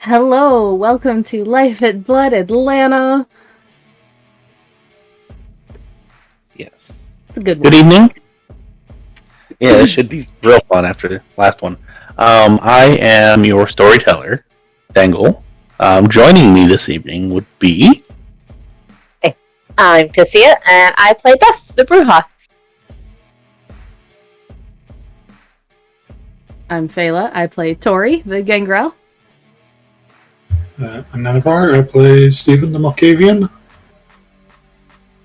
Hello, welcome to Life at Blood Atlanta. Yes. It's a good one. Good evening. Yeah, this should be real fun after the last one. I am your storyteller, Dengle. Joining me this evening would be... Hey, I'm Cocia, and I play Beth, the Bruja. I'm Feyla, I play Tory, the Gangrel. I'm Nenavar, I play Stephen the Malkavian.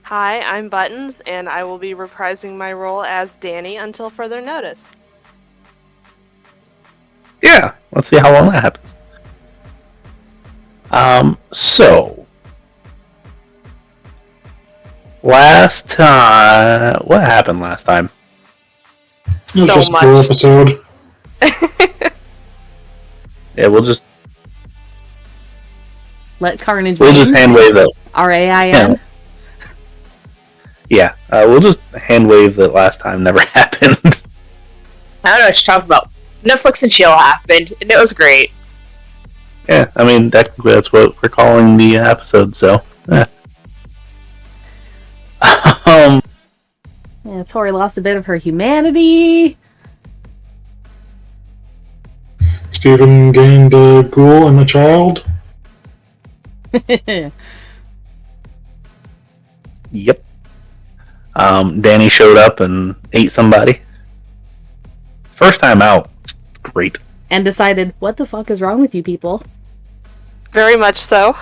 Hi, I'm Buttons, and I will be reprising my role as Dani until further notice. Yeah, let's see how long that happens. So... Last time... What happened last time? It was So just a much. cool episode. Yeah, we'll just Let Carnage hand wave that. R-A-I-N. Yeah, we'll just hand wave that last time never happened. I don't know what you're talking about. Netflix and chill happened, and it was great. Yeah, I mean, technically that's what we're calling the episode, so... Yeah, Tori lost a bit of her humanity. Stephen gained a ghoul and a child. Yep. Dani showed up and ate somebody. First time out. Great. And decided, what the fuck is wrong with you people? Very much so.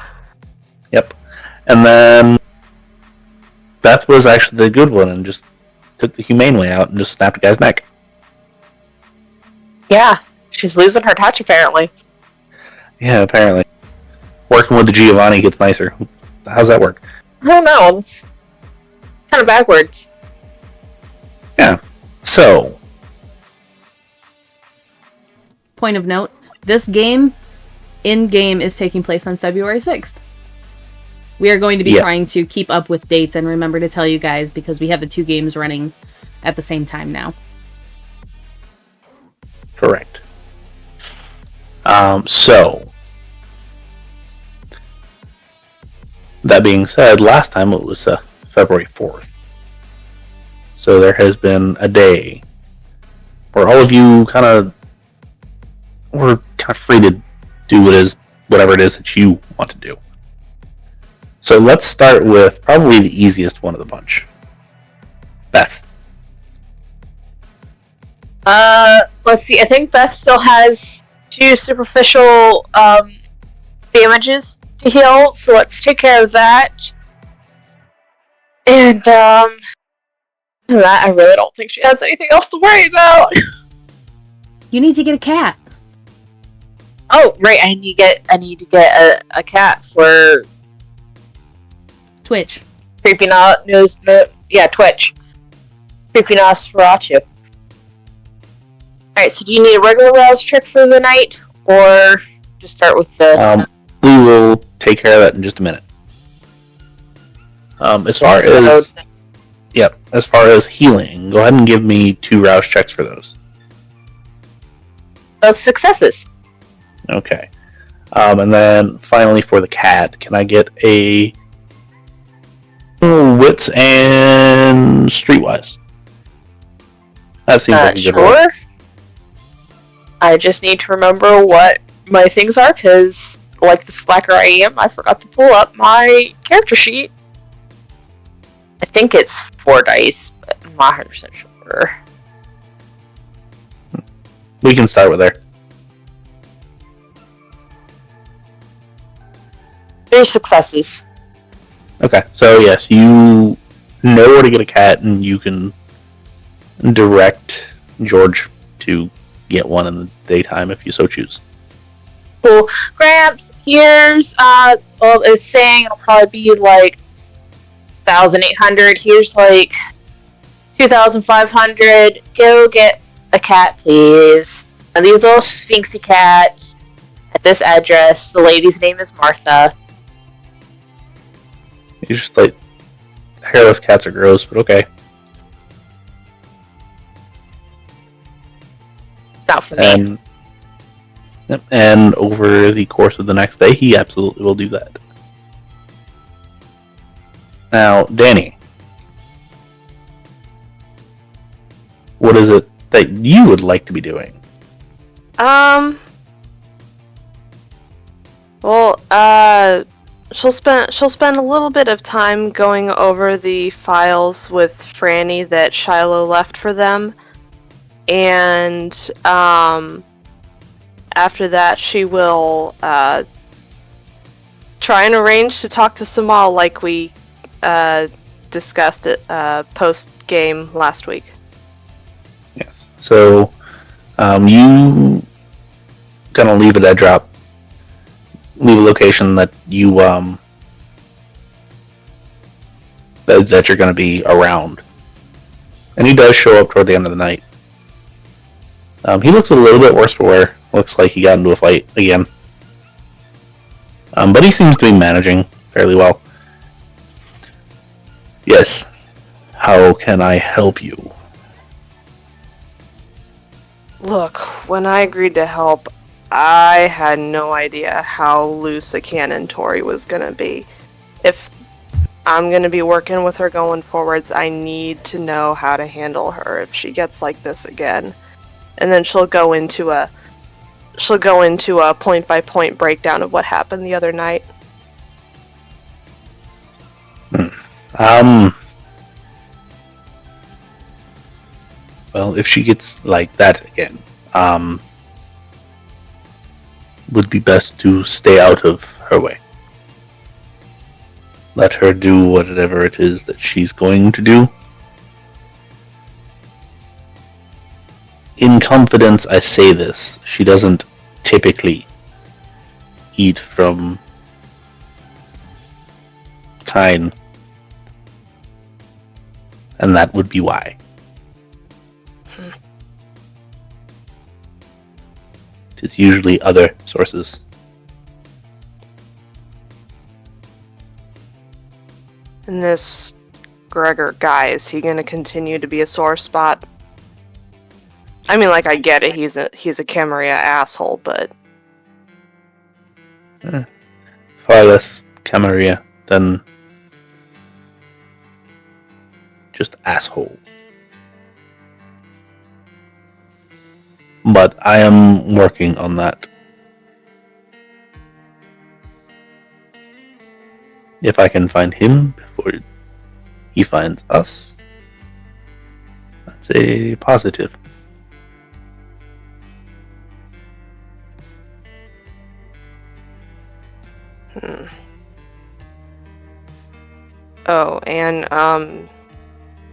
Yep. And then Beth was actually the good one and just took the humane way out and just snapped a guy's neck. Yeah, she's losing her touch, apparently. Yeah, apparently. Working with the Giovanni gets nicer. How's that work? I don't know, it's kind of backwards. Yeah. So, Point of note, this game, in-game, is taking place on February 6th. We are going to be trying to keep up with dates and remember to tell you guys because we have the two games running at the same time now. correct. So, that being said, last time it was February 4th. So there has been a day where all of you were kind of free to do whatever it is that you want to do. So let's start with probably the easiest one of the bunch. Beth. Let's see, I think Beth still has 2 superficial, damages to heal, so let's take care of that. And, that I really don't think she has anything else to worry about. You need to get a cat. Oh, right, I need to get a cat for Twitch. Twitch. Creepy Nosferatu. Alright, so do you need a regular rouse trick for the night, or just start with the... We will take care of that in just a minute. As far as healing, go ahead and give me 2 rouse checks for those. Those successes. Okay. And then finally for the cat, can I get a wits and streetwise? That seems like a good roll. Sure. I just need to remember what my things are, because, like the slacker I am, I forgot to pull up my character sheet. I think it's 4 dice, but I'm not 100% sure. We can start with there. 3 successes. Okay, so yes, you know where to get a cat, and you can direct George to get one in the daytime if you so choose. Cool. Gramps, here's, it's saying it'll probably be like 1,800. Here's like 2,500. Go get a cat, please. And these little sphinxy cats at this address. The lady's name is Martha. You just like hairless cats are gross, but okay. Not for me. Yep. And over the course of the next day, he absolutely will do that. Now, Dani, what is it that you would like to be doing? Well, she'll spend a little bit of time going over the files with Franny that Shiloh left for them, and after that, she will try and arrange to talk to Samal like we discussed it post game last week. Yes. So, you kind of leave it at drop. Leave a location that you that you're going to be around, and he does show up toward the end of the night. He looks a little bit worse for wear. Looks like he got into a fight again, but he seems to be managing fairly well. Yes. How can I help you? Look, when I agreed to help, I had no idea how loose a cannon Tory was gonna be. If I'm gonna be working with her going forwards, I need to know how to handle her if she gets like this again. And then she'll go into a point-by-point breakdown of what happened the other night. Well, if she gets like that again, would be best to stay out of her way. Let her do whatever it is that she's going to do. In confidence, I say this. She doesn't typically eat from kine. And that would be why. It's usually other sources. And this Gregor guy, is he going to continue to be a sore spot? I mean, like, I get it, he's a Camarilla asshole, but... Far less Camarilla than just asshole. But I am working on that. If I can find him before he finds us, that's a positive. Oh, and,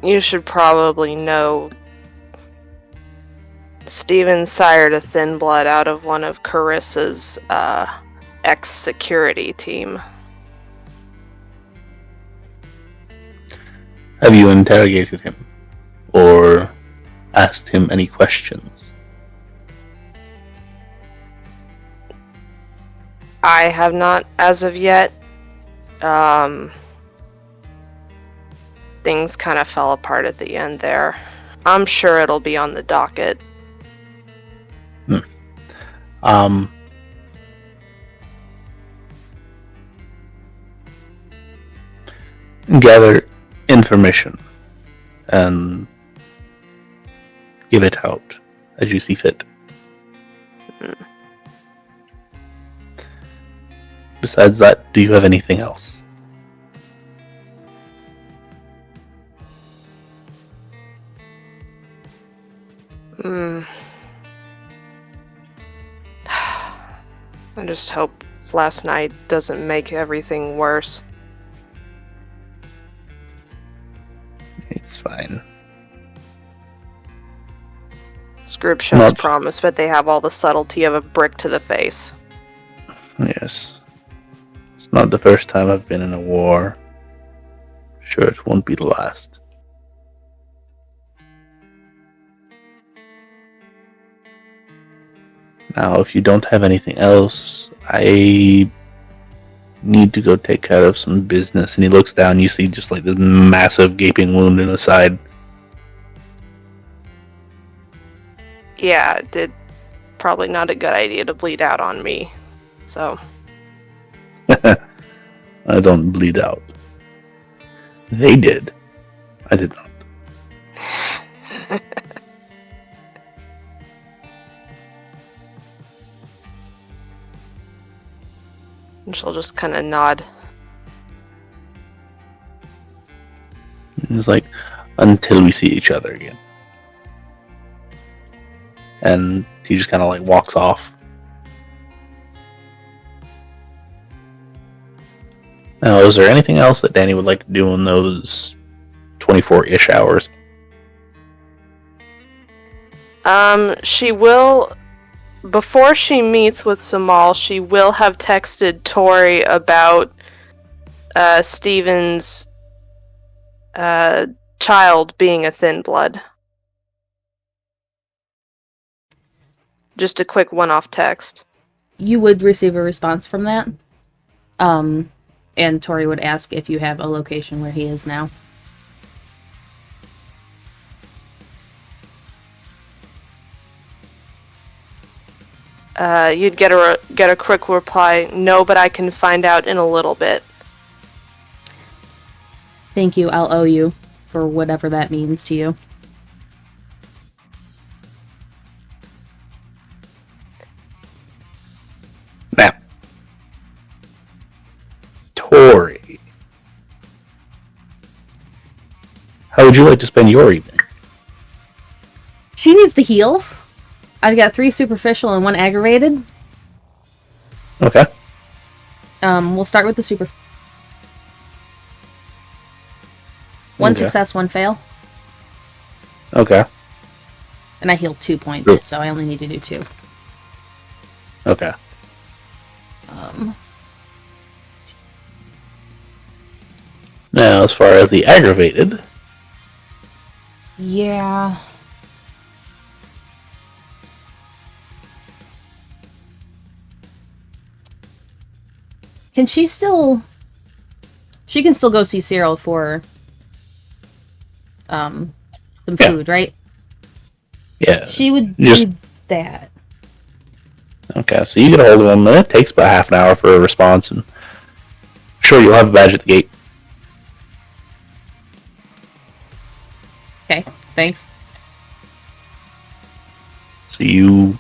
you should probably know Steven sired a thin blood out of one of Carissa's, ex-security team. Have you interrogated him? Or asked him any questions? I have not as of yet. Things kind of fell apart at the end there. I'm sure it'll be on the docket. Gather information and give it out as you see fit. Besides that, do you have anything else? I just hope last night doesn't make everything worse. It's fine. This group shows promise, but they have all the subtlety of a brick to the face. Yes. It's not the first time I've been in a war. Sure, it won't be the last. Now, if you don't have anything else, I need to go take care of some business. And he looks down, you see just like this massive gaping wound in his side. Yeah, did probably not a good idea to bleed out on me. So. I don't bleed out. They did. I did not. And she'll just kind of nod. It's like, until we see each other again. And he just kind of like walks off. Now, is there anything else that Dani would like to do in those 24-ish hours? She will, before she meets with Samal, she will have texted Tory about Steven's child being a thin blood. Just a quick one-off text. You would receive a response from that. And Tory would ask if you have a location where he is now. You'd get a quick reply, no, but I can find out in a little bit. Thank you, I'll owe you for whatever that means to you. Now, Tory, how would you like to spend your evening? She needs to heal. I've got 3 superficial and 1 aggravated. Okay. We'll start with the super. 1 success, 1 fail. Okay. And I healed 2 points, Ooh. so I only need to do 2. Okay. Now, as far as the aggravated, Yeah. Can she still... She can still go see Cyril for some food, right? yeah. She would Just- do that. Okay, so you get a hold of them, and it takes about half an hour for a response, and sure, you'll have a badge at the gate. Okay, thanks. So you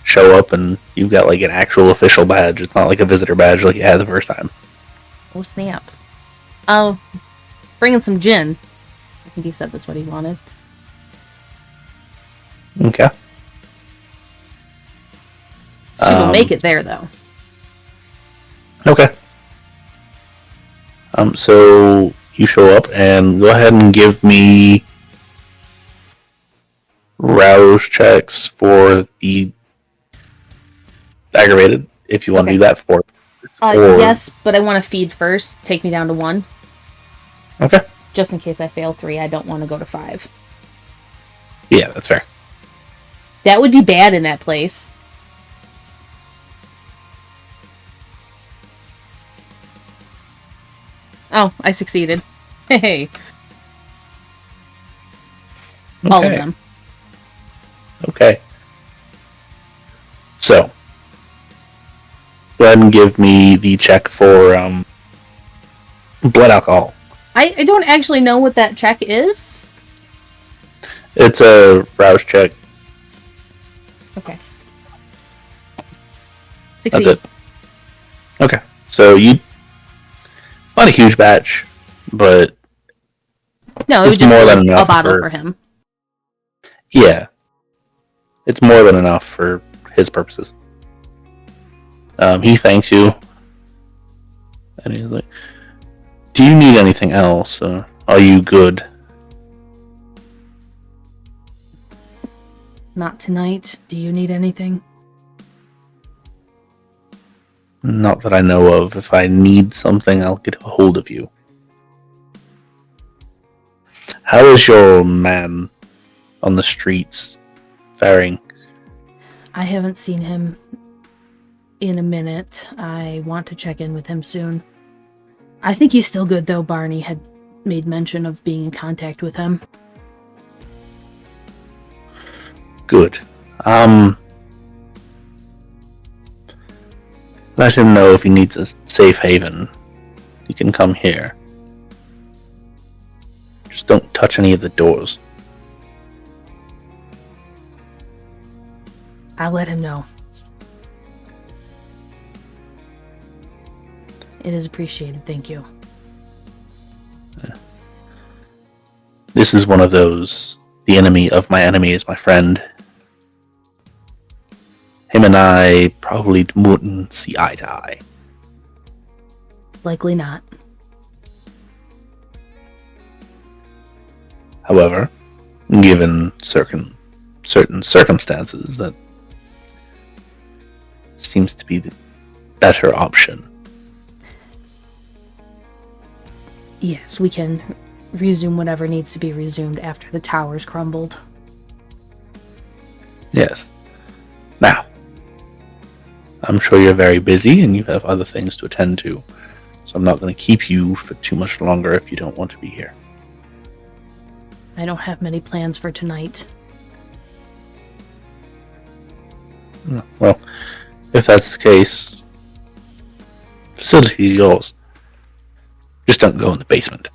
show up, and you've got like an actual official badge. It's not like a visitor badge like you had the first time. Oh, snap. Oh, bringing some gin. I think he said that's what he wanted. Okay. She will make it there, though. Okay. So you show up, and go ahead and give me rouse checks for the aggravated, if you want to Okay. do that for. Or- Yes, but I want to feed first. Take me down to 1. Okay. Just in case I fail 3, I don't want to go to 5. Yeah, that's fair. That would be bad in that place. Oh, I succeeded. Hey. All of Okay. them. Okay. So, go ahead and give me the check for blood alcohol. I don't actually know what that check is. It's a rouse check. Okay. That's Succeed. it. Okay. So it's not a huge batch, but No, it would It's just more be than a enough bottle for- for him. yeah, it's more than enough for his purposes. He thanks you, and he's like, "Do you need anything else? Are you good?" Not tonight. Do you need anything? Not that I know of. If I need something, I'll get a hold of you. How is your man on the streets faring? I haven't seen him in a minute. I want to check in with him soon. I think he's still good, though. Barney had made mention of being in contact with him. Good. Let him know if he needs a safe haven. He can come here. Just don't touch any of the doors. I'll let him know. It is appreciated, thank you. This is one of those, the enemy of my enemy is my friend. Him and I probably wouldn't see eye to eye. Likely not. However, given certain circumstances, that seems to be the better option. Yes, we can resume whatever needs to be resumed after the tower's crumbled. Yes. Now, I'm sure you're very busy and you have other things to attend to, so I'm not going to keep you for too much longer if you don't want to be here. I don't have many plans for tonight. Well, if that's the case, facility is yours. Just don't go in the basement.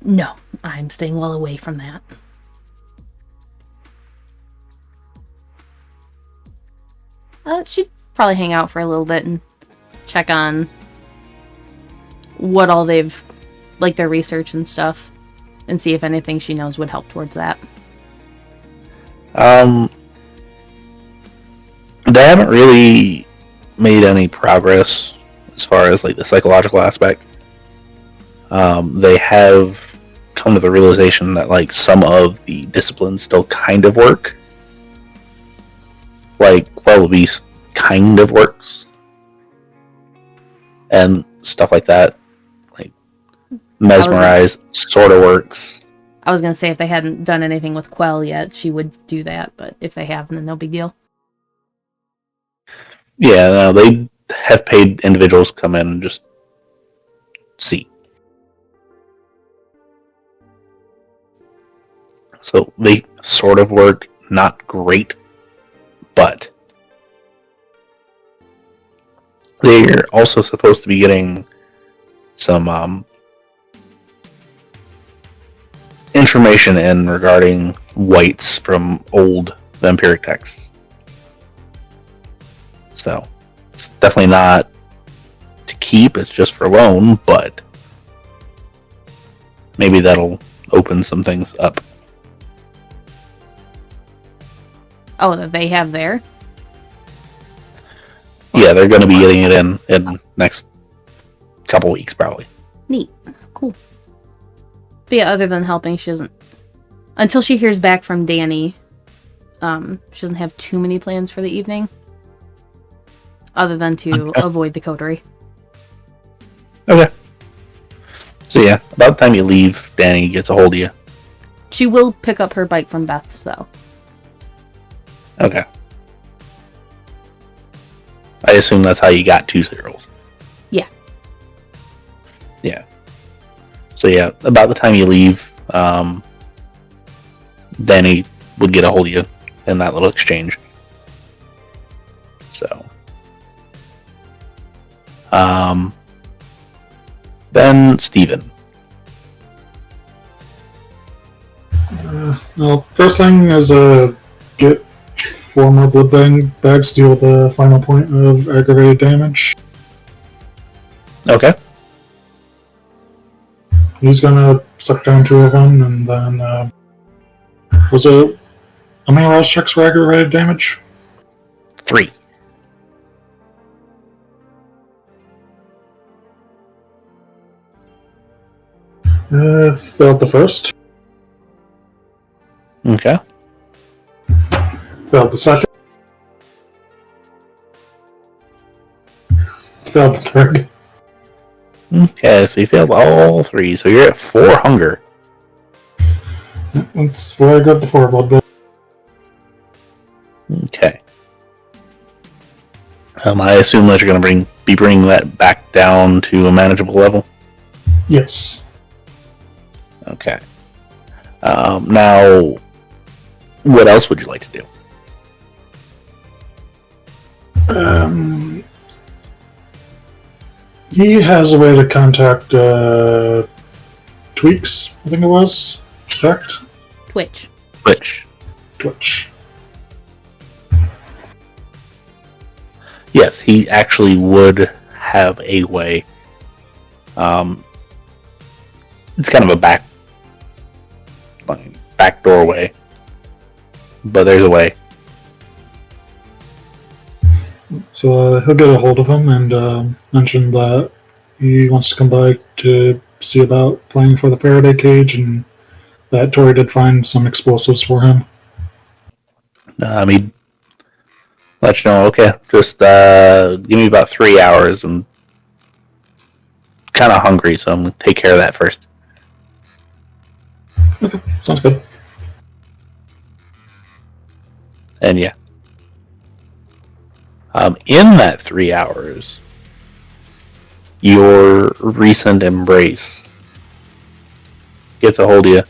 No, I'm staying well away from that. She'd probably hang out for a little bit and check on what all they've, like their research and stuff, and see if anything she knows would help towards that. They haven't really made any progress as far as like the psychological aspect. They have come to the realization that like some of the disciplines still kind of work. Like Beast kind of works. And stuff like that. Like Mesmerize sort of works. I was going to say if they hadn't done anything with Quell yet, she would do that, but if they have, then no big deal. Yeah, no, they have paid individuals to come in and just see. So they sort of work, not great, but they're also supposed to be getting some information in regarding whites from old vampiric texts. So it's definitely not to keep, it's just for loan, but maybe that'll open some things up. Oh, that they have there? Yeah, they're going to be getting it in next couple weeks, probably. Neat. Cool. But yeah, other than helping, she doesn't... Until she hears back from Dani, she doesn't have too many plans for the evening. Other than to avoid the Coterie. Okay. So yeah, about the time you leave, Dani gets a hold of you. She will pick up her bike from Beth's, though. Okay. I assume that's how you got 2 cereals. Yeah. Yeah. So yeah, about the time you leave, Dani would get a hold of you in that little exchange. So. Then Steven. Well, first thing is get 4 more blood bags to deal with the final point of aggravated damage. Okay. He's gonna suck down 2 of them, and then was it how many rolls checks for aggravated damage? 3. Failed the first. Okay. Failed the second. Failed the third. Okay, so you failed all 3, so you're at 4 hunger. That's where I got the 4 blood bags. Okay. I assume that you're going to be bringing that back down to a manageable level? Yes. Okay. Now, what else would you like to do? He has a way to contact Tweaks, I think it was. Correct? Twitch. Twitch. Yes, he actually would have a way. It's kind of a back doorway, but there's a way. So he'll get a hold of him and mention that he wants to come by to see about playing for the Faraday cage, and that Tory did find some explosives for him. He'd let you know, okay, just give me about 3 hours. I'm kind of hungry, so I'm going to take care of that first. Okay, sounds good. And yeah. In that 3 hours, your recent embrace gets a hold of you.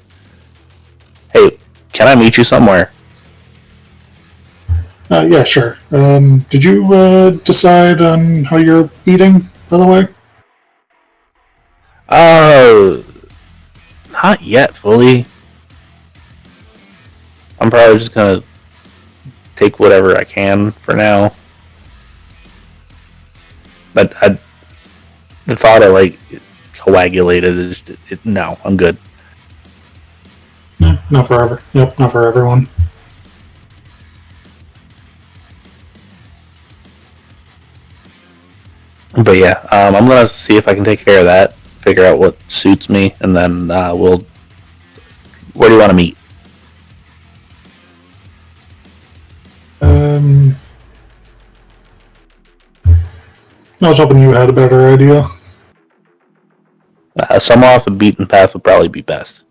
Hey, can I meet you somewhere? Yeah, sure. Did you decide on how you're eating, by the way? Not yet, fully. I'm probably just gonna take whatever I can for now. But the thought of like coagulated is no, I'm good. Yeah, not forever. Yep, not for everyone. But yeah, I'm gonna see if I can take care of that, figure out what suits me, and then we'll. Where do you want to meet? I was hoping you had a better idea. Somewhere off the beaten path would probably be best.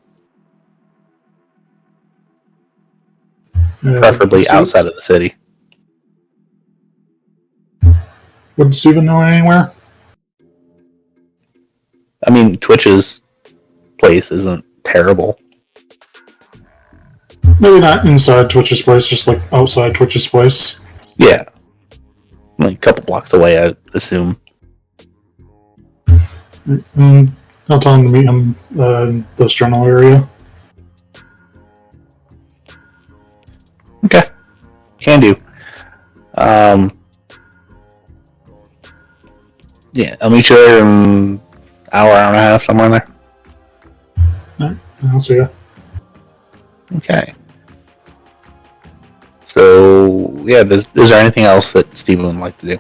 Preferably outside of the city. Would Steven know anywhere? I mean, Twitch's place isn't terrible. Maybe not inside Twitch's place, just like outside Twitch's place. Yeah. Like a couple blocks away, I assume. I'll tell him to meet him in this general area. Okay. Can do. Yeah, I'll meet you there in an hour and a half, somewhere in there. Alright, I'll see ya. Okay. So, yeah, is there anything else that Steven would like to do?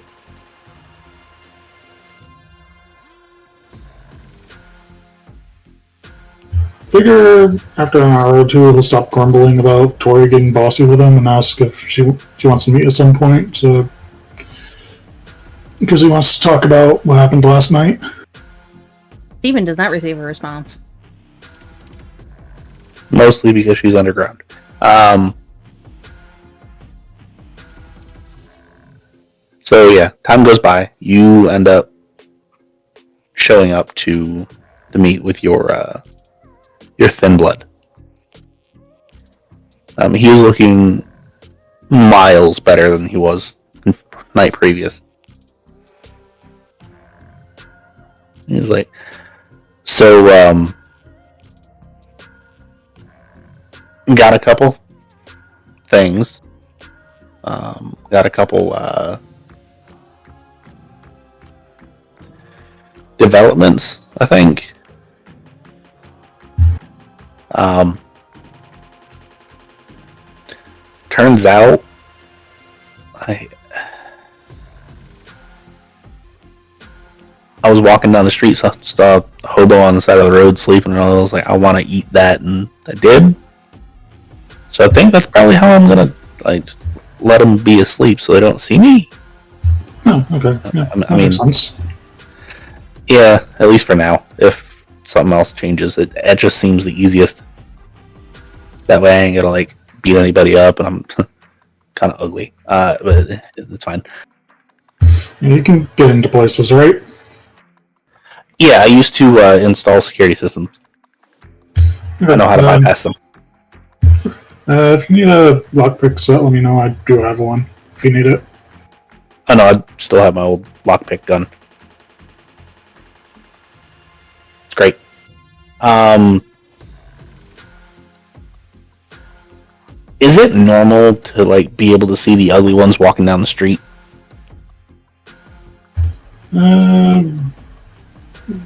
Figure after an hour or two he'll stop grumbling about Tory getting bossy with him and ask if she wants to meet at some point because he wants to talk about what happened last night. Steven does not receive a response. Mostly because she's underground. So yeah, time goes by. You end up showing up to meet with your thin blood. He was looking miles better than he was the night previous. He's like, so got a couple things. Got a couple developments, I think. Turns out I was walking down the street, saw a hobo on the side of the road sleeping, and I was like, I want to eat that, and I did. So I think that's probably how I'm gonna let them be asleep so they don't see me. Oh, okay. Yeah, I mean, makes sense. Yeah, at least for now. If something else changes, it just seems the easiest. That way I ain't gonna beat anybody up, and I'm kind of ugly. But it's fine. Yeah, you can get into places, right? Yeah, I used to install security systems. I know how to bypass them. If you need a lockpick set, let me know. I do have one, if you need it. I know, I still have my old lockpick gun. Is it normal to like be able to see the ugly ones walking down the street?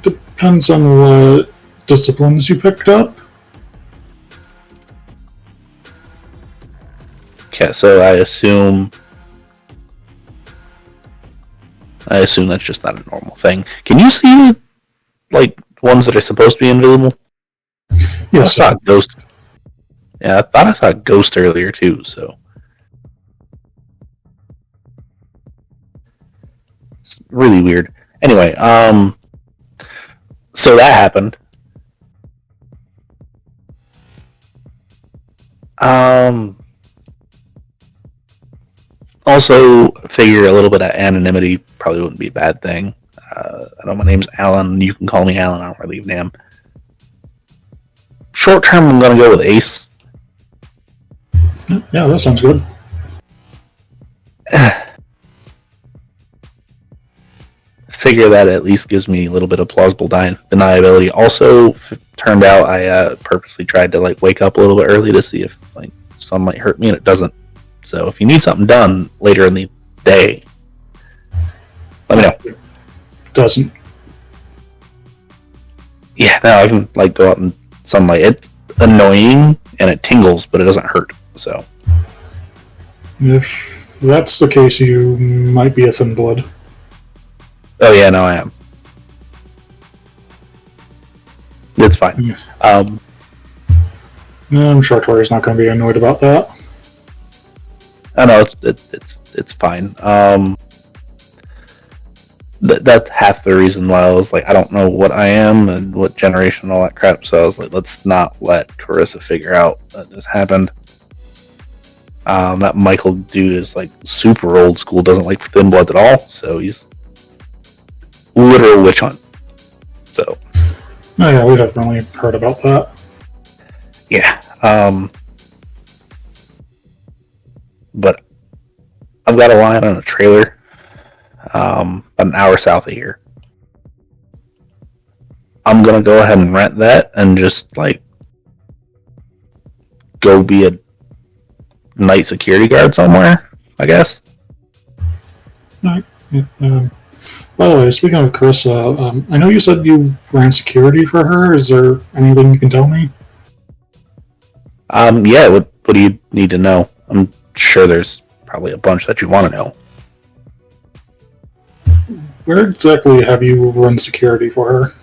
Depends on what disciplines you picked up. Okay, so I assume that's just not a normal thing. Can you see like ones that are supposed to be invisible? Yes, I saw a ghost. Yeah, I thought I saw a ghost earlier too. So it's really weird. Anyway, so that happened. Also, figure a little bit of anonymity probably wouldn't be a bad thing. I know my name's Alan. You can call me Alan. I don't really have a name. Short term, I'm going to go with Ace. Yeah, that sounds good. Figure that at least gives me a little bit of plausible deniability. Also, turned out I purposely tried to like wake up a little bit early to see if like sun might hurt me, and it doesn't. So if you need something done later in the day, let me know. Doesn't. Yeah, now I can like go out in sunlight. It's annoying and it tingles, but it doesn't hurt. So If that's the case, you might be a thin blood. oh yeah, no, I am. It's fine. Yeah. I'm sure Tory's not going to be annoyed about that. I know it's fine. That's half the reason why I was like, I don't know what I am and what generation and all that crap. So I was like, let's not let Carissa figure out that this happened. That Michael dude is like super old school, doesn't like thin bloods at all. So he's literal witch hunt. So Oh yeah, we definitely heard about that. yeah. But I've got a line on a trailer about an hour south of here. I'm going to go ahead and rent that and just like go be a night security guard somewhere, I guess. Right. Yeah, by the way, speaking of Carissa, I know you said you ran security for her. Is there anything you can tell me? Yeah, what do you need to know? I'm sure there's probably a bunch that you want to know. Where exactly have you run security for her?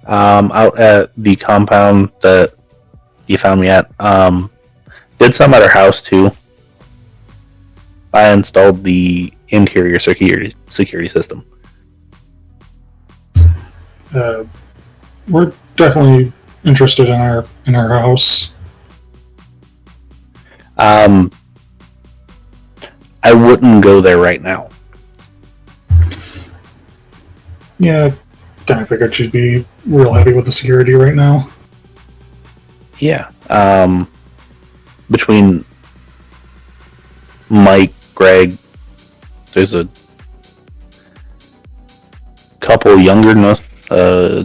Out at the compound that you found me at. Did some at her house too. I installed the interior security system. We're definitely interested in our house. I wouldn't go there right now. Yeah, kind of figured she'd be real heavy with the security right now. Yeah. Between Mike, Greg, there's a couple younger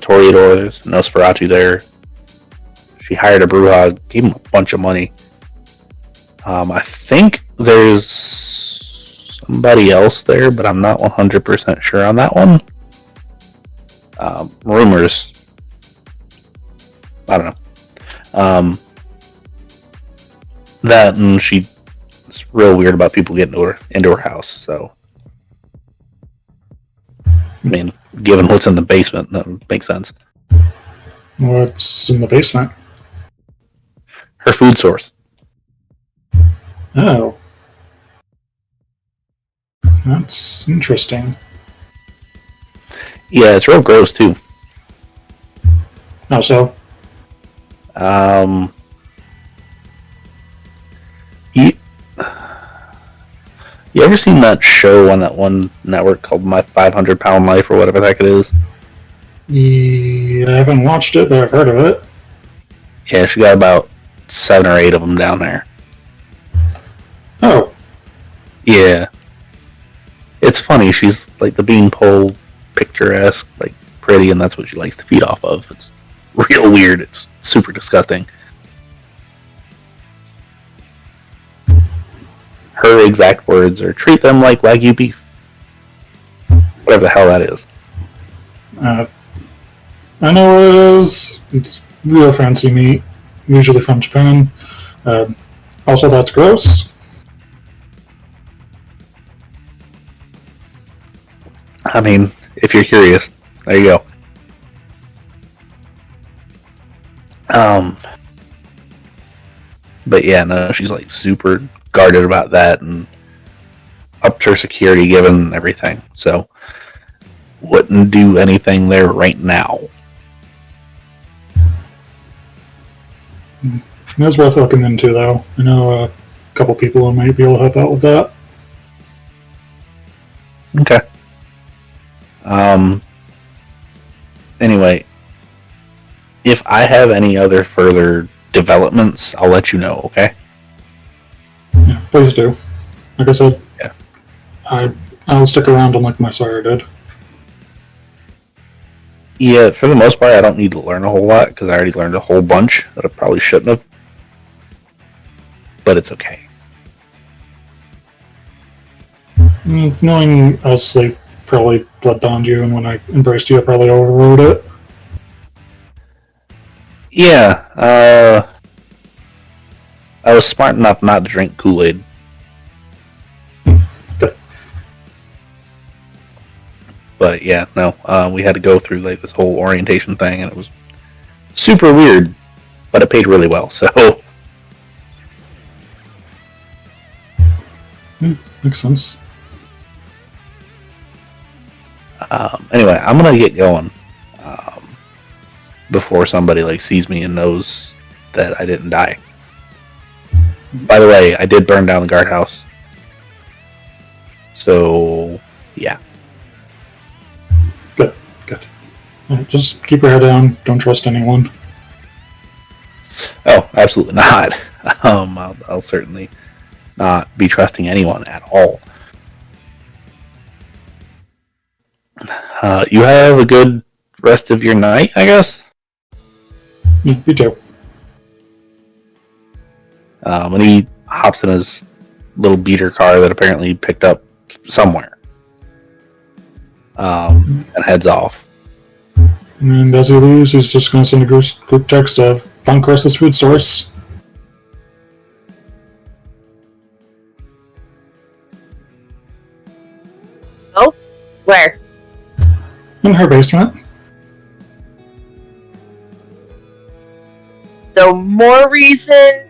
Tory, there's Nosferatu there. She hired a brewhog, gave him a bunch of money. I think there's somebody else there, but I'm not 100% sure on that one. Rumors. I don't know. That, and she's real weird about people getting into her house, so. I mean, given what's in the basement, that makes sense. What's in the basement? Her food source. Oh. That's interesting. Yeah, it's real gross, too. How so? You ever seen that show on that one network called My 500 Pound Life or whatever the heck it is? Yeah, I haven't watched it, but I've heard of it. Yeah, she got about 7 or 8 of them down there. Oh. Yeah. It's funny, she's like the beanpole, picturesque, like pretty, and that's what she likes to feed off of. It's real weird. It's super disgusting. Her exact words are, treat them like Wagyu beef. Whatever the hell that is. I know what it is. It's real fancy meat, usually from Japan. Also, that's gross. I mean, if you're curious, there you go. But yeah, no, she's like super guarded about that and upped her security given everything. So wouldn't do anything there right now. It was worth looking into, though. I know a couple people who might be able to help out with that. Okay. Anyway, if I have any other further developments, I'll let you know, okay? Yeah, please do. Like I said, yeah. I'll stick around unlike my sire did. Yeah, for the most part, I don't need to learn a whole lot, because I already learned a whole bunch that I probably shouldn't have. But it's okay. Knowing us, they probably blood-bound you, and when I embraced you, I probably overrode it. Yeah, I was smart enough not to drink Kool-Aid. Good. But yeah, no, we had to go through like this whole orientation thing, and it was super weird, but it paid really well, so... Makes sense. Anyway, I'm gonna get going before somebody like sees me and knows that I didn't die. By the way, I did burn down the guardhouse. So, yeah. Good. Right, just keep your head down. Don't trust anyone. Oh, absolutely not. I'll certainly not be trusting anyone at all. You have a good rest of your night, I guess? Yeah, you too. When he hops in his little beater car that apparently he picked up somewhere. And heads off. And as he leaves, he's just going to send a group text of, find Chris's food source. Oh? Where? In her basement. So more reason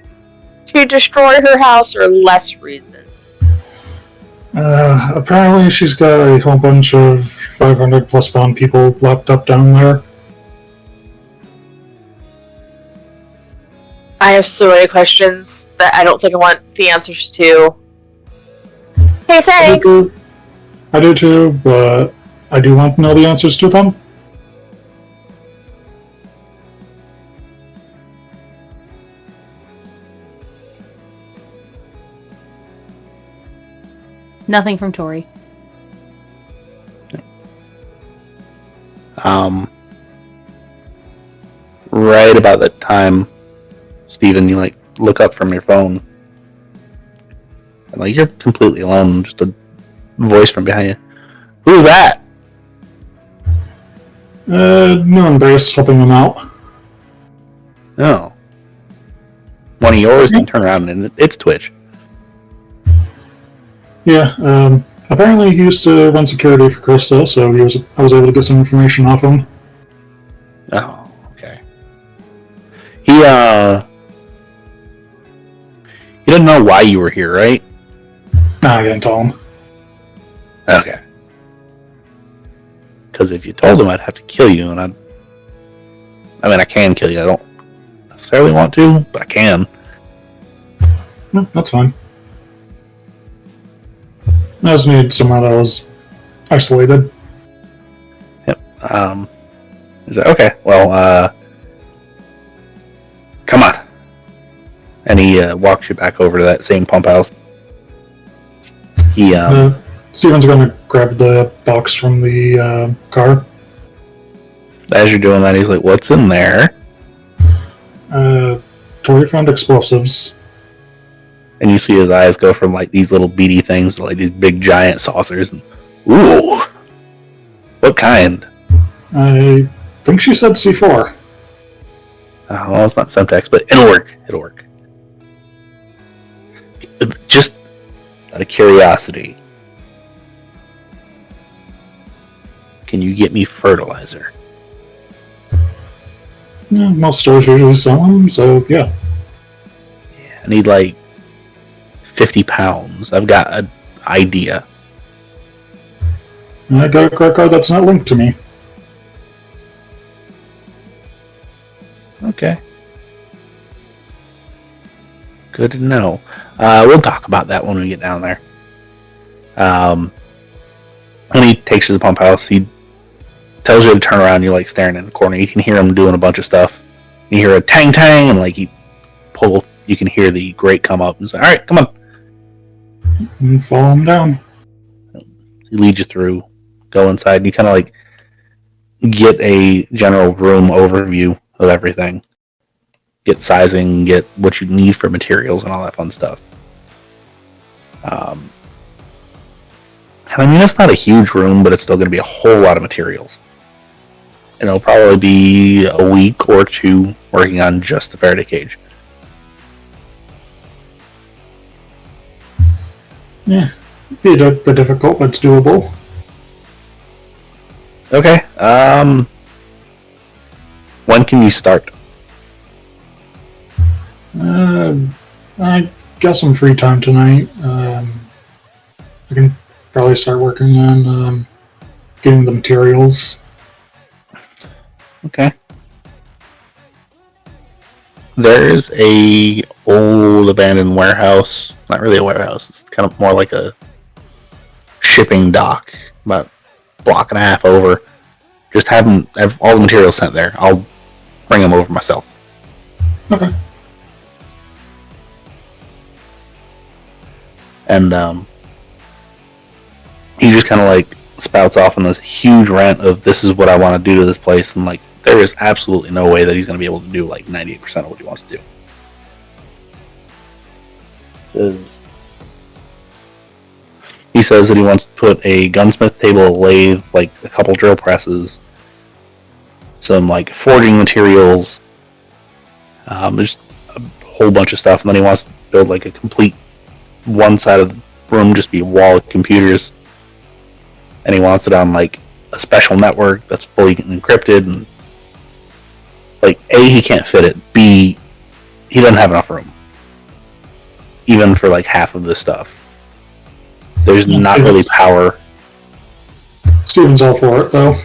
to destroy her house or less reason? Apparently she's got a whole bunch of 500 plus pound people locked up down there. I have so many questions that I don't think I want the answers to. Hey, thanks! I do too, but I do want to know the answers to them. Nothing from Tory. Right about that time, Steven, you like look up from your phone. And like you're completely alone, just a voice from behind you. Who's that? New Embrace helping them out. Oh. One of yours, and turn around and it's Twitch. Yeah, apparently he used to run security for Crystal, so I was able to get some information off him. Oh, okay. He didn't know why you were here, right? Nah, I didn't tell him. Okay. Because if you told him, I'd have to kill you, and I can kill you. I don't necessarily want to, but I can. That's fine. I just need somewhere that was isolated. Yep. He's like, okay, well, come on. And he walks you back over to that same pump house. He, Steven's going to grab the box from the car. As you're doing that, he's like, "What's in there?" Tory found explosives. And you see his eyes go from like these little beady things to like these big giant saucers. And, ooh, what kind? I think she said C4. Oh, well, it's not Semtex, but it'll work. It'll work. Just out of curiosity, can you get me fertilizer? Yeah, most stores usually sell them, so yeah. I need like 50 pounds. I've got an idea. I got a credit card that's not linked to me. Okay. Good to know. We'll talk about that when we get down there. When he takes you to the pump house, he tells you to turn around. You're like staring in the corner. You can hear him doing a bunch of stuff. You hear a tang tang, and like he pull. You can hear the grate come up. He's like, "All right, come on." And follow him down. He leads you through. Go inside. And you kind of like get a general room overview of everything. Get sizing, get what you need for materials and all that fun stuff. And I mean, it's not a huge room, but it's still going to be a whole lot of materials. And it'll probably be a week or two working on just the Faraday cage. Yeah, be a bit difficult, but it's doable. Okay. When can you start? I got some free time tonight. I can probably start working on getting the materials. Okay. There's a old abandoned warehouse. Not really a warehouse. It's kind of more like a shipping dock, about a block and a half over. Just have all the materials sent there. I'll bring them over myself. Okay. And he just kind of like spouts off on this huge rant of this is what I want to do to this place, and like there is absolutely no way that he's going to be able to do like 98% of what he wants to do. He says that he wants to put a gunsmith table, a lathe, like a couple drill presses, some like forging materials, just a whole bunch of stuff, and then he wants to build like a complete one side of the room just be a wall of computers, and he wants it on like a special network that's fully encrypted, and like A, he can't fit it, B, he doesn't have enough room even for like half of this stuff. There's not really power. Steven's all for it though.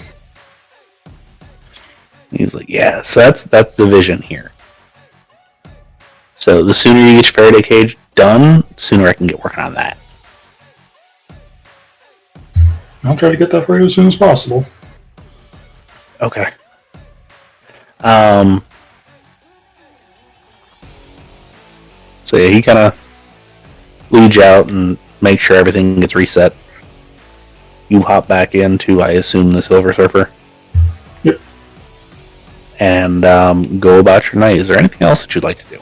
He's like, yeah, so that's the vision here. So the sooner you get your Faraday cage done, the sooner I can get working on that. I'll try to get that for you as soon as possible. Okay. So yeah, he kind of leads you out and makes sure everything gets reset. You hop back into, I assume, the Silver Surfer. Yep. And go about your night. Is there anything else that you'd like to do?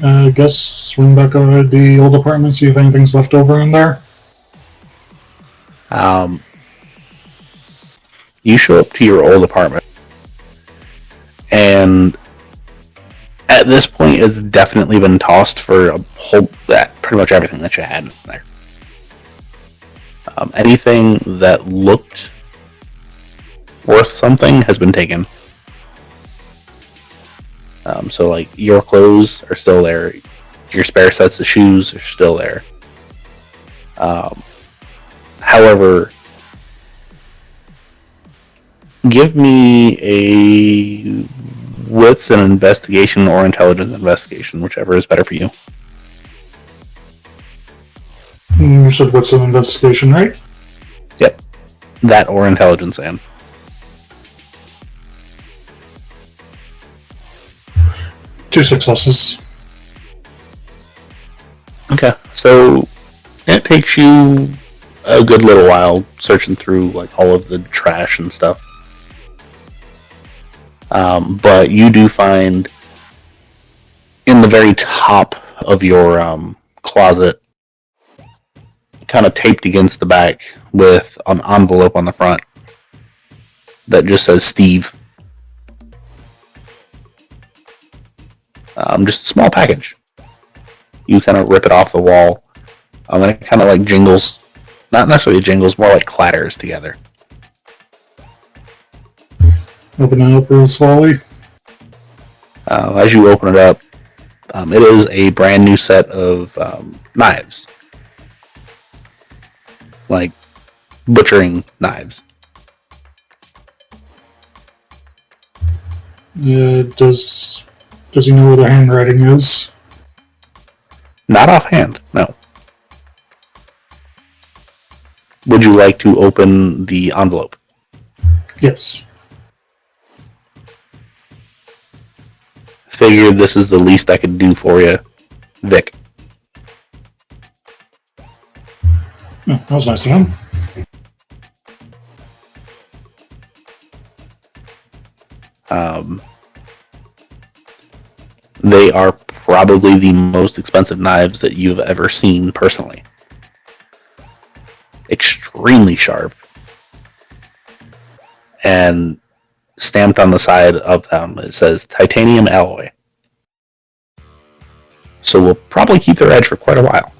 I guess swing back over to the old apartment, see if anything's left over in there. You show up to your old apartment, and at this point, it's definitely been tossed for pretty much everything that you had in there. Anything that looked worth something has been taken. So like your clothes are still there, your spare sets of shoes are still there. However, give me a wits and investigation or intelligence investigation, whichever is better for you. You said what's an investigation, right? Yep, that or intelligence and. 2 successes. Okay, so it takes you a good little while searching through like all of the trash and stuff. But you do find in the very top of your closet, kind of taped against the back with an envelope on the front that just says Steve. Just a small package. You kind of rip it off the wall. And it kind of like jingles. Not necessarily jingles, more like clatters together. Open it up real slowly. As you open it up, it is a brand new set of knives. Like butchering knives. Does he know what the handwriting is? Not offhand, no. Would you like to open the envelope? Yes. Figured this is the least I could do for you, Vic. Oh, that was nice of him. They are probably the most expensive knives that you've ever seen personally. Extremely sharp. And stamped on the side of them, it says titanium alloy. So we'll probably keep their edge for quite a while.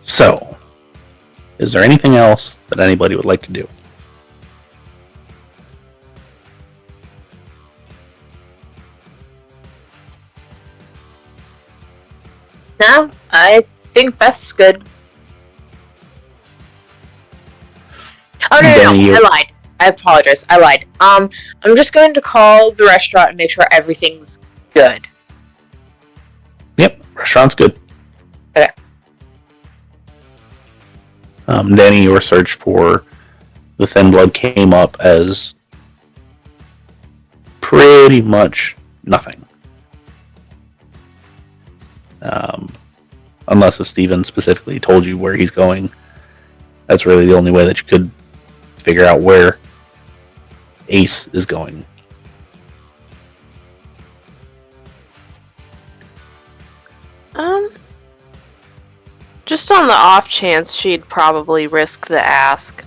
So, is there anything else that anybody would like to do? No, I think Beth's good. Oh no, I lied. I apologize. I lied. I'm just going to call the restaurant and make sure everything's good. Yep, restaurant's good. Okay. Dani, your search for the thin blood came up as pretty much nothing. Unless if Steven specifically told you where he's going, that's really the only way that you could figure out where Ace is going. Just on the off chance she'd probably risk the ask.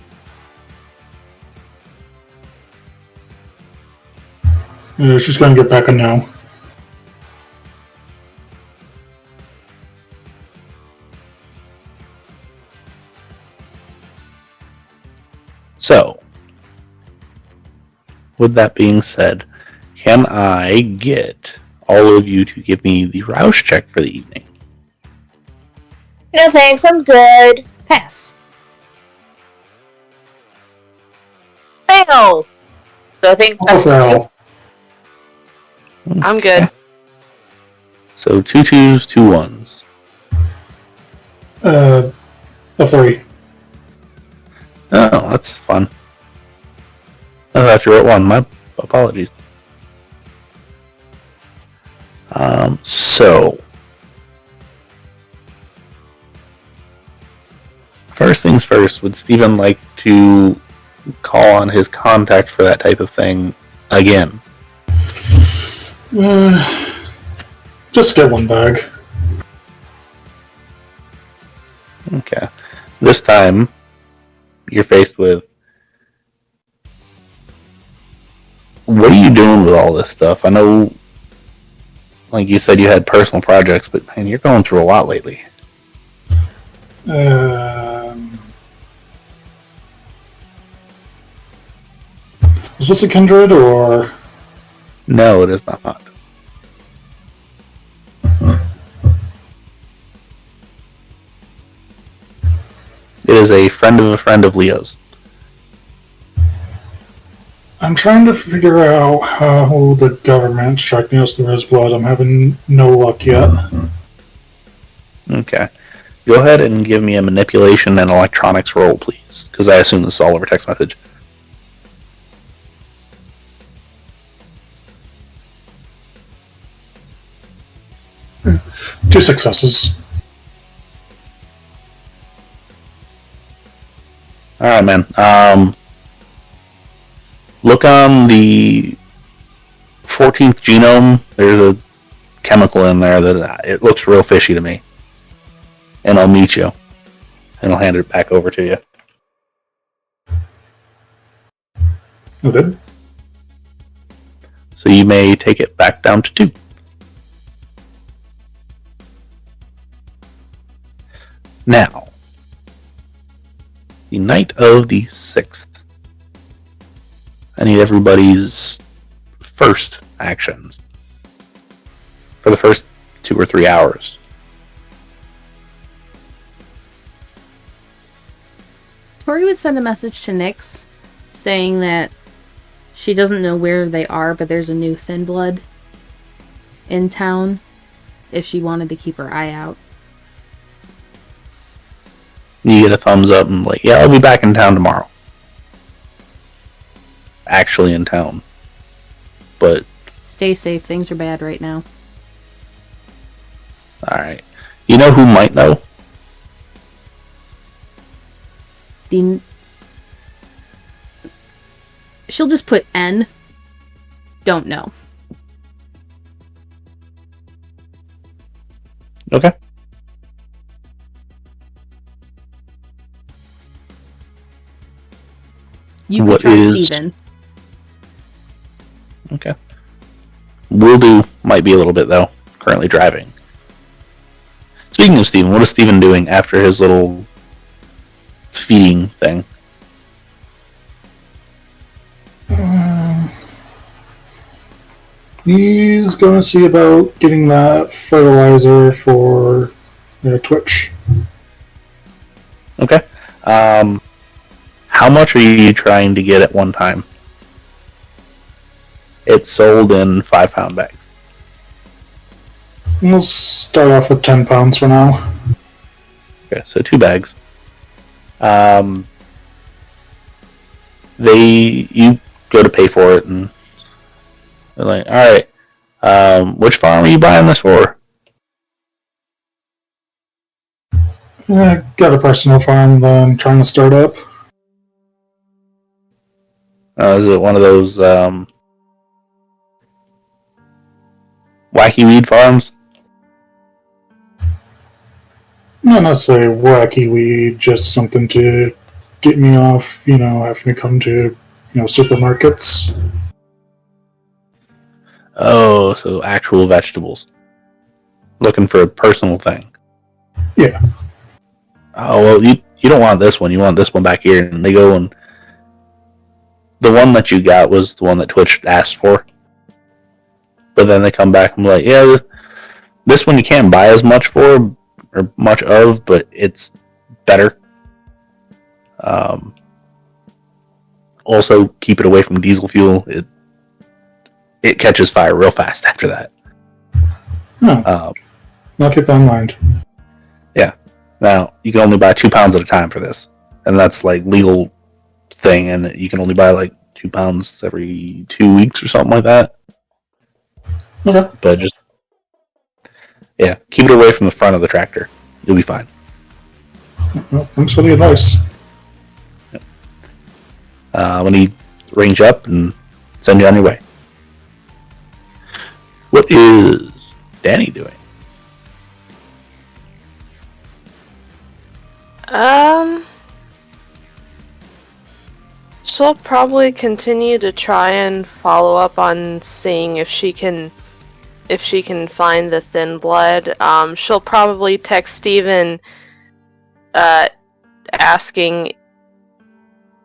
She's going to get back a no. So, with that being said, can I get all of you to give me the Rouse check for the evening? No thanks, I'm good. Pass. Fail! So I think Also fail. I'm good. So 2 2s, 2 1s. A 3. Oh, that's fun. I thought you were at 1. My apologies. So, first things first, would Steven like to call on his contact for that type of thing again? Just get one bag. Okay. This time, you're faced with, what are you doing with all this stuff? I know, like you said, you had personal projects, but man, you're going through a lot lately. Is this a kindred or? No, it is not. It is a friend of Leo's. I'm trying to figure out how the government's tracking us through his blood. I'm having no luck yet. Okay. Go ahead and give me a manipulation and electronics roll, please, because I assume this is all over text message. 2 successes. Alright, man. Look on the 14th genome. There's a chemical in there that it looks real fishy to me. And I'll meet you. And I'll hand it back over to you. You did? So you may take it back down to 2. Now, the night of the 6th. I need everybody's first actions for the first 2 or 3 hours. Tory would send a message to Nyx saying that she doesn't know where they are, but there's a new Thin Blood in town if she wanted to keep her eye out. You get a thumbs up and like, yeah, I'll be back in town tomorrow. Actually in town. But Stay safe, things are bad right now. alright. You know who might know? She'll just put N. Don't know. Okay. You What could try is- Steven. Okay. Will do. Might be a little bit, though. Currently driving. Speaking of Steven, what is Steven doing after his little feeding thing? He's going to see about getting that fertilizer for Twitch. Okay. How much are you trying to get at one time? It's sold in 5-pound bags. We'll start off with 10 pounds for now. Okay, so 2 bags. You go to pay for it, and they're like, all right, which farm are you buying this for? I got a personal farm that I'm trying to start up. Is it one of those wacky weed farms? Not necessarily wacky weed, just something to get me off, having to come to, supermarkets. Oh, so actual vegetables. Looking for a personal thing. Yeah. Oh, well, you don't want this one. You want this one back here. And they go and... The one that you got was the one that Twitch asked for. But then they come back and be like, yeah, this one you can't buy as much for, or much of, but it's better. Also, keep it away from diesel fuel. It catches fire real fast after that. I'll keep that in mind. Yeah. Now, you can only buy 2 pounds at a time for this. And that's like legal thing, and you can only buy like 2 pounds every 2 weeks or something like that. Okay. But just, yeah, keep it away from the front of the tractor. You'll be fine. Well, thanks for the advice. When he range up and send you on your way. What is Dani doing? She'll probably continue to try and follow up on seeing if she can find the Thin Blood. She'll probably text Steven asking,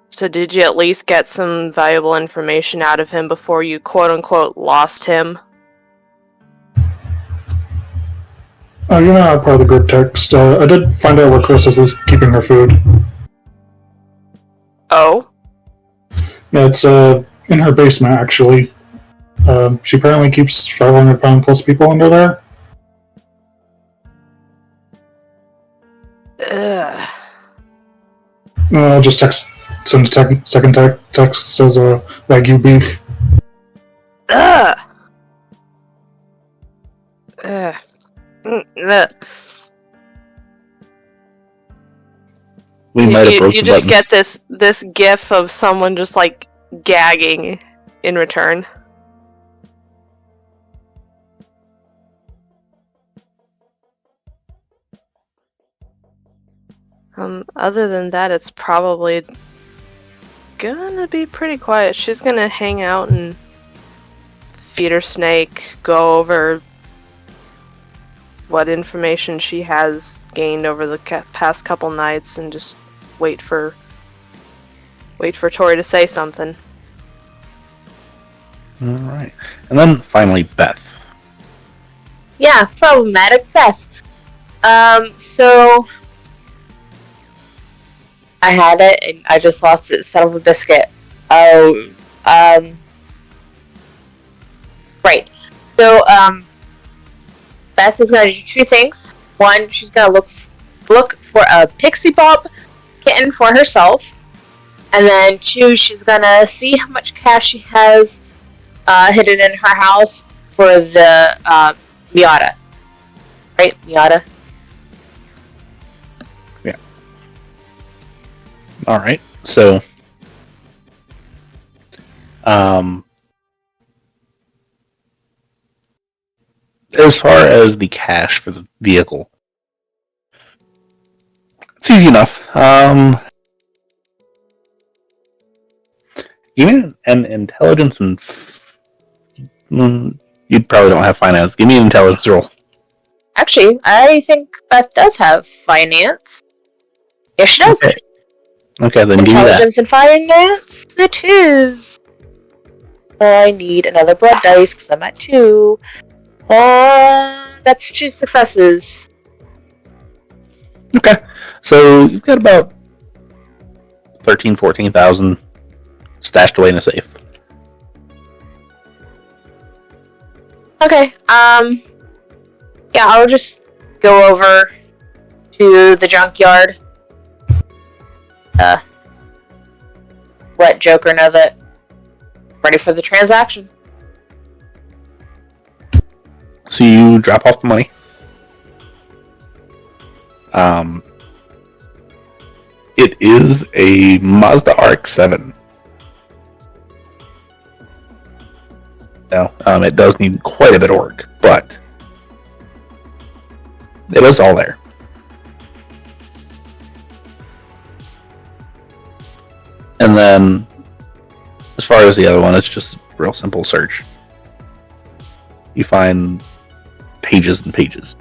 so did you at least get some valuable information out of him before you quote-unquote lost him? Oh, you're not part of the group text. I did find out where Chris is keeping her food. Oh? Yeah, it's in her basement, actually. She apparently keeps 500-pound plus people under there. Ugh. I'll just send a second text says Wagyu beef. Ugh. Ugh. We might have broken you the just button. get this gif of someone just like gagging in return. Other than that, it's probably gonna be pretty quiet. She's gonna hang out and feed her snake, go over what information she has gained over the past couple nights, and just wait for Tory to say something. All right, and then finally Beth. Yeah, problematic Beth. So I had it and I just lost it. Son of a biscuit. Oh, right. So, Beth is going to do two things. One, she's going to look for a pixie bob kitten for herself, and then two, she's going to see how much cash she has hidden in her house for the Miata. Right, Miata. Yeah. All right. So, as far as the cash for the vehicle, it's easy enough. Even an intelligence and you probably don't have finance. Give me an intelligence roll. Actually, I think Beth does have finance. Yes, she does. Okay, then give me that. Intelligence and finance, it is. I need another blood dice because I'm at 2. That's 2 successes. Okay, so you've got about 14,000 stashed away in a safe. Okay, yeah, I'll just go over to the junkyard. Let Joker know that I'm ready for the transaction. So you drop off the money. It is a Mazda RX-7. Now, it does need quite a bit of work, but it is all there. And then, as far as the other one, it's just a real simple search. You find pages and pages.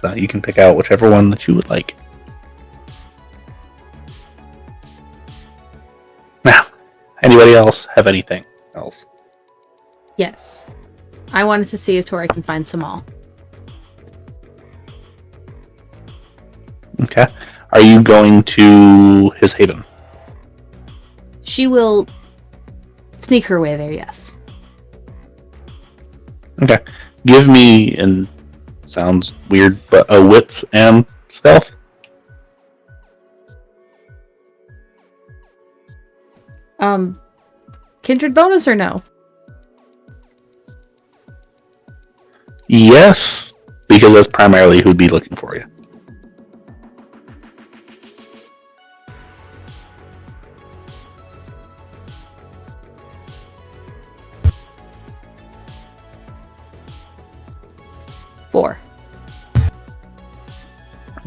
So you can pick out whichever one that you would like. Now, anybody else have anything else? Yes. I wanted to see if Tory can find Samal. Okay. Are you going to his haven? She will sneak her way there, yes. Okay. Give me, and sounds weird, but a wits and stealth. Kindred bonus or no? Yes, because that's primarily who'd be looking for you. Four.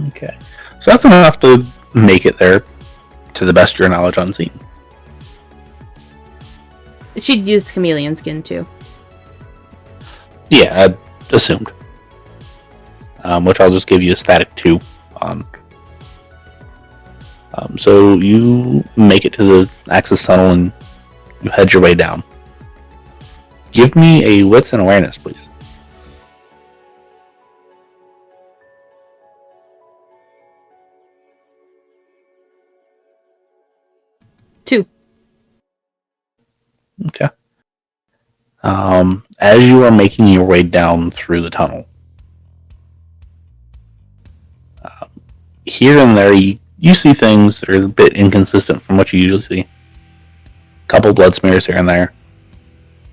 Okay. So that's enough to make it there, to the best of your knowledge, unseen. She'd used chameleon skin too. Yeah, I assumed. Which I'll just give you a static 2 on. So you make it to the access tunnel and you head your way down. Give me a wits and awareness, please. Two. Okay. As you are making your way down through the tunnel, here and there you see things that are a bit inconsistent from what you usually see. A couple blood smears here and there,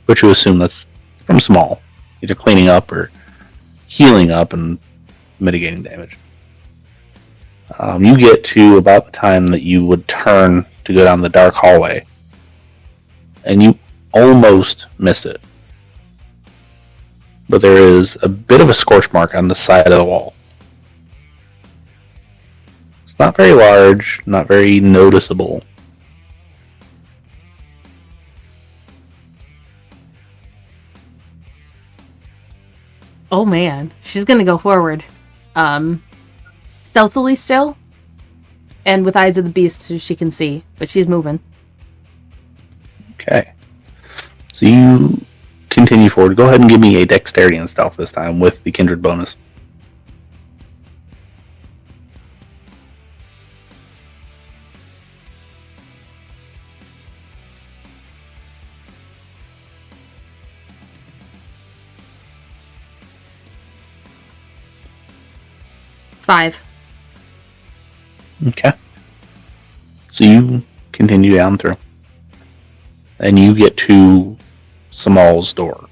which you assume that's from Samal, either cleaning up or healing up and mitigating damage. You get to about the time that you would turn to go down the dark hallway, and you almost miss it. But there is a bit of a scorch mark on the side of the wall. It's not very large, not very noticeable. Oh man, she's gonna go forward. Stealthily still, and with eyes of the beast so she can see, but she's moving. Okay. So you continue forward. Go ahead and give me a dexterity and stealth this time with the kindred bonus. Five. Okay. So you continue down through. And you get to Samal's door.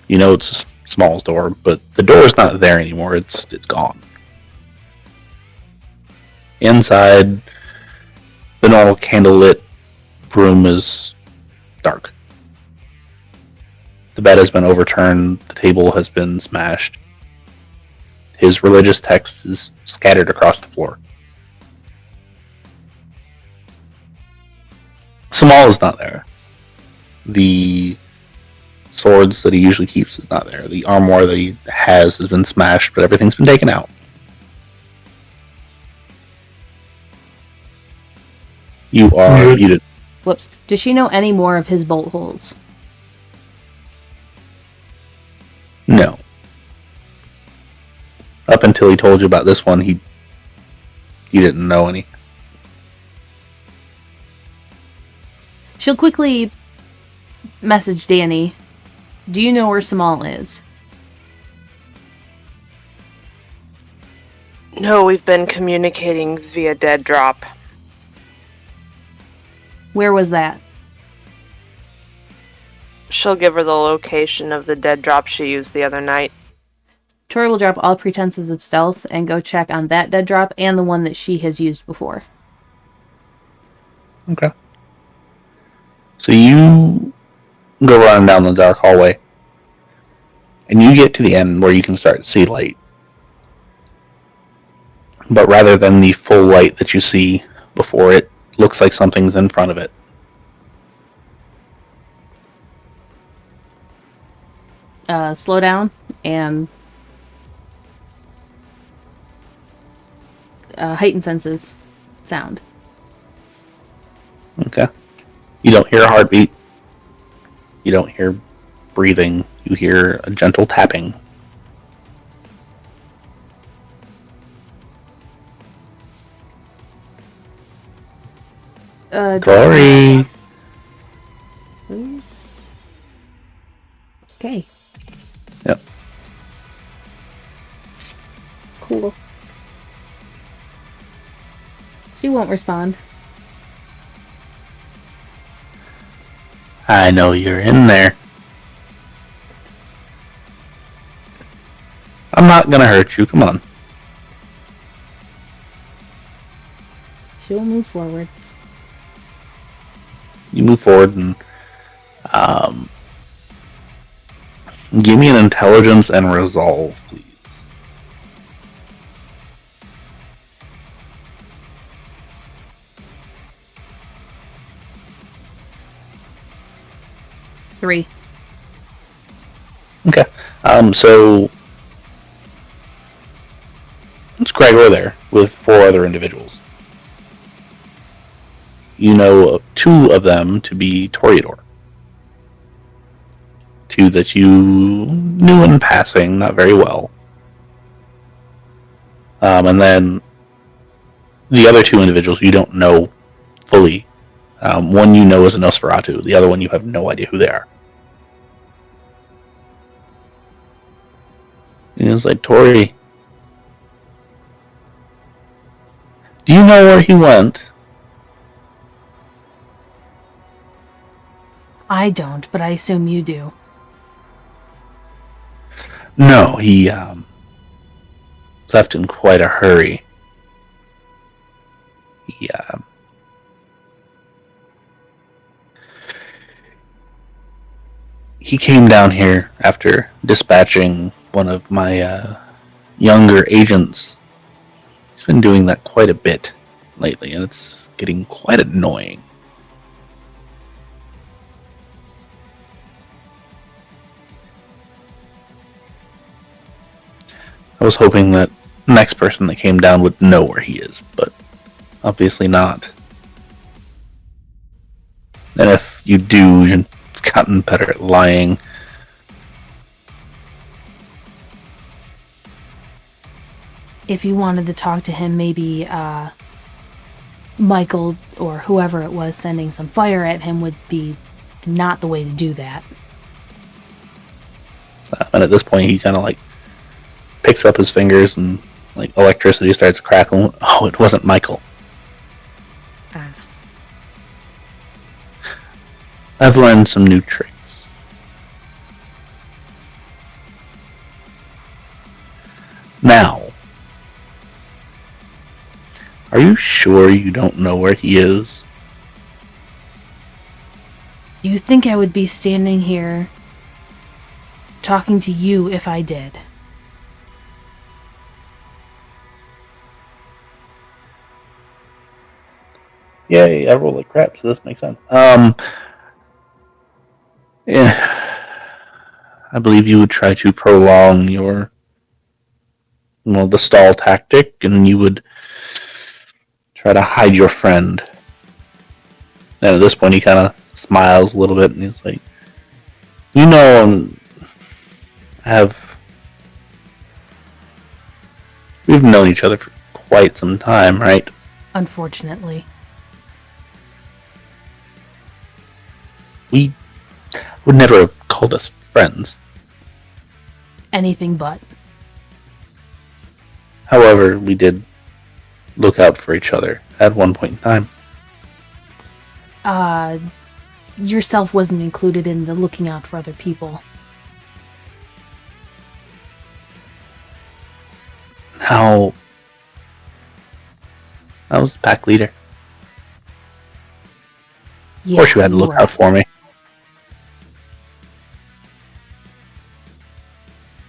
You know it's Samal's door, but the door is not there anymore. It's gone. Inside, the normal candlelit room is dark. The bed has been overturned. The table has been smashed. His religious text is scattered across the floor. Samal is not there. The swords that he usually keeps is not there. The armor that he has been smashed, but everything's been taken out. You are muted. Whoops. Does she know any more of his bolt holes? No. Up until he told you about this one, you didn't know any. She'll quickly message Dani. Do you know where Samal is? No, we've been communicating via dead drop. Where was that? She'll give her the location of the dead drop she used the other night. Tory will drop all pretenses of stealth and go check on that dead drop and the one that she has used before. Okay. So you go running down the dark hallway, and you get to the end where you can start to see light. But rather than the full light that you see before, it looks like something's in front of it. Slow down and heightened senses sound. Okay. You don't hear a heartbeat. You don't hear breathing. You hear a gentle tapping. Tory. Please. Okay. Yep. Cool. She won't respond. I know you're in there. I'm not gonna hurt you. Come on. She'll move forward. You move forward and give me an intelligence and resolve, please. Three. Okay. So it's Gregor there with 4 other individuals. You know 2 of them to be Toreador. 2 that you knew in passing, not very well. And then the other 2 individuals you don't know fully. One you know is a Nosferatu. The other one you have no idea who they are. And it's like, Tory, do you know where he went? I don't, but I assume you do. No, he left in quite a hurry. He came down here after dispatching one of my younger agents. He's been doing that quite a bit lately, and it's getting quite annoying. I was hoping that the next person that came down would know where he is, but obviously not. And if you do, you've gotten better at lying. If you wanted to talk to him, maybe Michael or whoever it was sending some fire at him would be not the way to do that. And at this point, he kind of like picks up his fingers and like electricity starts crackling. Oh, it wasn't Michael. I've learned some new tricks. Now, are you sure you don't know where he is? You think I would be standing here talking to you if I did? Yay, I roll like crap, so this makes sense. Yeah, I believe you would try to prolong your, the stall tactic, and you would try to hide your friend. And at this point, he kind of smiles a little bit, and he's like, we've known each other for quite some time, right? Unfortunately. We would never have called us friends. Anything but. However, we did look out for each other at one point in time. Yourself wasn't included in the looking out for other people. Now, I was the pack leader. Yeah, of course you had to look out for me.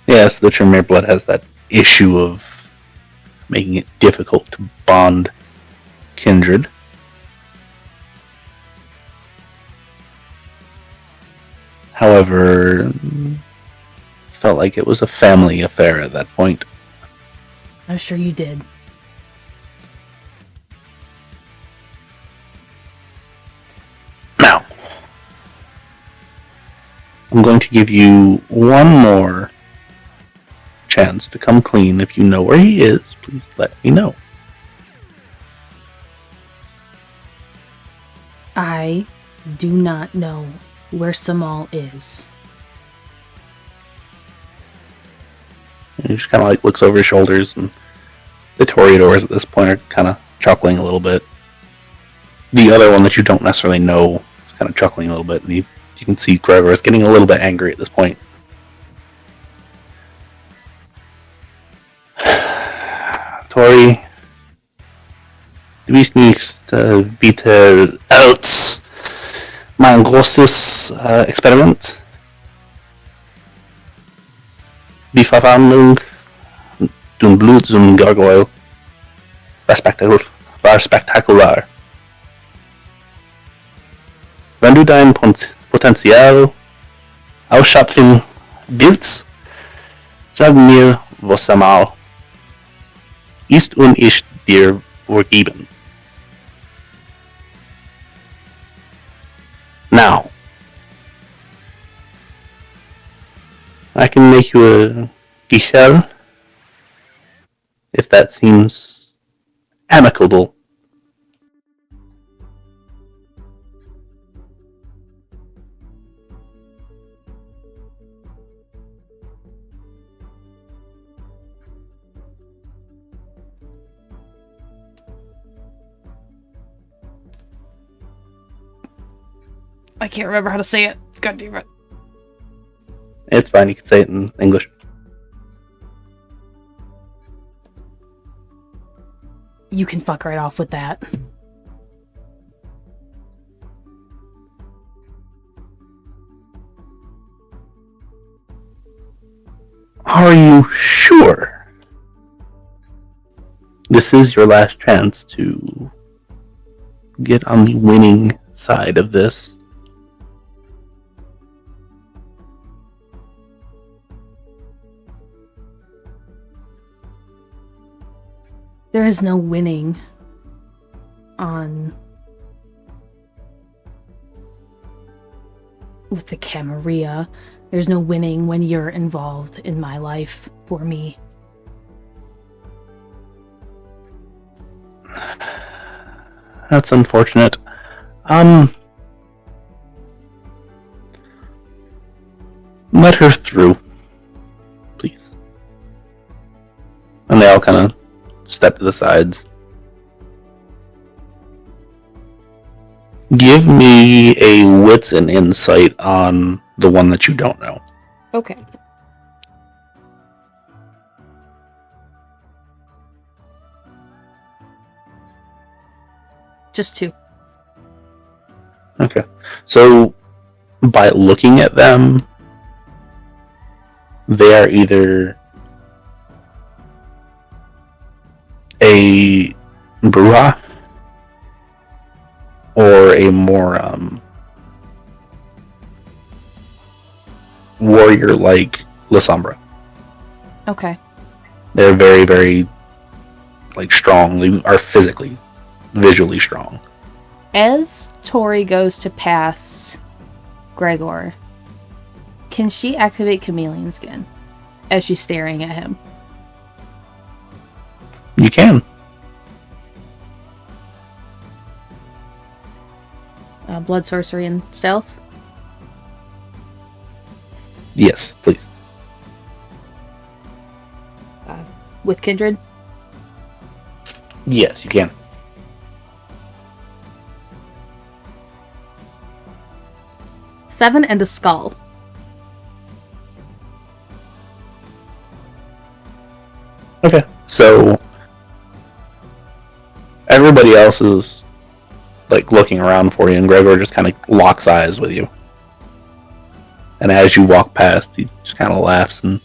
Yes, the Tremere Blood has that issue of making it difficult to bond kindred. However, felt like it was a family affair at that point. I'm sure you did. Now, I'm going to give you one more chance to come clean. If you know where he is, please let me know. I do not know where Samal is. And he just kind of like looks over his shoulders, and the Toreadors at this point are kind of chuckling a little bit. The other one that you don't necessarily know is kind of chuckling a little bit, and you can see Gregor is getting a little bit angry at this point. Tory, du bist nicht wieder als mein großes Experiment. Die Verwandlung zum Blut zum Gargoyle war spektakulär. Wenn du dein Potenzial ausschöpfen willst, sag mir, was Samal ist und ich dir vorgeben. Now, I can make you a Gichel if that seems amicable. I can't remember how to say it. God damn it. It's fine, you can say it in English. You can fuck right off with that. Are you sure? This is your last chance to get on the winning side of this. There is no winning with the Camarilla. There's no winning when you're involved in my life for me. That's unfortunate. Let her through, please. And they all kind of step to the sides. Give me a wits and insight on the one that you don't know. Okay. Just 2. Okay. So, by looking at them, they are either a bruja or a more warrior-like La Sombra. Okay. They're very, very strong. They are physically, visually strong. As Tory goes to pass Gregor, can she activate chameleon skin as she's staring at him? You can. Blood, sorcery, and stealth? Yes, please. With kindred? Yes, you can. Seven and a skull. Okay, so everybody else is looking around for you, and Gregor just kind of locks eyes with you. And as you walk past, he just kind of laughs, and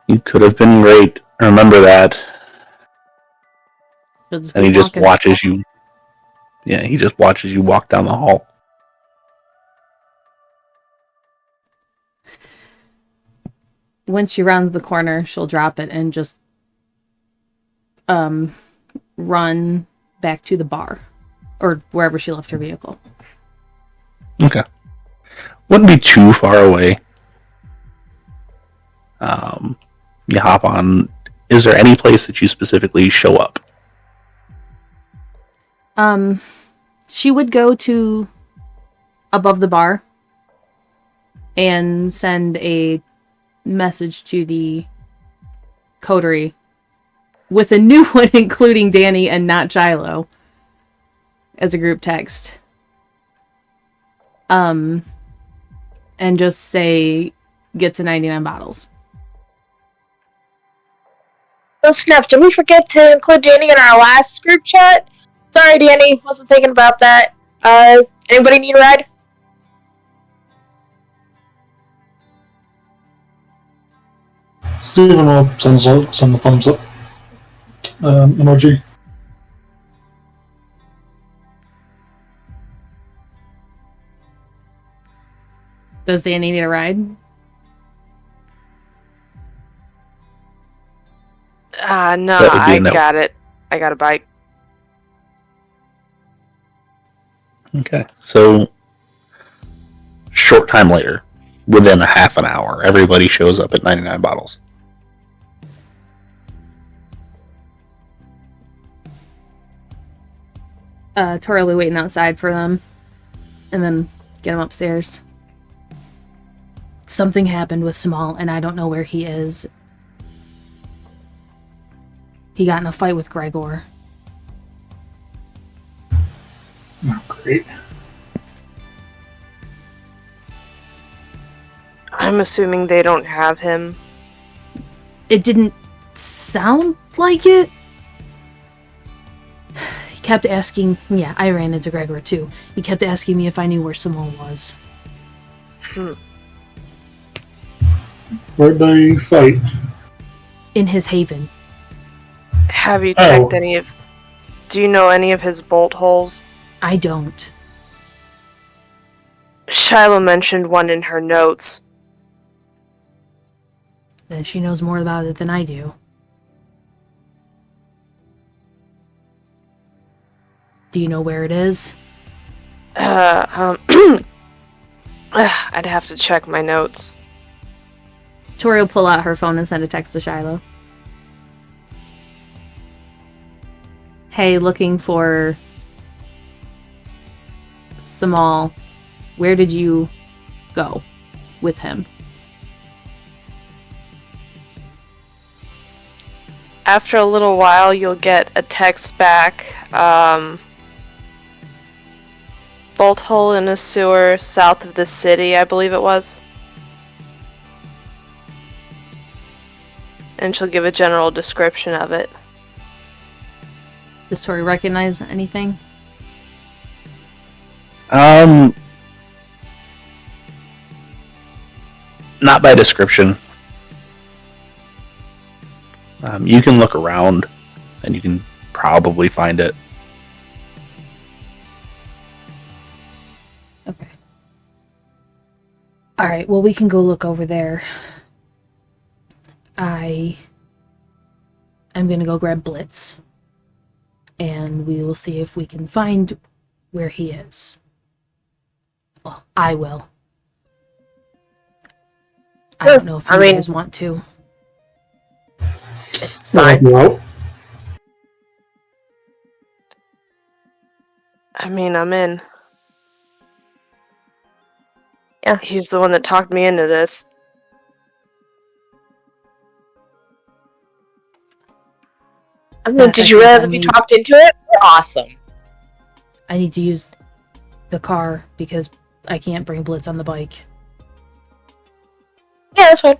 you could have been great. Remember that. And he just watches you. Yeah, he just watches you walk down the hall. When she rounds the corner, she'll drop it and just run back to the bar or wherever she left her vehicle. Okay. Wouldn't be too far away. You hop on. Is there any place that you specifically show up? She would go to above the bar and send a message to the Coterie with a new one including Dani and not Shiloh as a group text. And just say, get to 99 bottles. Oh snap, did we forget to include Dani in our last group chat? Sorry, Dani, wasn't thinking about that. Anybody need a ride? Steven will send a thumbs up emoji. Does Dani need a ride? No, I got it. I got a bike. Okay, so short time later, within a half an hour, everybody shows up at 99 bottles. Tory will be waiting outside for them and then get them upstairs. Something happened with Samal and I don't know where he is. He got in a fight with Gregor. Oh, great. I'm assuming they don't have him. It didn't sound like it. He kept asking... Yeah, I ran into Gregor, too. He kept asking me if I knew where Samal was. Where'd they fight? In his haven. Have you checked any of... Do you know any of his bolt holes? I don't. Shiloh mentioned one in her notes. Then she knows more about it than I do. Do you know where it is? I'd have to check my notes. Tory will pull out her phone and send a text to Shiloh. Hey, looking for Samal. Where did you go with him? After a little while, you'll get a text back. Bolt hole in a sewer south of the city, I believe it was. And she'll give a general description of it. Does Tory recognize anything? Not by description. You can look around, and you can probably find it. Okay. Alright, well, we can go look over there. I'm gonna go grab Blitz. And we will see if we can find where he is. Well, I will. I don't know if you guys want to. Fine. Well, I mean, I'm in. Yeah. He's the one that talked me into this. I mean, did you rather be talked into it? Awesome. I need to use the car because I can't bring Blitz on the bike. Yeah, that's fine.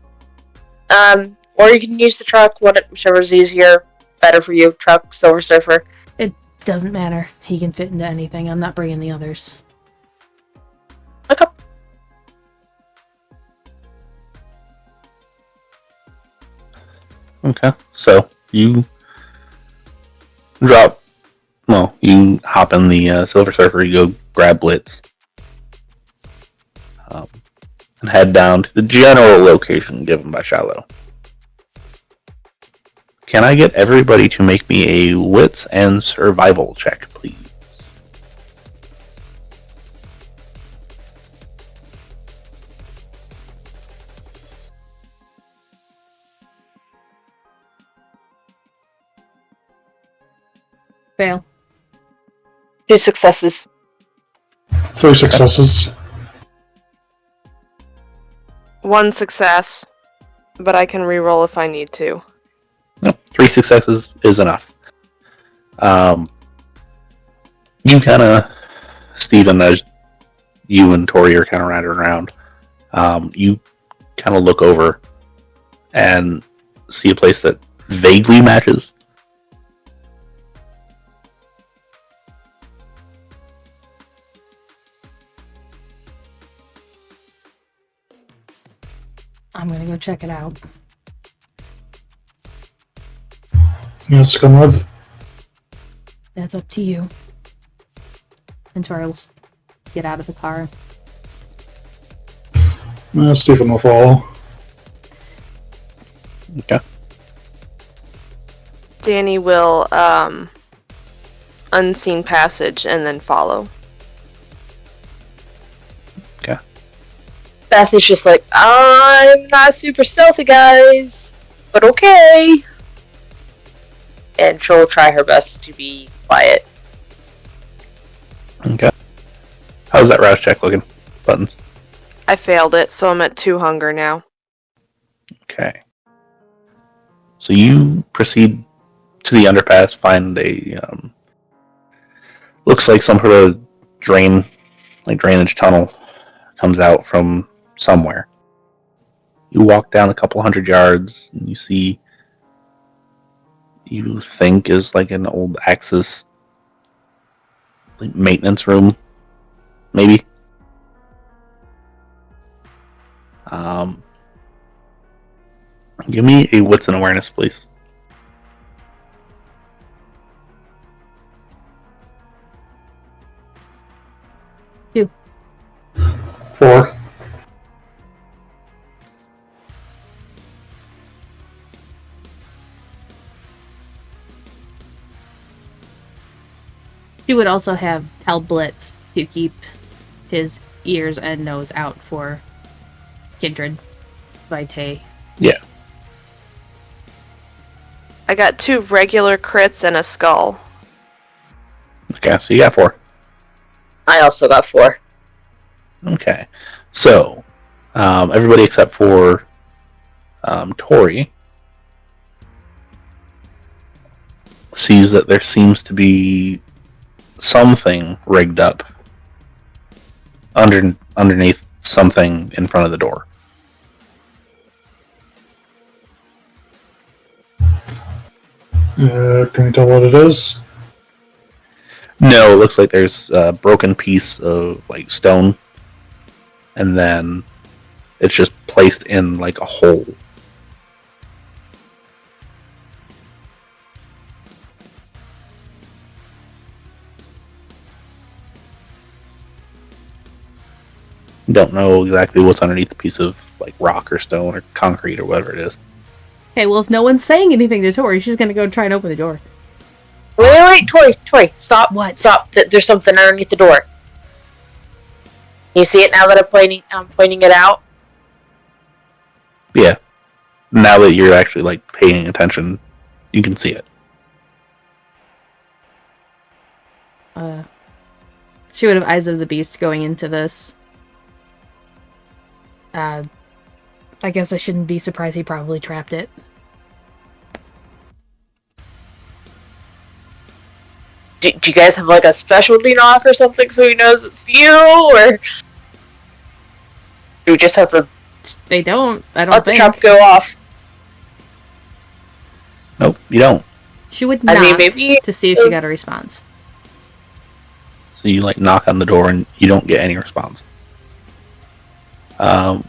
Or you can use the truck, whichever's easier, better for you. Truck, Silver Surfer. It doesn't matter. He can fit into anything. I'm not bringing the others. Okay. Okay, so you you hop in the Silver Surfer, you go grab Blitz, and head down to the general location given by Shiloh. Can I get everybody to make me a wits and survival check, please? Fail. 2 successes. 3 successes. 1 success, but I can reroll if I need to. No, 3 successes is enough. You kind of, Steven, as you and Tory are kind of riding around, you kind of look over and see a place that vaguely matches. I'm gonna go check it out. Yes, come with. That's up to you. And Tory will get out of the car. Stephen will follow. Okay. Dani will unseen passage and then follow. Okay. Beth is just like, I'm not super stealthy, guys, but okay. And she'll try her best to be quiet. Okay. How's that rouse check looking? Buttons. I failed it, so I'm at 2 hunger now. Okay. So you proceed to the underpass, find a looks like some sort of drainage tunnel comes out from somewhere. You walk down a couple hundred yards and you see you think is like an old Axis like maintenance room, maybe. Give me a wits and awareness, please. 2. 4. She would also have tell Blitz to keep his ears and nose out for Kindred, Vitae. Yeah. I got 2 regular crits and a skull. Okay, so you got 4. I also got 4. Okay. So, everybody except for Tory sees that there seems to be something rigged up underneath something in front of the door. Can you tell what it is? No, it looks like there's a broken piece of like stone, and then it's just placed in like a hole. Don't know exactly what's underneath the piece of like rock or stone or concrete or whatever it is. Okay, well, if no one's saying anything to Tori, she's gonna go try and open the door. Wait, Tory, stop. What? Stop. There's something underneath the door. You see it now that I'm pointing it out? Yeah. Now that you're actually like paying attention, you can see it. She would have Eyes of the Beast going into this. I guess I shouldn't be surprised he probably trapped it. Do you guys have like a specialty knock or something so he knows it's you, or do we just have to They don't. I don't let think. the trap go off? Nope, you don't. She would I knock mean, maybe to see if she got a response. So you like knock on the door and you don't get any response. Would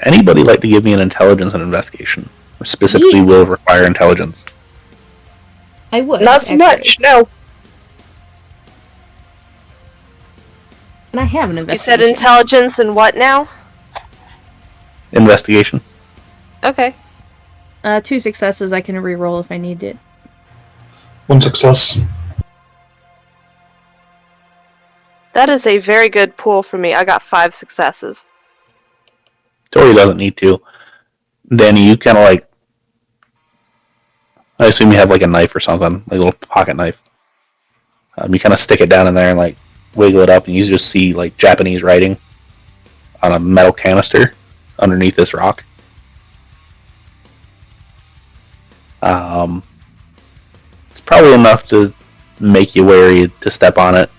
anybody like to give me an intelligence and investigation? Or specifically will require intelligence? I would. Not so much, no. And I have an You investigation. said intelligence and what now? Investigation. Okay. 2 successes. I can re-roll if I need it. 1 success. That is a very good pool for me. I got 5 successes. Tory doesn't need to. Dani, you kind of like... I assume you have like a knife or something, like a little pocket knife. You kind of stick it down in there and like wiggle it up, and you just see like Japanese writing on a metal canister underneath this rock. It's probably enough to make you wary to step on it.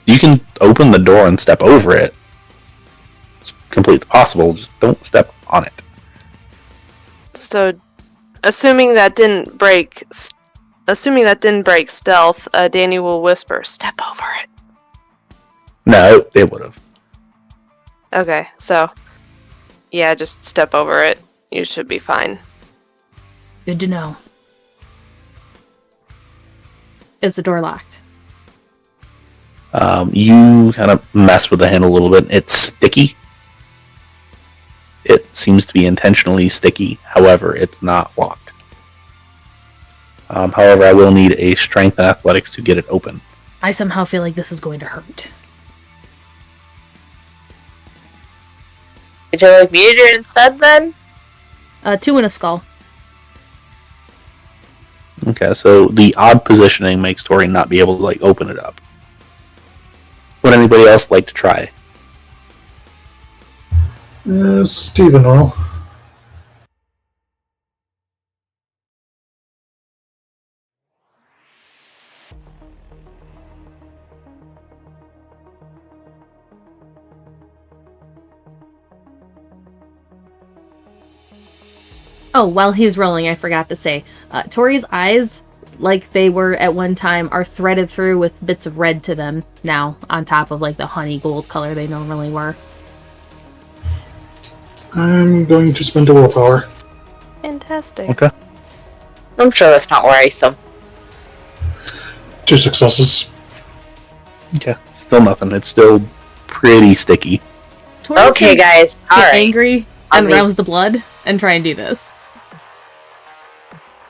You can open the door and step over it. It's completely possible, just don't step on it. So, assuming that didn't break stealth, Dani will whisper, "Step over it." No, it would have. Okay, so yeah, just step over it. You should be fine. Good to know. Is the door locked? You kind of mess with the handle a little bit. It's sticky. It seems to be intentionally sticky. However, it's not locked. However, I will need a strength and athletics to get it open. I somehow feel like this is going to hurt. Would you like me to do it instead then? 2 and a skull. Okay, so the odd positioning makes Tory not be able to like open it up. Would anybody else like to try? Steven will. Oh, while he's rolling, I forgot to say, Tory's eyes, like they were at one time, are threaded through with bits of red to them now, on top of like the honey gold color they normally were. I'm going to spend a willpower. Fantastic. Okay. I'm sure that's not worrisome. 2 successes. Okay. Still nothing. It's still pretty sticky. Tory's Okay, gonna guys. get Alright. angry and rouse the blood and try and do this.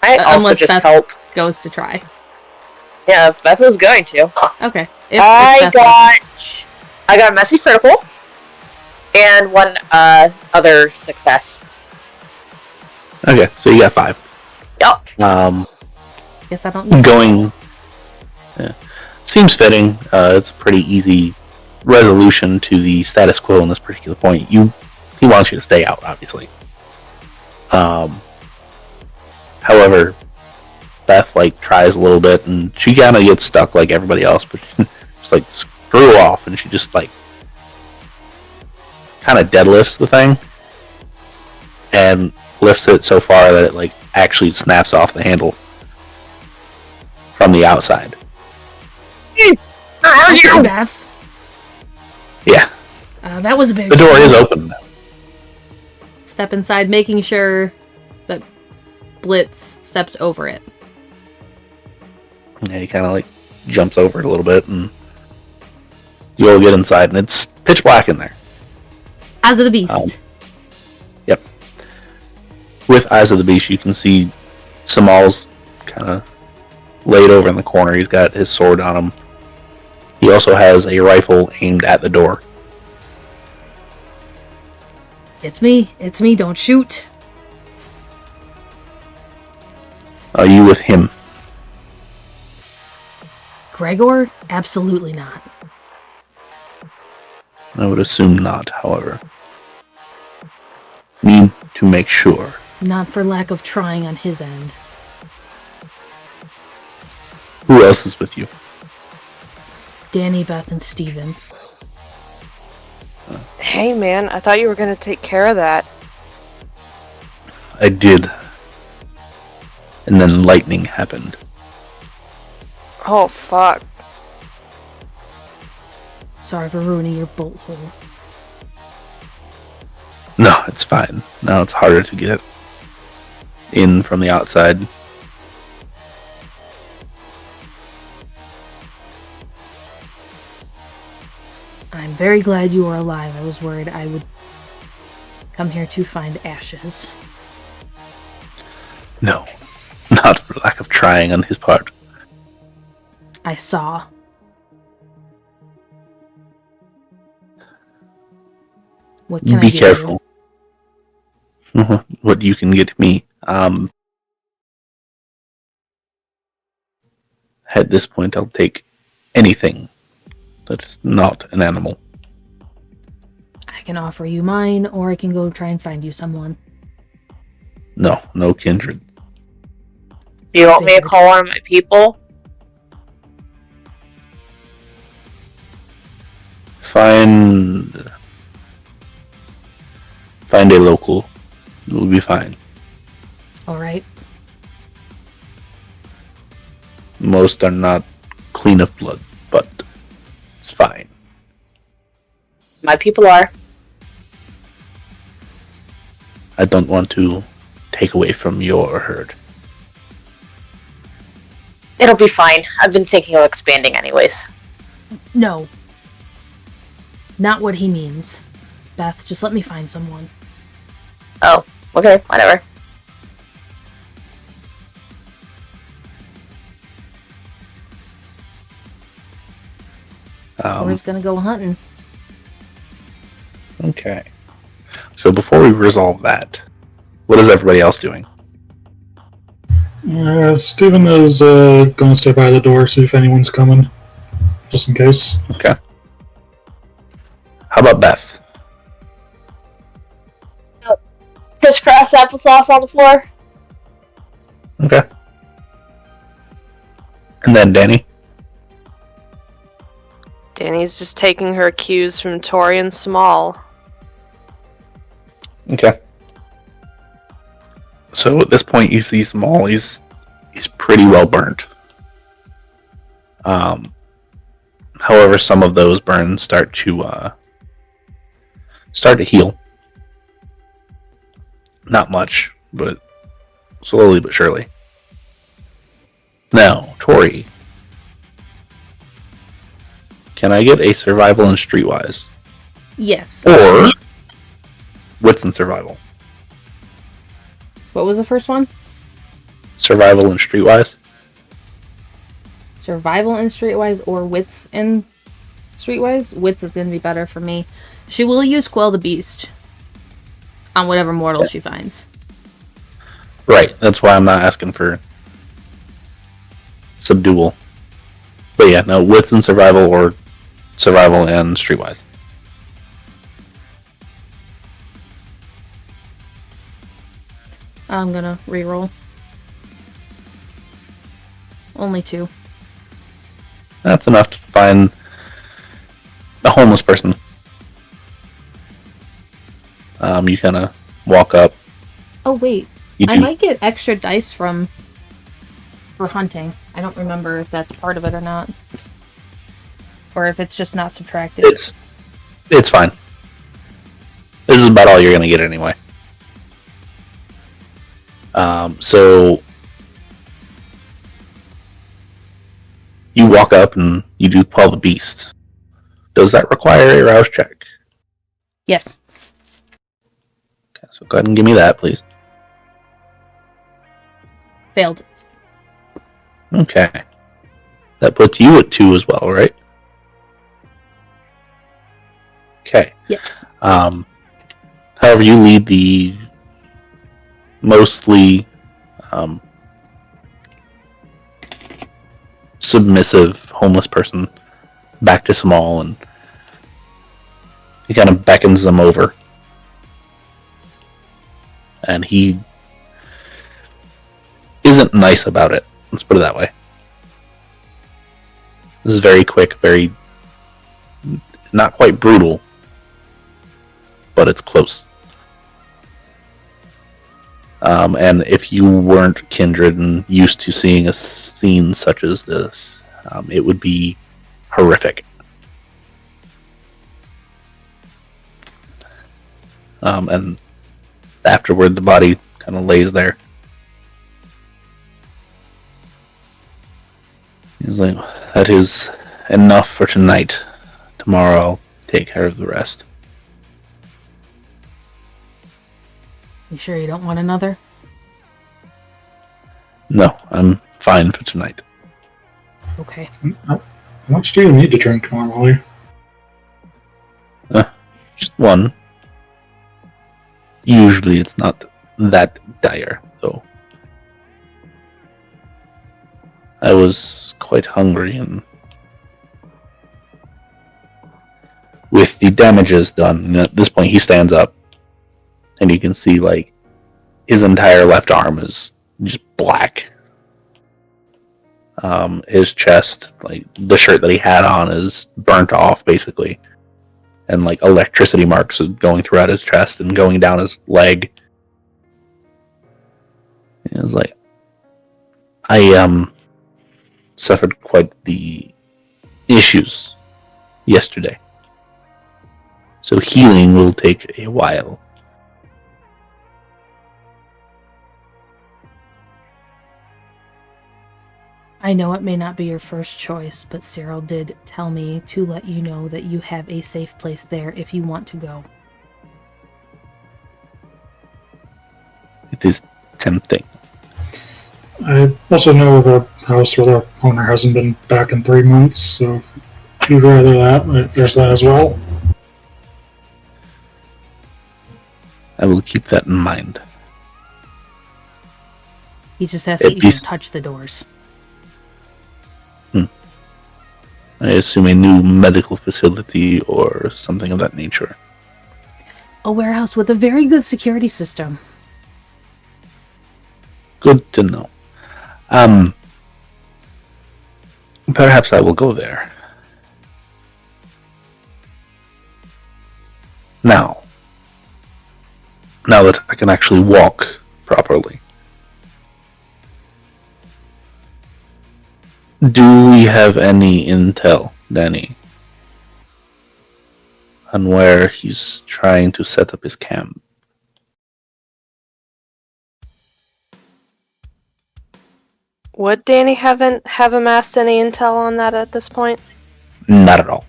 I also unless just Beth help. goes to try. Yeah, Beth was going to. Okay. I got a messy critical. And 1 other success. Okay, so you got 5. Yup. Guess I don't need Going... Yeah. Seems fitting. It's a pretty easy resolution to the status quo in this particular point. He wants you to stay out, obviously. However, Beth tries a little bit, and she kind of gets stuck like everybody else, but just screw off, and she just kind of deadlifts the thing, and lifts it so far that it actually snaps off the handle from the outside. Beth. Yeah. That was a big The door is open now. Step inside, making sure that Blitz steps over it. Yeah, he kind of jumps over it a little bit, and you all get inside, and it's pitch black in there. Eyes of the Beast. Yep. With Eyes of the Beast, you can see Samal's kind of laid over in the corner. He's got his sword on him. He also has a rifle aimed at the door. It's me, don't shoot. Are you with him? Gregor? Absolutely not. I would assume not, however. Need to make sure. Not for lack of trying on his end. Who else is with you? Dani, Beth, and Steven. Hey man, I thought you were gonna take care of that. I did. And then lightning happened. Oh fuck. Sorry for ruining your bolt hole. No, it's fine. Now it's harder to get in from the outside. I'm very glad you are alive. I was worried I would come here to find ashes. No, not for lack of trying on his part. I saw. What can I Be do? careful. What you can get me. At this point, I'll take anything that's not an animal. I can offer you mine, or I can go try and find you someone. No kindred. Do you want me to call one of my people? Find a local. It will be fine. Alright. Most are not clean of blood, but it's fine. My people are. I don't want to take away from your herd. It'll be fine. I've been thinking of expanding anyways. No. Not what he means. Beth, just let me find someone. Oh, okay, whatever. Tory's gonna go hunting. Okay. So before we resolve that, what is everybody else doing? Steven is going to stay by the door, see if anyone's coming, just in case. Okay. How about Beth? Crisscross applesauce on the floor. Okay. And then Dani? Dani's just taking her cues from Tory and Samal. Okay. So at this point, you see Samal. He's pretty well burnt. However, some of those burns start to heal. Not much, but slowly but surely. Now, Tory, can I get a survival and streetwise? Yes. Or wits and survival? What was the first one? Survival and streetwise? Survival and streetwise or wits and streetwise? Wits is going to be better for me. She will use Quell the Beast on whatever mortal she finds. Right, that's why I'm not asking for subdual. But yeah, no, wits and survival or survival and streetwise. I'm gonna reroll. Only 2. That's enough to find a homeless person. You kind of walk up. Oh wait, I might get extra dice for hunting. I don't remember if that's part of it or not, or if it's just not subtracted. It's fine. This is about all you're gonna get anyway. So you walk up and you do Quell the Beast. Does that require a rouse check? Yes. Okay, so go ahead and give me that, please. Failed. Okay. That puts you at 2 as well, right? Okay. Yes. However, you lead the mostly submissive homeless person back to Samal, and he kind of beckons them over. And he isn't nice about it. Let's put it that way. This is very quick, very not quite brutal, but it's close. And if you weren't kindred and used to seeing a scene such as this, it would be horrific. And afterward, the body kind of lays there. He's like, that is enough for tonight. Tomorrow I'll take care of the rest. You sure you don't want another? No, I'm fine for tonight. Okay. How much do you need to drink normally? Just one. Usually it's not that dire, though. I was quite hungry, and with the damages done, and at this point he stands up, and you can see, like, his entire left arm is just black. His chest, like, the shirt that he had on is burnt off, basically. And, like, electricity marks are going throughout his chest and going down his leg. And it was like, I, suffered quite the issues yesterday. So healing will take a while. I know it may not be your first choice, but Cyril did tell me to let you know that you have a safe place there if you want to go. It is tempting. I also know of a house where the owner hasn't been back in 3 months, so if you'd rather that, there's that as well. I will keep that in mind. He just has to even touch the doors. I assume a new medical facility or something of that nature. A warehouse with a very good security system. Good to know. Perhaps I will go there. Now that I can actually walk properly, Do we have any intel, Dani, on where he's trying to set up his camp? Would Dani have amassed any intel on that at this point? Not at all.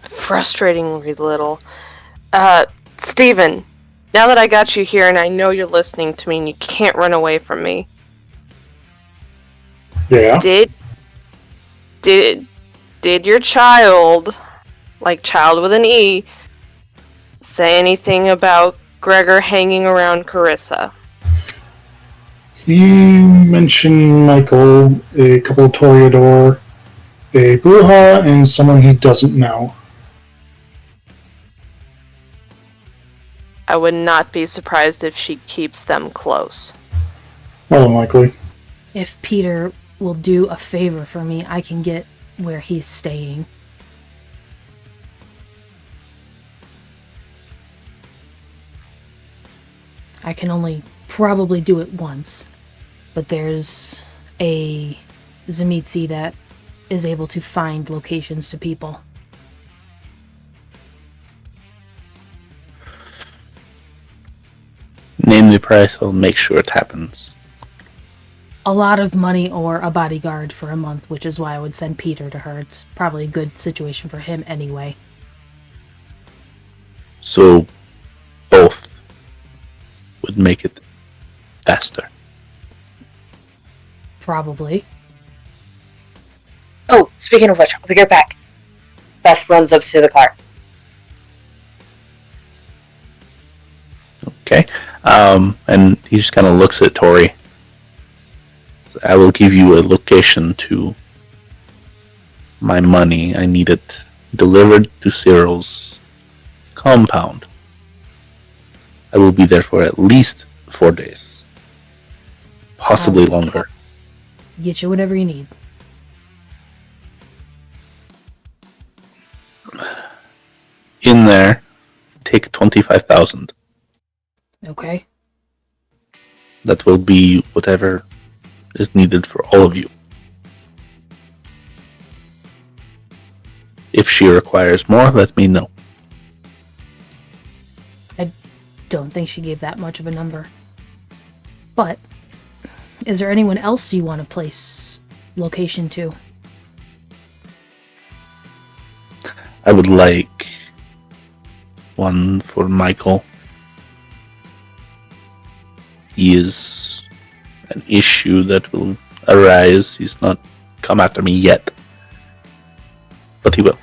Frustratingly little. Steven, now that I got you here and I know you're listening to me and you can't run away from me. Yeah. Did your child, like child with an E, say anything about Gregor hanging around Carissa? He mentioned Michael, a couple of Toreador, a Bruja, and someone he doesn't know. I would not be surprised if she keeps them close. More than likely. If Peter will do a favor for me, I can get where he's staying. I can only probably do it once, but there's a Zemitzi that is able to find locations to people. Name the price, I'll make sure it happens. A lot of money or a bodyguard for a month, which is why I would send Peter to her. It's probably a good situation for him anyway. So, both would make it faster. Probably. Oh, speaking of which, I'll be right back. Beth runs up to the car. Okay. And he just kind of looks at Tory. So I will give you a location to my money. I need it delivered to Cyril's compound. I will be there for at least 4 days. Possibly longer. Get you whatever you need. In there, take 25,000. Okay. That will be whatever is needed for all of you. If she requires more, let me know. I don't think she gave that much of a number. But, is there anyone else you want to place location to? I would like one for Michael. He is an issue that will arise. He's not come after me yet, but he will.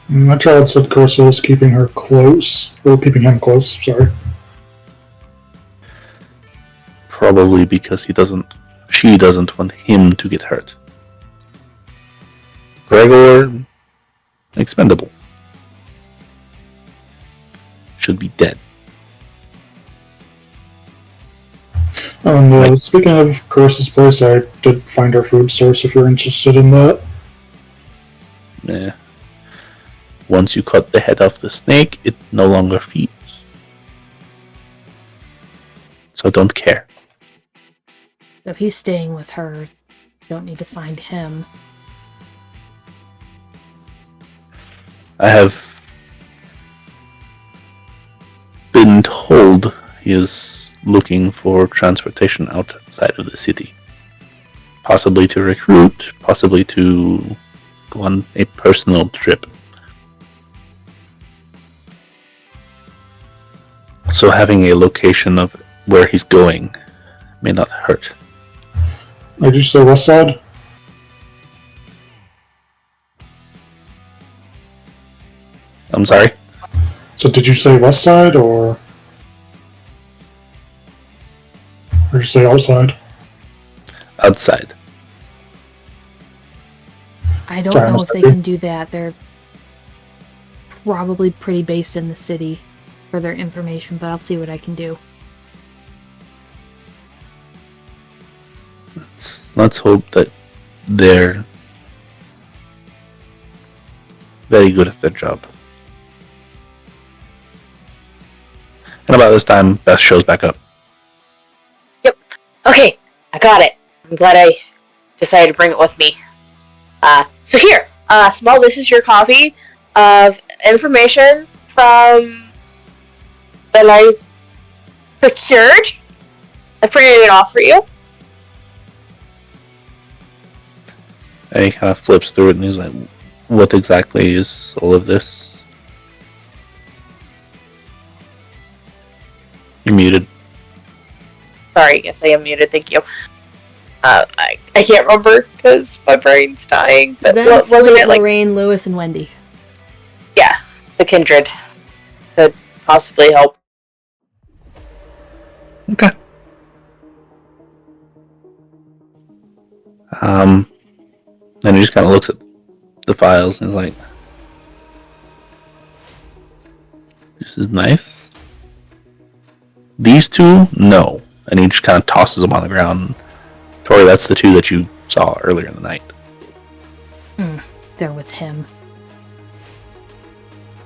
My child said Carissa was keeping her close, or keeping him close, sorry. Probably because she doesn't want him to get hurt. Gregor, expendable. Should be dead. And speaking of Carissa's place, I did find her food source if you're interested in that. Once you cut the head off the snake, it no longer feeds. So don't care. If he's staying with her, don't need to find him. I have been told he is looking for transportation outside of the city. Possibly to recruit, possibly to go on a personal trip. So having a location of where he's going may not hurt. Did you say west side? I'm sorry? So did you say west side, or did you say outside? Outside. I don't Sorry, know Mr. if they B. can do that. They're probably pretty based in the city for their information, but I'll see what I can do. Let's hope that they're very good at their job. And about this time, Beth shows back up. Yep. Okay, I got it. I'm glad I decided to bring it with me. So here, Samal, this is your copy of information from that I procured. I printed it off for you. And he kind of flips through it and he's like, what exactly is all of this? You're muted. Sorry, yes, I am muted. Thank you. I can't remember because my brain's dying. But Zen, wasn't Slate, it like Lorraine, Lewis, and Wendy? yeah, the kindred could possibly help. Okay. And he just kind of looks at the files and is like, this is nice. These two, no. And he just kind of tosses them on the ground. Tory, that's the two that you saw earlier in the night. They're with him.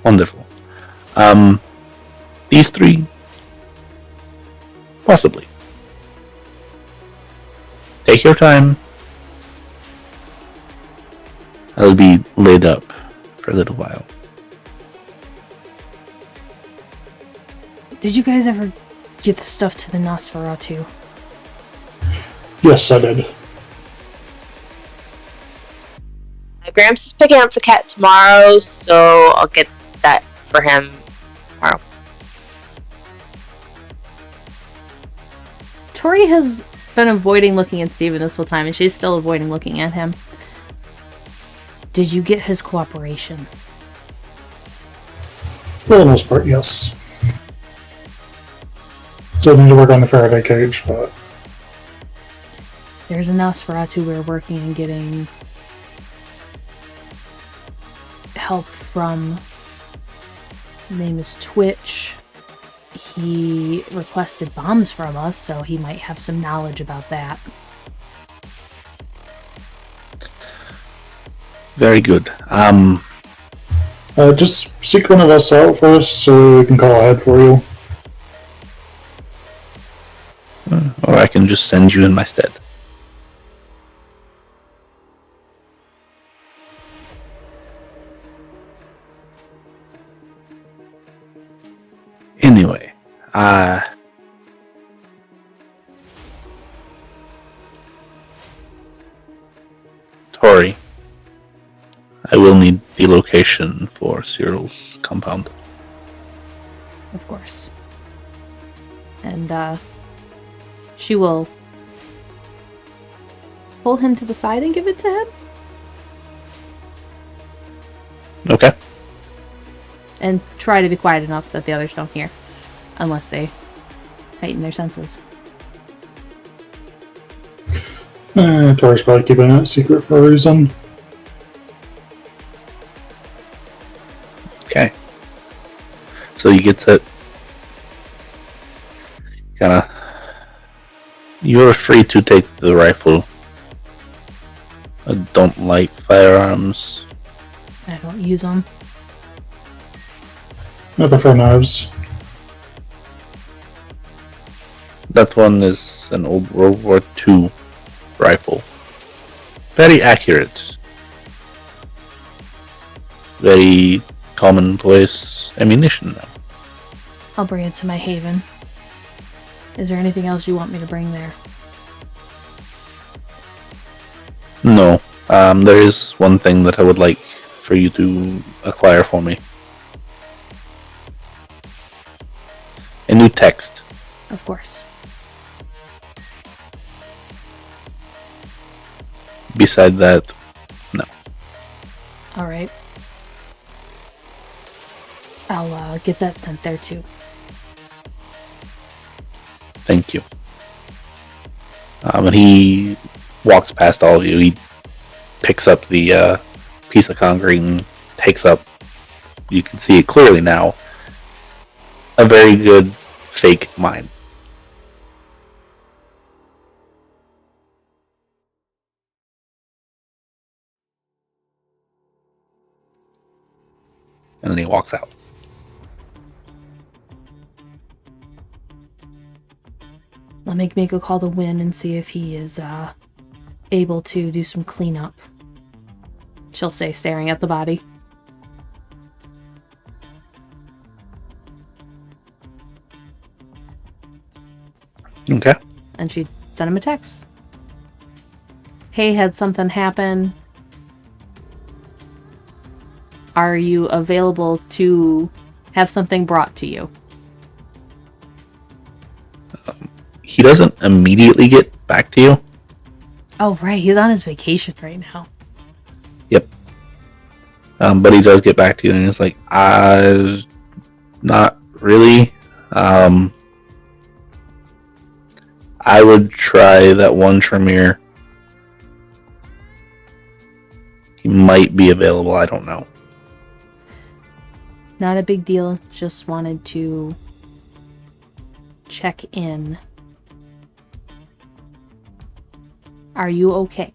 Wonderful. These three, possibly. Take your time. I'll be laid up for a little while. Did you guys ever get the stuff to the Nosferatu? Yes, I did. Gramps is picking up the cat tomorrow, so I'll get that for him tomorrow. Tori has been avoiding looking at Steven this whole time, and she's still avoiding looking at him. Did you get his cooperation? For the most part, yes. Still need to work on the Faraday cage, but There's a Nosferatu we're working on getting help from. His name is Twitch. He requested bombs from us, so he might have some knowledge about that. Very good. just seek one of us out first so we can call ahead for you. Or I can just send you in my stead. Anyway, Tory, I will need the location for Cyril's compound. Of course. And, she will pull him to the side and give it to him? Okay. And try to be quiet enough that the others don't hear. Unless they heighten their senses. Tori's probably keeping it secret for a reason. Okay. So he gets it. Kinda. You're free to take the rifle. I don't like firearms. I don't use them. I prefer knives. That one is an old World War II rifle. Very accurate. Very commonplace ammunition now. I'll bring it to my haven. Is there anything else you want me to bring there? No. There is one thing that I would like for you to acquire for me. A new text. Of course. Beside that, no. Alright. I'll get that sent there too. Thank you. And he walks past all of you. He picks up the piece of concrete and takes up, you can see it clearly now, a very good fake mine. And then he walks out. Let me make a call to Win and see if he is able to do some cleanup. She'll say, staring at the body. Okay. And she sent him a text. Hey, had something happen? Are you available to have something brought to you? He doesn't immediately get back to you. Oh, right. He's on his vacation right now. Yep. But he does get back to you, and he's like, not really. I would try that one Tremere. He might be available, I don't know. Not a big deal. Just wanted to check in. Are you okay?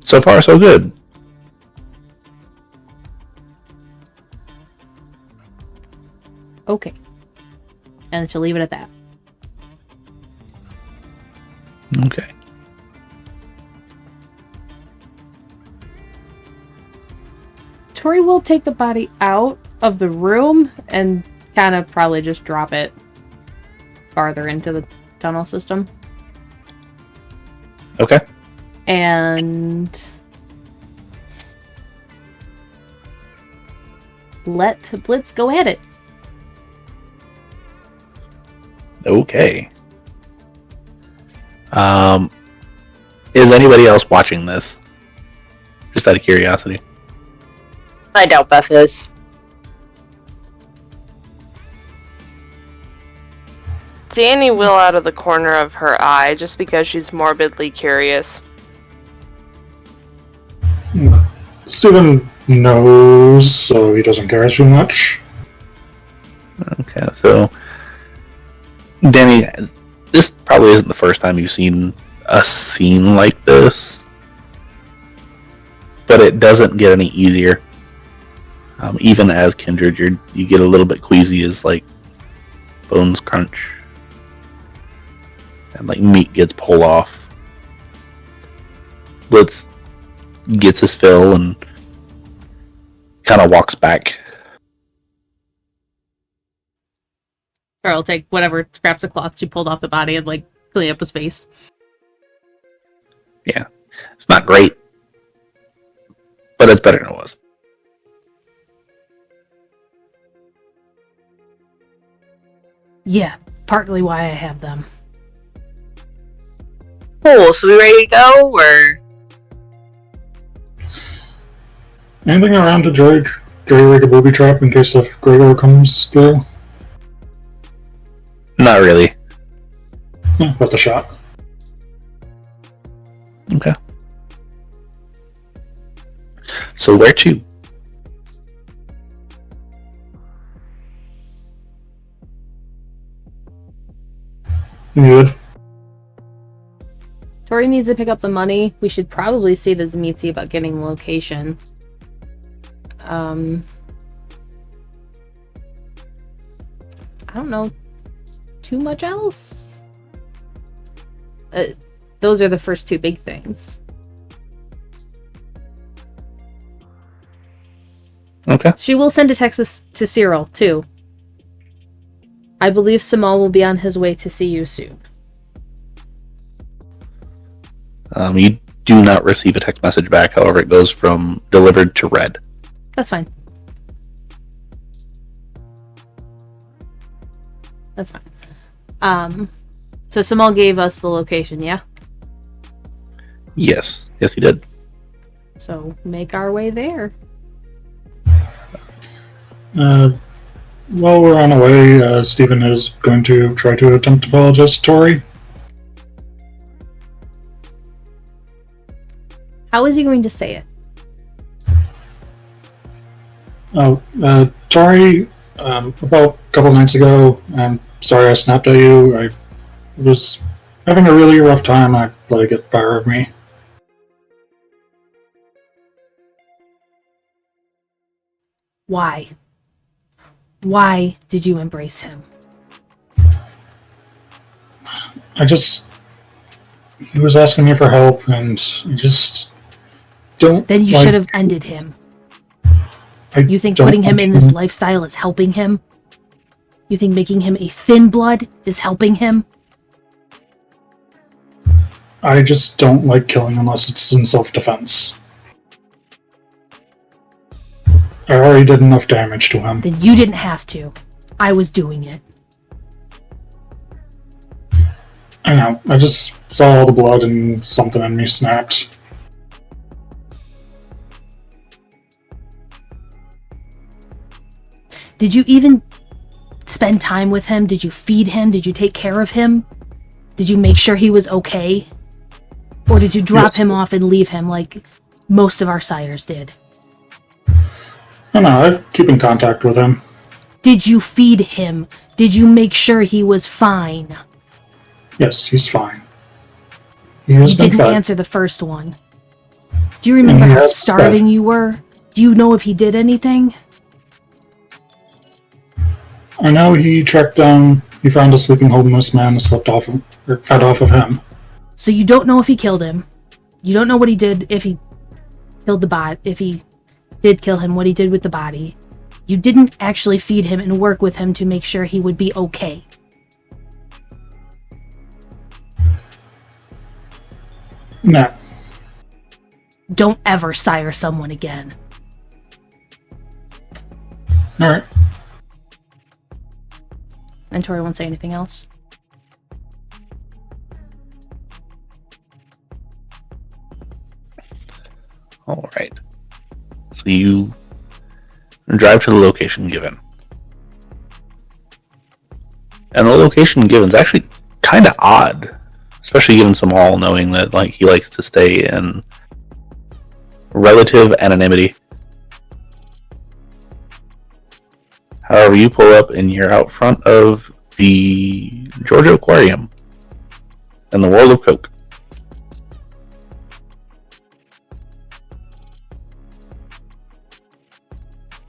So far, so good. Okay. And she'll leave it at that. Okay. Tory will take the body out of the room and kind of probably just drop it farther into the tunnel system. Okay. And let Blitz go at it. Okay. Is anybody else watching this? Just out of curiosity. I doubt Beth is. Dani will out of the corner of her eye just because she's morbidly curious. Steven knows, so he doesn't care too much. Okay, so Dani, this probably isn't the first time you've seen a scene like this, but it doesn't get any easier. Even as Kindred, you get a little bit queasy as like bones crunch and like meat gets pulled off. Blitz gets his fill and kind of walks back. Or I'll take whatever scraps of cloth she pulled off the body and like clean up his face. Yeah, it's not great, but it's better than it was. Yeah, partly why I have them. Cool, so we ready to go, or? Anything around to rig a booby trap in case if Gregor comes through? Not really. Worth a shot. Okay. So where to? Good. Tory needs to pick up the money. We should probably see the Zemitzi about getting location. I don't know too much else. Those are the first two big things. Okay. She will send a text to Cyril, too. I believe Samal will be on his way to see you soon. You do not receive a text message back, however, it goes from delivered to read. That's fine. That's fine. So Samal gave us the location, yeah? Yes. Yes, he did. So make our way there. While we're on our way, Stephen is going to try to attempt to apologize to Tory. How is he going to say it? Tory, about a couple nights ago, I'm sorry I snapped at you. I was having a really rough time. I let it get the better of me. Why? Why did you embrace him? He was asking me for help, and I just don't. Then you should have ended him. You think putting him in this lifestyle is helping him? You think making him a thin blood is helping him? I just don't like killing unless it's in self-defense. I already did enough damage to him. Then you didn't have to. I was doing it. I know. I just saw all the blood and something in me snapped. Did you even spend time with him? Did you feed him? Did you take care of him? Did you make sure he was okay? Or did you drop him off and leave him like most of our sires did? No, I keep in contact with him. Did you feed him? Did you make sure he was fine? Yes, he's fine. You didn't answer the first one. Do you remember how starving you were? Do you know if he did anything? I know he found a sleeping homeless man and fed off of him. So you don't know if he killed him. You don't know what he did if he killed the bot. If he did kill him, what he did with the body. You didn't actually feed him and work with him to make sure he would be okay. No. Don't ever sire someone again. Alright. And Tory won't say anything else. Alright. So you drive to the location given. And the location given is actually kind of odd. Especially given Samal knowing that he likes to stay in relative anonymity. However, you pull up and you're out front of the Georgia Aquarium in the world of Coke.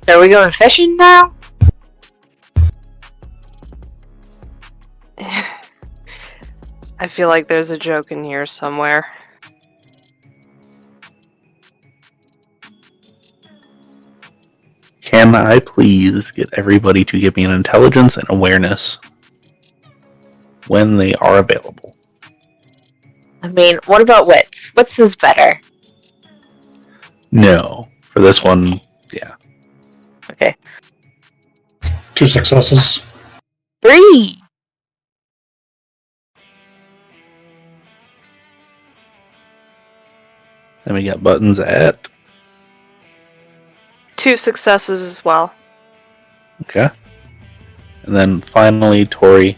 Are we going fishing now? I feel like there's a joke in here somewhere. Can I please get everybody to give me an intelligence and awareness when they are available? I mean, what about wits? Wits is better. No. For this one, yeah. Okay. 2 successes. 3! Then we got buttons at... 2 successes as well. Okay. And then finally, Tory.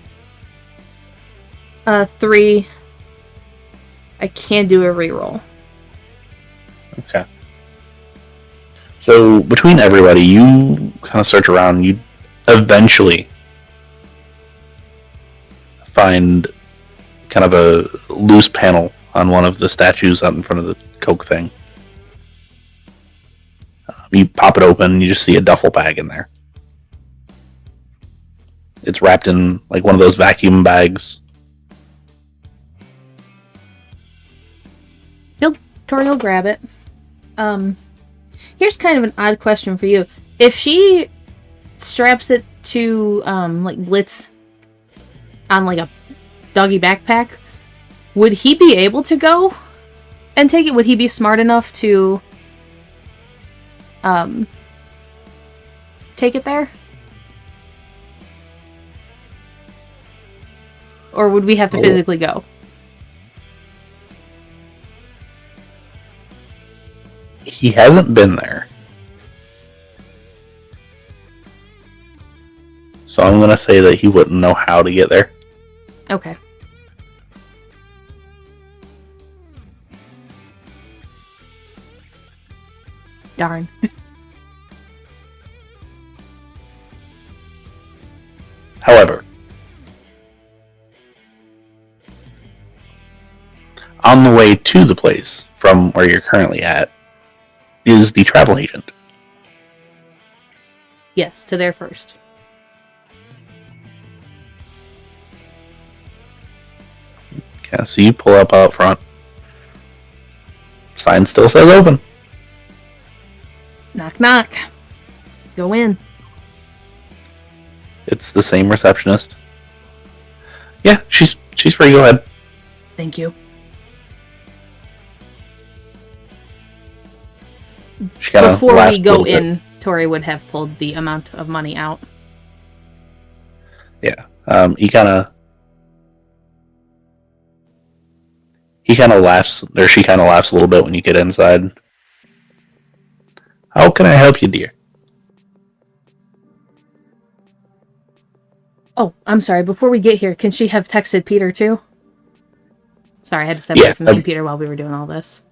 3. I can't do a reroll. Okay. So, between everybody, you kind of search around, and you eventually find kind of a loose panel on one of the statues out in front of the Coke thing. You pop it open, and you just see a duffel bag in there. It's wrapped in one of those vacuum bags. Tory will grab it. Here's kind of an odd question for you. If she straps it to Blitz on a doggy backpack, would he be able to go and take it? Would he be smart enough to take it there? Or would we have to physically go? He hasn't been there. So I'm going to say that he wouldn't know how to get there. Okay. Darn. However, on the way to the place from where you're currently at is the travel agent. Yes, to there first. Okay, so you pull up out front. Sign still says open. Knock, knock. Go in. It's the same receptionist. Yeah, she's free. Go ahead. Thank you. She kinda Before laughs we a go little bit. in, Tory would have pulled the amount of money out. Yeah. He kind of laughs, or she kind of laughs a little bit when you get inside. How can I help you, dear? Oh, I'm sorry. Before we get here, can she have texted Peter too? Sorry, I had to step away from the computer while we were doing all this.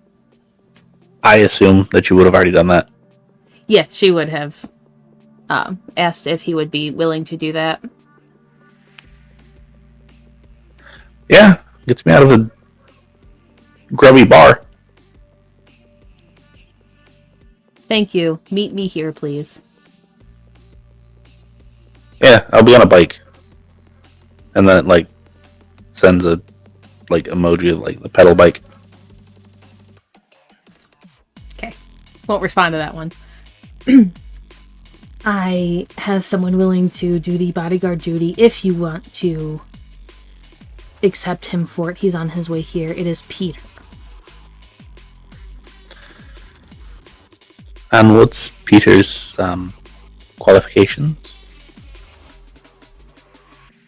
I assume that you would have already done that. Yeah, she would have asked if he would be willing to do that. Yeah, gets me out of a grubby bar. Thank you. Meet me here, please. Yeah, I'll be on a bike. And then it, sends a, emoji of, the pedal bike. Okay. Won't respond to that one. I have someone willing to do the bodyguard duty if you want to accept him for it. He's on his way here. It is Peter. And what's Peter's qualifications?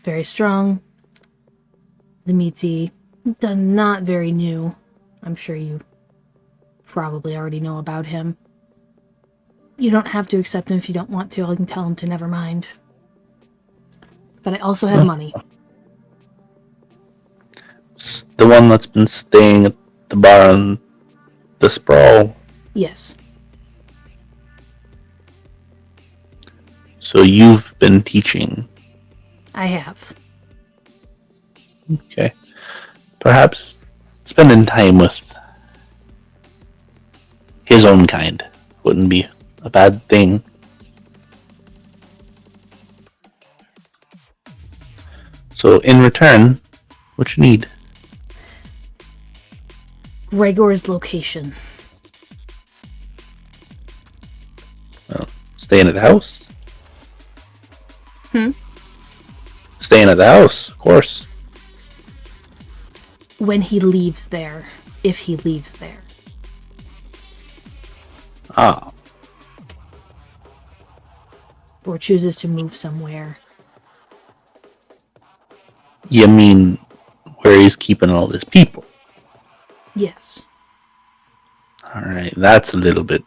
Very strong. Zamiti. Not very new. I'm sure you probably already know about him. You don't have to accept him if you don't want to. I can tell him to never mind. But I also have money. It's the one that's been staying at the bar on the Sprawl. Yes. So you've been teaching. I have. Okay. Perhaps spending time with his own kind wouldn't be a bad thing. So in return, what you need? Gregor's location. Well, staying at the house? Staying at the house, of course. When he leaves there. If he leaves there. Ah. Or chooses to move somewhere. You mean where he's keeping all his people? Yes. Alright, that's a little bit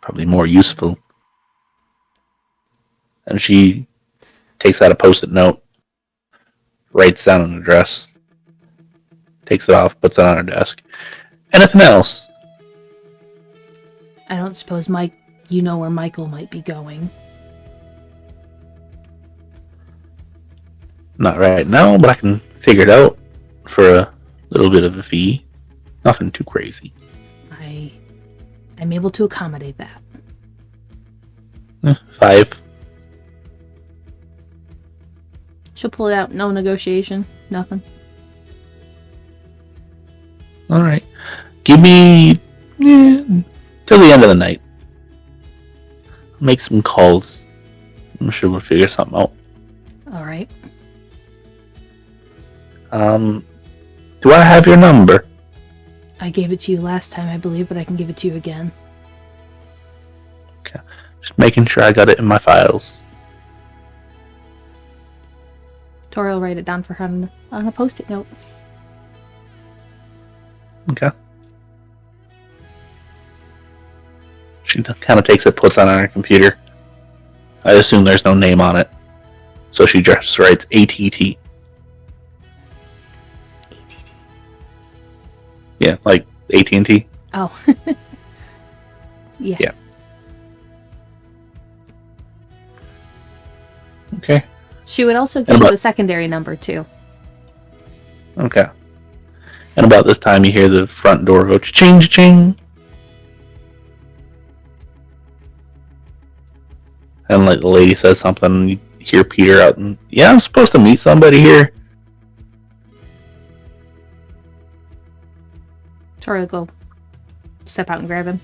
probably more useful. And she takes out a post-it note, writes down an address, takes it off, puts it on her desk. Anything else? I don't suppose you know where Michael might be going. Not right now, but I can figure it out for a little bit of a fee. Nothing too crazy. I'm able to accommodate that. 5. She'll pull it out. No negotiation. Nothing. Alright. Give me till the end of the night. Make some calls. I'm sure we'll figure something out. Alright. Do I have your number? I gave it to you last time, I believe, but I can give it to you again. Okay. Just making sure I got it in my files. Tori will write it down for her on a post-it note. Okay. She kind of takes it, puts it on her computer. I assume there's no name on it. So she just writes ATT. Yeah, like AT&T. Oh. Yeah. Yeah. Okay. She would also give you the secondary number, too. Okay. And about this time you hear the front door go cha-ching, cha-ching. And the lady says something, and you hear Peter out, and yeah, I'm supposed to meet somebody here. Tory will go step out and grab him.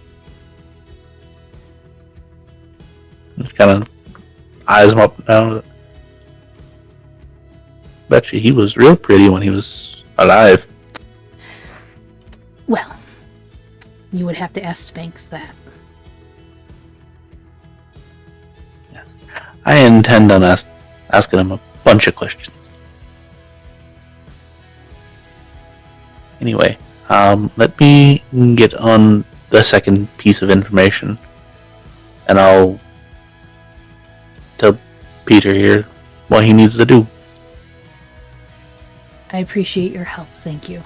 Just kind of eyes him up and down. Bet you he was real pretty when he was alive. Well, you would have to ask Spanx that. I intend on asking him a bunch of questions. Anyway, let me get on the second piece of information, and I'll tell Peter here what he needs to do. I appreciate your help, thank you.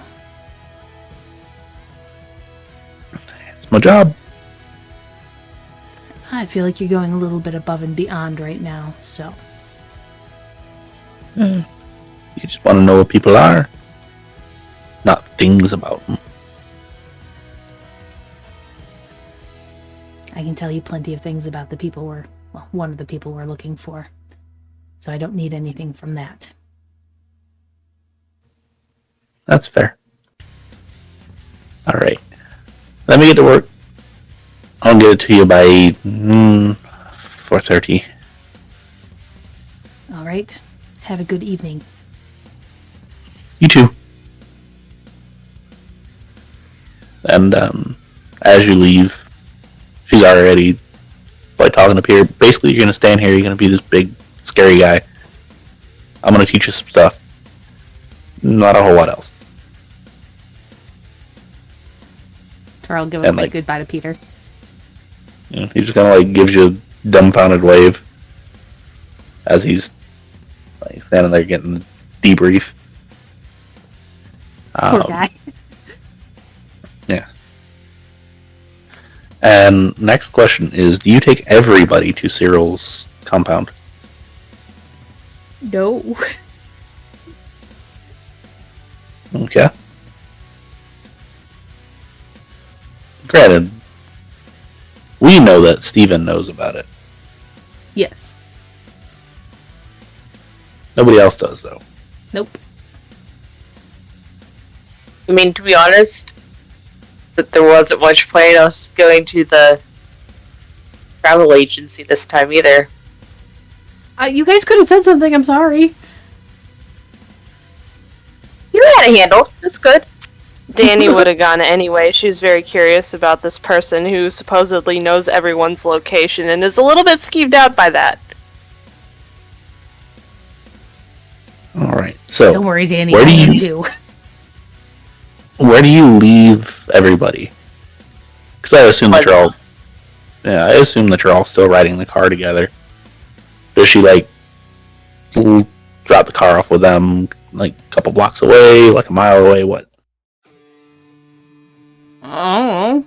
It's my job. I feel like you're going a little bit above and beyond right now, so... You just want to know what people are, not things about them. I can tell you plenty of things about the people one of the people we're looking for. So I don't need anything from that. That's fair. Alright. Let me get to work. I'll get it to you by 4:30. All right. Have a good evening. You too. And as you leave, she's already talking to Peter. Basically, you're going to stand here. You're going to be this big, scary guy. I'm going to teach you some stuff. Not a whole lot else. Tory will give a quick goodbye to Peter. You know, he just kind of gives you a dumbfounded wave as he's standing there getting the debrief. Poor guy. Yeah. And next question is, do you take everybody to Cyril's compound? No. Okay. Granted, we know that Steven knows about it. Yes. Nobody else does, though. Nope. I mean, to be honest, that there wasn't much point in us going to the travel agency this time either. You guys could have said something, I'm sorry. You had a handle. That's good. Dani would have gone anyway. She was very curious about this person who supposedly knows everyone's location and is a little bit skeeved out by that. Alright, so... Don't worry, Dani, where I do am you... too. Where do you leave everybody? Because I assume that you're all... Yeah, I assume that you're all still riding the car together. Does she, drop the car off with them, a couple blocks away, a mile away, what? Oh.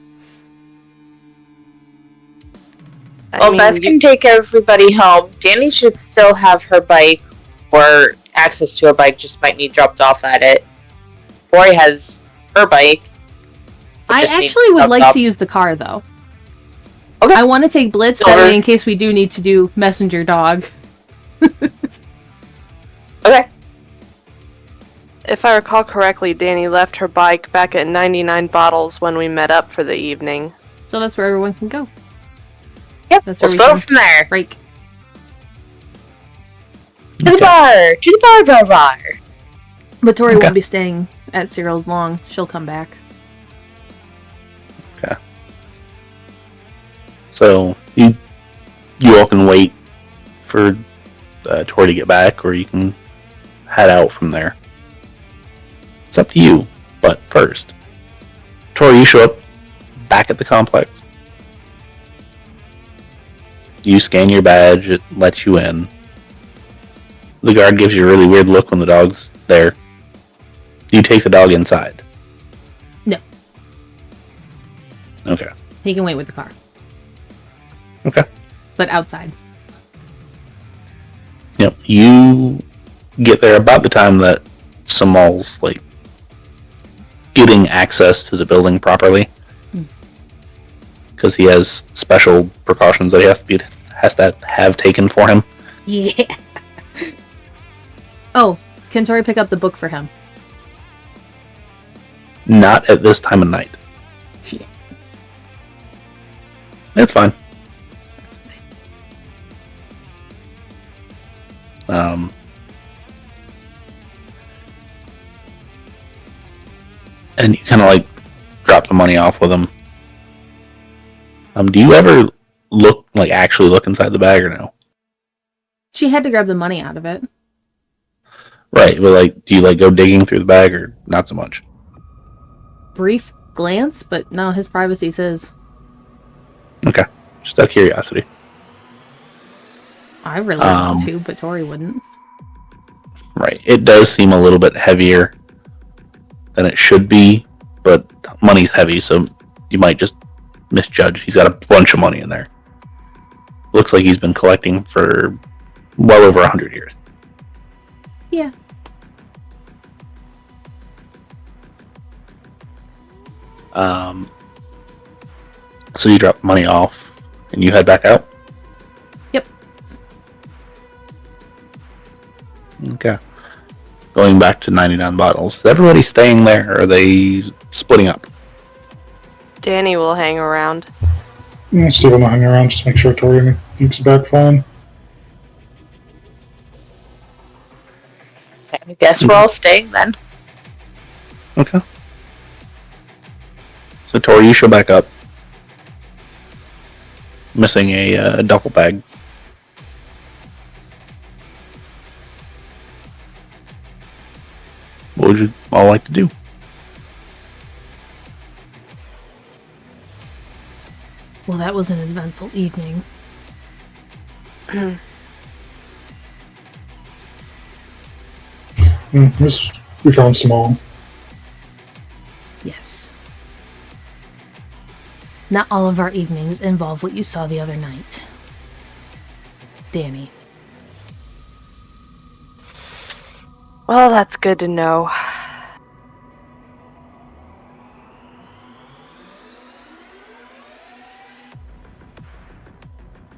Well, Beth can take everybody home. Dani should still have her bike, or access to a bike, just might need dropped off at it. Tory has her bike. I actually would like to use the car, though. Okay. I want to take Blitz, that way in case we do need to do messenger dog. Okay. If I recall correctly, Dani left her bike back at 99 Bottles when we met up for the evening. So that's where everyone can go. Yep, That's let's where we go can from there. break. To the bar! To the bar! But Tory won't be staying at Cyril's long. She'll come back. Okay. So, you all can wait for Tory to get back, or you can head out from there. It's up to you. But first, Tory, you show up back at the complex. You scan your badge, it lets you in. The guard gives you a really weird look when the dog's there. Do you take the dog inside? No. Okay. He can wait with the car. Okay. But outside. Yep. You get there about the time that Samal's getting access to the building properly. Because he has special precautions that he has to have taken for him. Yeah. Oh, can Tory pick up the book for him? Not at this time of night. Yeah. It's fine. That's fine. And you kind of like drop the money off with him. Do you ever actually look inside the bag or no? She had to grab the money out of it. Right, but like, do you go digging through the bag or not so much? Brief glance, but no, his privacy's his. Okay, just out of curiosity. I really want to, but Tory wouldn't. Right, it does seem a little bit heavier than it should be, but money's heavy, so you might just misjudge. He's got a bunch of money in there. Looks like he's been collecting for well over 100 years. Yeah. So you drop money off and you head back out? Yep. Okay. Going back to 99 bottles. Is everybody staying there or are they splitting up? Dani will hang around. Still gonna hang around, just make sure Tory makes it back fine. I guess we're all staying then. Okay. So Tory, you show back up. Missing a duffel bag. What would you all like to do? Well, that was an eventful evening. We found Samal. Yes. Not all of our evenings involve what you saw the other night. Dani. Well, that's good to know.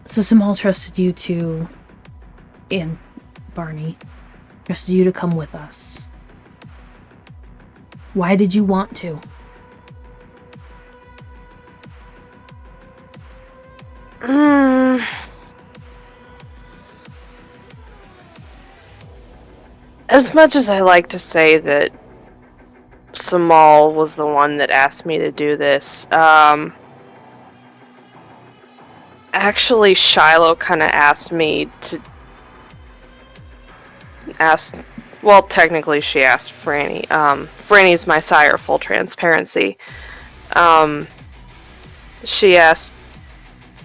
So Samal trusted you to... and Barney trusted you to come with us. Why did you want to? As much as I like to say that Samal was the one that asked me to do this, actually Shiloh kind of asked me to well, technically she asked Franny. Franny's my sire, full transparency. She asked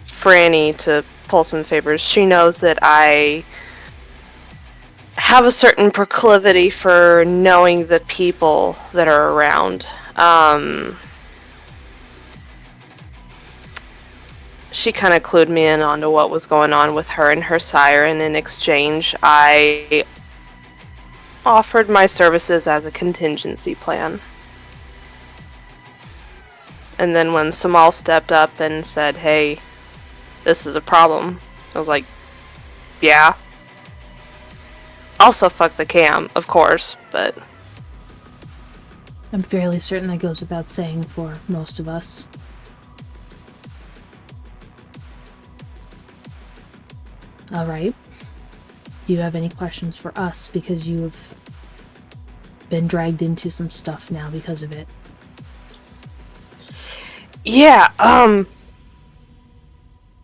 Franny to pull some favors. She knows that I have a certain proclivity for knowing the people that are around. She kind of clued me in onto what was going on with her and her sire, and in exchange, I offered my services as a contingency plan. And then when Samal stepped up and said, "Hey, this is a problem," I was like, "Yeah." Also, fuck the cam, of course, but... I'm fairly certain that goes without saying for most of us. Alright. Do you have any questions for us? Because you've been dragged into some stuff now because of it. Yeah,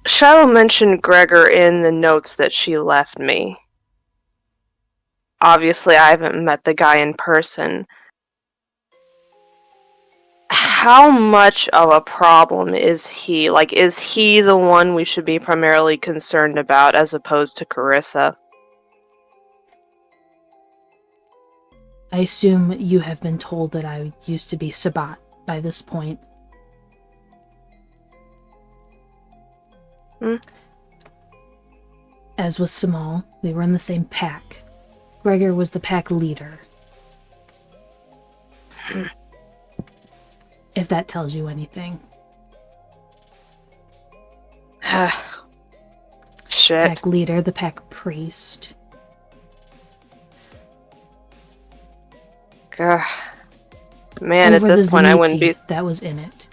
Shiloh mentioned Gregor in the notes that she left me. Obviously, I haven't met the guy in person. How much of a problem is he? Like, is he the one we should be primarily concerned about as opposed to Carissa? I assume you have been told that I used to be Sabat by this point. As with Samal, we were in the same pack. Gregor was the pack leader. If that tells you anything. Shit. Pack leader, the pack priest. Man, at this point, I wouldn't be. That was in it.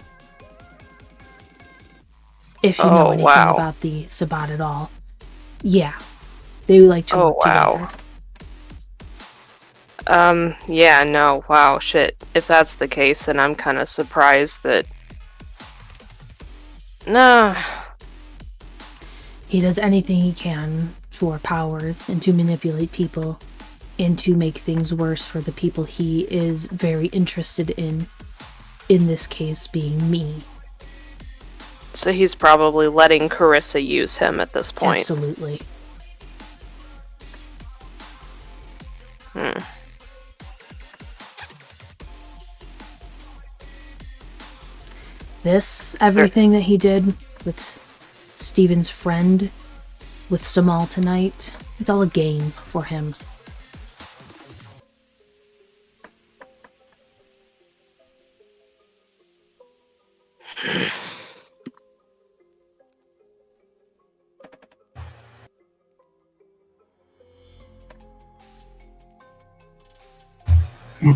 If you Oh, know anything wow. about the Sabbat at all. Yeah. They like to work together. Yeah, no, wow, shit. If that's the case, then I'm kind of surprised that... Nah. He does anything he can for power and to manipulate people and to make things worse for the people he is very interested in this case being me. So he's probably letting Carissa use him at this point. Absolutely. Everything that he did with Steven's friend, with Samal tonight, it's all a game for him.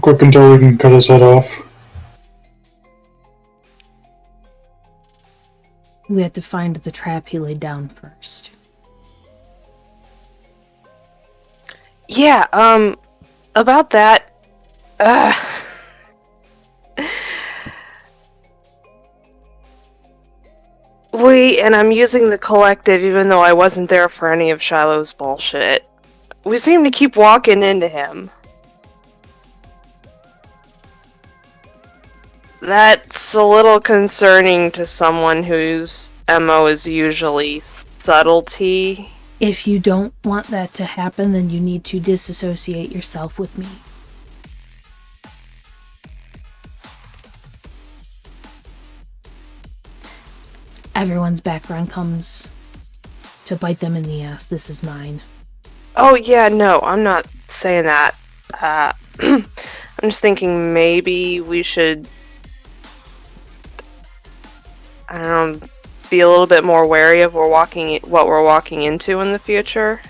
Quick until we can cut his head off. We have to find the trap he laid down first. Yeah, about that, and I'm using the collective even though I wasn't there for any of Shiloh's bullshit. We seem to keep walking into him. That's a little concerning to someone whose MO is usually subtlety. If you don't want that to happen, then you need to disassociate yourself with me. Everyone's background comes to bite them in the ass. This is mine. Oh yeah, no, I'm not saying that. I'm just thinking maybe we should, I don't know, be a little bit more wary of what we're walking into in the future.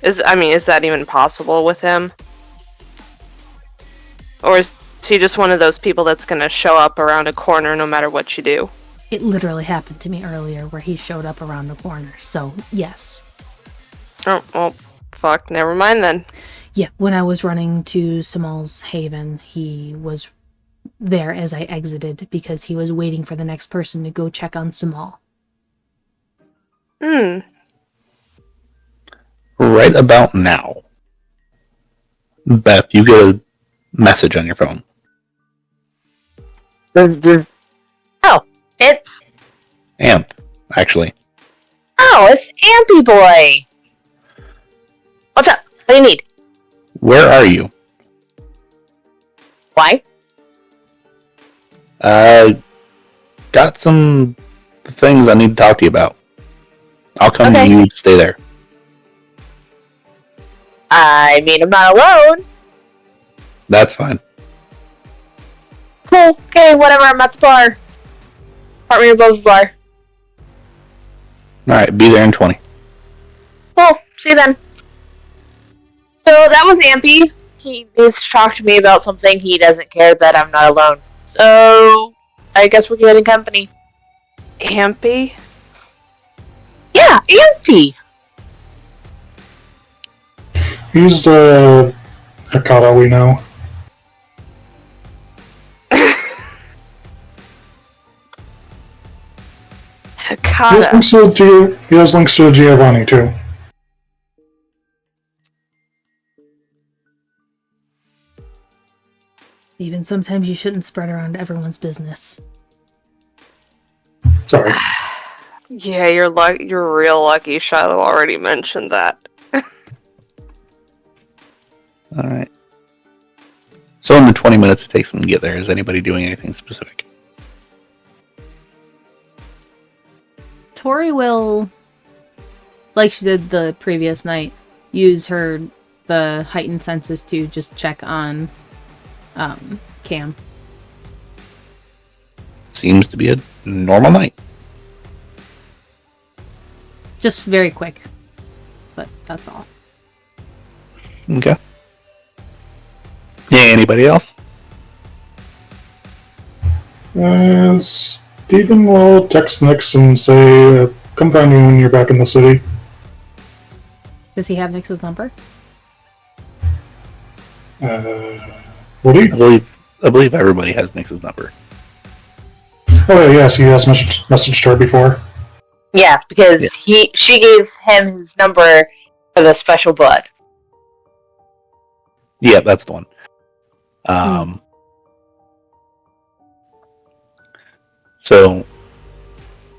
Is that even possible with him? Or is he just one of those people that's gonna show up around a corner no matter what you do? It literally happened to me earlier where he showed up around the corner, so yes. Oh, well, fuck, never mind then. Yeah, when I was running to Samal's Haven, he was there as I exited because he was waiting for the next person to go check on Samal. Right about now, Beth, you get a message on your phone. Oh, it's... Amp, actually. Oh, it's Ampy Boy! What's up? What do you need? Where are you? Why? Got some things I need to talk to you about. I'll come to you to stay there. I mean, I'm not alone. That's fine. Cool. Okay, whatever. I'm at the bar. Apartment above the bar. Alright, be there in 20. Cool. See you then. So that was Ampy. He needs to talk to me about something. He doesn't care that I'm not alone. So I guess we're getting company. Ampy? Yeah, Ampy. He's a Kata we know. Hakata. He has links to Giovanni too. Even sometimes you shouldn't spread around everyone's business. Sorry. Yeah, you're real lucky Shiloh already mentioned that. Alright. So in the 20 minutes it takes them to get there, is anybody doing anything specific? Tory will, like she did the previous night, use the heightened senses to just check on Cam. Seems to be a normal night. Just very quick. But that's all. Okay. Yeah, anybody else? Steven will text Nix and say, come find me when you're back in the city. Does he have Nix's number? Would he? I believe everybody has Nix's number. Oh, yes, he has messaged her before. Yeah, because she gave him his number for the special blood. Yeah, that's the one. So,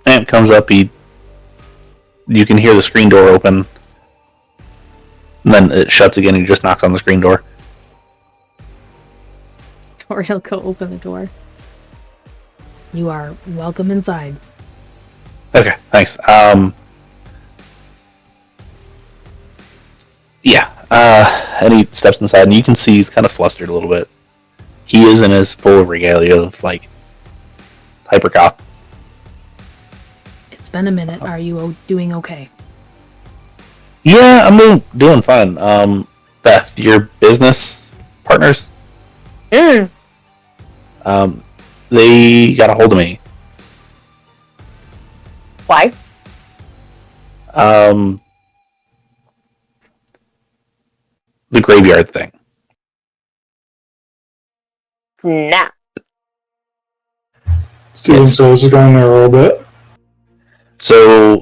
Amp comes up, you can hear the screen door open, and then it shuts again, and he just knocks on the screen door. Tory will go open the door. You are welcome inside. Okay, thanks. And he steps inside, and you can see he's kind of flustered a little bit. He is in his full regalia of, like, hypercop. It's been a minute. Are you doing okay? Yeah, I'm doing fine. Beth, your business partners? They got a hold of me. Why? The graveyard thing. Nah. Steven says he's going there a little bit. So,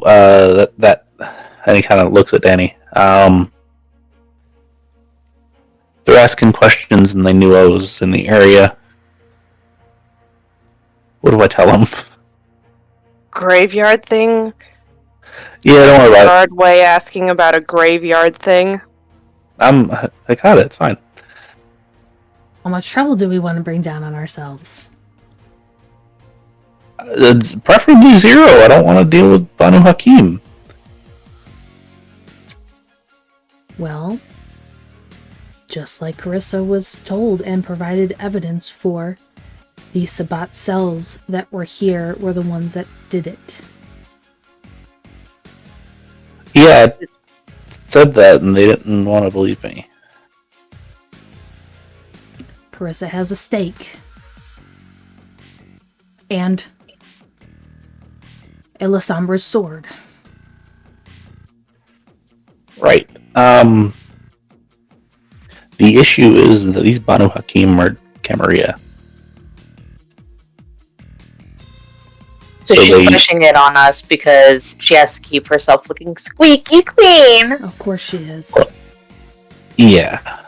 and he kind of looks at Dani. They're asking questions, and they knew I was in the area. What do I tell them? Graveyard thing? Yeah, don't worry about it. Hard way asking about a graveyard thing. I got it. It's fine. How much trouble do we want to bring down on ourselves? It's preferably 0. I don't want to deal with Banu Hakim. Well, just like Carissa was told and provided evidence for, the Sabbat cells that were here were the ones that did it. Yeah, I said that, and they didn't want to believe me. Carissa has a stake. And a Lasombra's sword. Right. The issue is that these Banu Hakim are Camarilla. So she's pushing it on us because she has to keep herself looking squeaky clean. Of course she is. Yeah.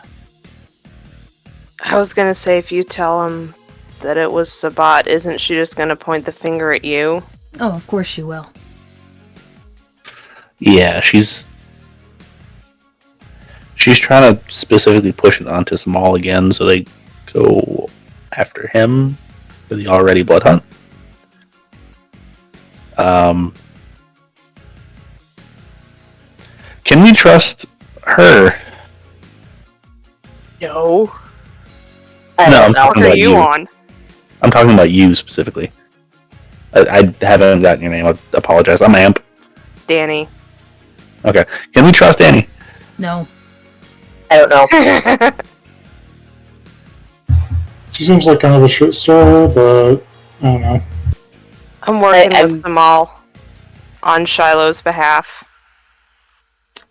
I was gonna say, if you tell him that it was Sabbat, isn't she just gonna point the finger at you? Oh, of course she will. Yeah, she's trying to specifically push it onto Samal again, so they go after him for the already blood hunt. Can we trust her? No. I'm talking What are about you on? I'm talking about you specifically. I haven't gotten your name. I apologize. I'm Amp. Dani. Okay. Can we trust Dani? No. I don't know. She seems like kind of a shit stirrer, but I don't know. I'm working with Samal on Shiloh's behalf.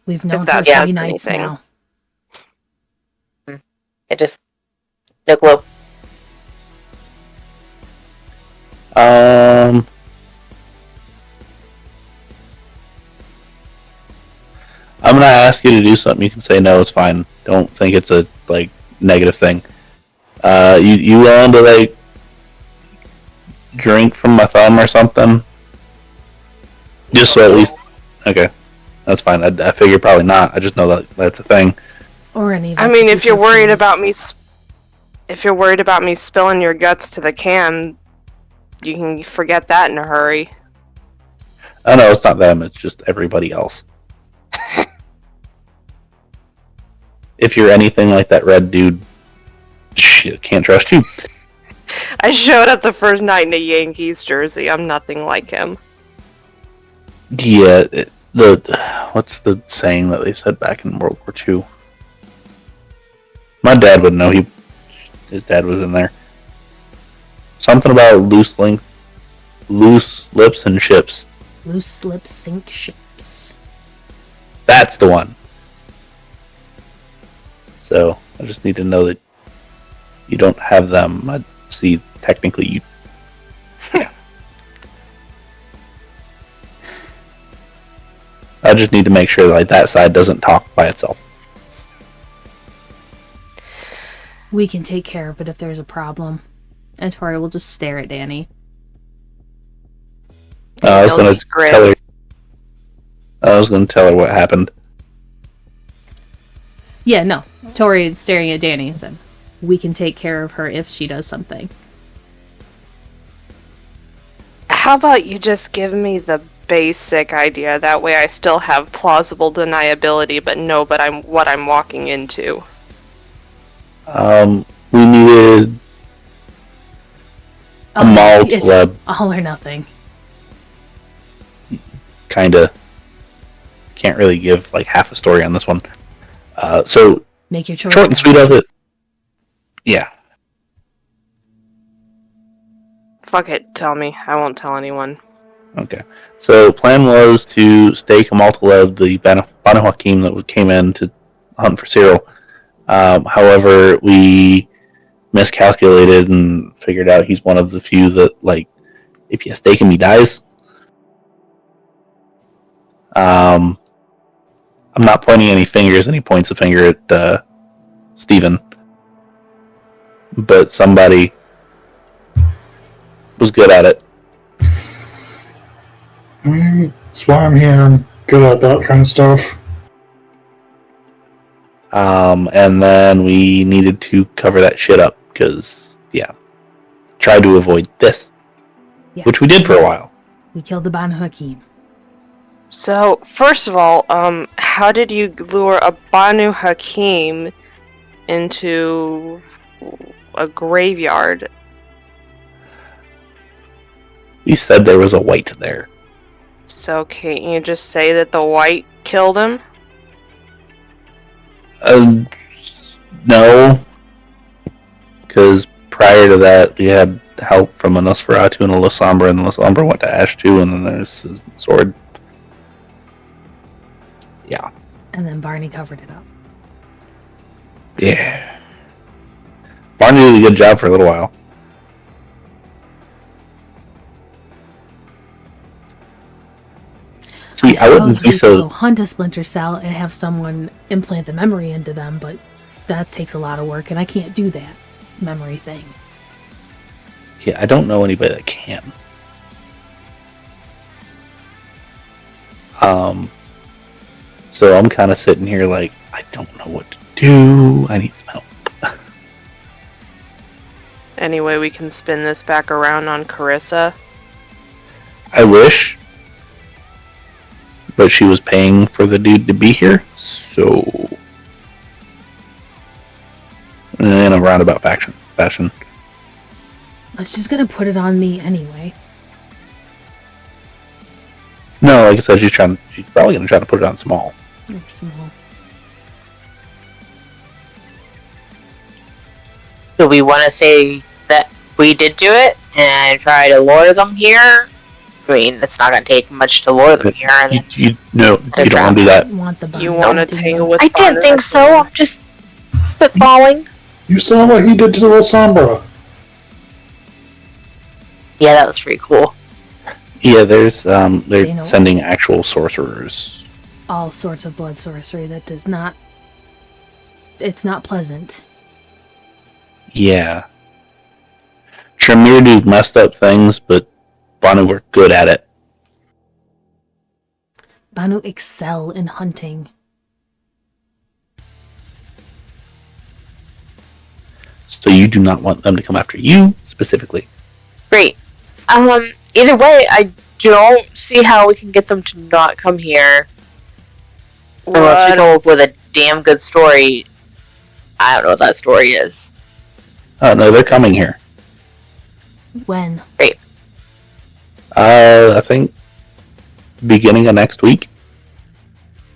We've known her that's 3 nights anything. now. I just... No clue. I'm gonna ask you to do something. You can say no, it's fine. Don't think it's a negative thing. You willing to drink from my thumb or something? Just so at least, okay, that's fine. I figure probably not. I just know that that's a thing. Or any of I mean, if you're worried about me, spilling your guts to the can, you can forget that in a hurry. Oh no, it's not them. It's just everybody else. If you're anything like that red dude, shit, can't trust you. I showed up the first night in a Yankees jersey. I'm nothing like him. Yeah, what's the saying that they said back in World War II? My dad would know. His dad was in there. something about loose lips and ships. Loose lips sink ships. That's the one. So I just need to know that you don't have them. I see. Technically, you. I just need to make sure like that side doesn't talk by itself. We can take care of it if there's a problem. And Tory will just stare at Dani. I was going to tell her. I was going to tell her what happened. Yeah, no. Tory is staring at Dani and said, "We can take care of her if she does something." How about you just give me the basic idea? That way I still have plausible deniability, but know what I'm walking into. We needed a malt it's lab. All or nothing. Kinda. Can't really give like half a story on this one. So Make your choice. short and sweet of it. Yeah. Fuck it, tell me. I won't tell anyone. Okay. So plan was to stake a multi-lab the Banu Hakim that came in to hunt for Cyril. However, we miscalculated and figured out he's one of the few that, like, if you stake him, he dies. I'm not pointing any fingers, and he points a finger at Steven. But somebody was good at it. That's why I'm here. I'm good at that kind of stuff. And then we needed to cover that shit up because, yeah, tried to avoid this, which we did for a while. We killed the Banu Hakim. So, first of all, how did you lure a Banu Hakim into a graveyard? We said there was a white there. So, can't you just say that the white killed him? No. Because prior to that, we had help from a Nosferatu and a Lasombra, and the Lasombra went to Ash 2, and then there's his sword. Yeah. And then Barney covered it up. Yeah. Barney did a good job for a little while. See, I wouldn't be so... hunt a splinter cell and have someone implant the memory into them, but that takes a lot of work, and I can't do that memory thing. Yeah, I don't know anybody that can. So I'm kind of sitting here like, I don't know what to do. I need some help. Anyway, we can spin this back around on Carissa. I wish. But she was paying for the dude to be here, so... In a roundabout fashion. She's gonna put it on me anyway. No, like I said, she's probably gonna try to put it on Small. Or Small. Do we want to say that we did do it and try to lure them here? I mean, it's not going to take much to lure them here. And You don't want to do that. You want to tangle with I didn't think so. I'm just spitballing. You saw what he did to the Lasombra. Yeah, that was pretty cool. Yeah, there's they're sending actual sorcerers. All sorts of blood sorcery that does not... It's not pleasant. Yeah. Tremere do messed up things, but Banu were good at it. Banu excel in hunting. So you do not want them to come after you, specifically. Great. Either way, I don't see how we can get them to not come here. Unless we come up with a damn good story. I don't know what that story is. Oh, no, they're coming here. When? Great. I think beginning of next week.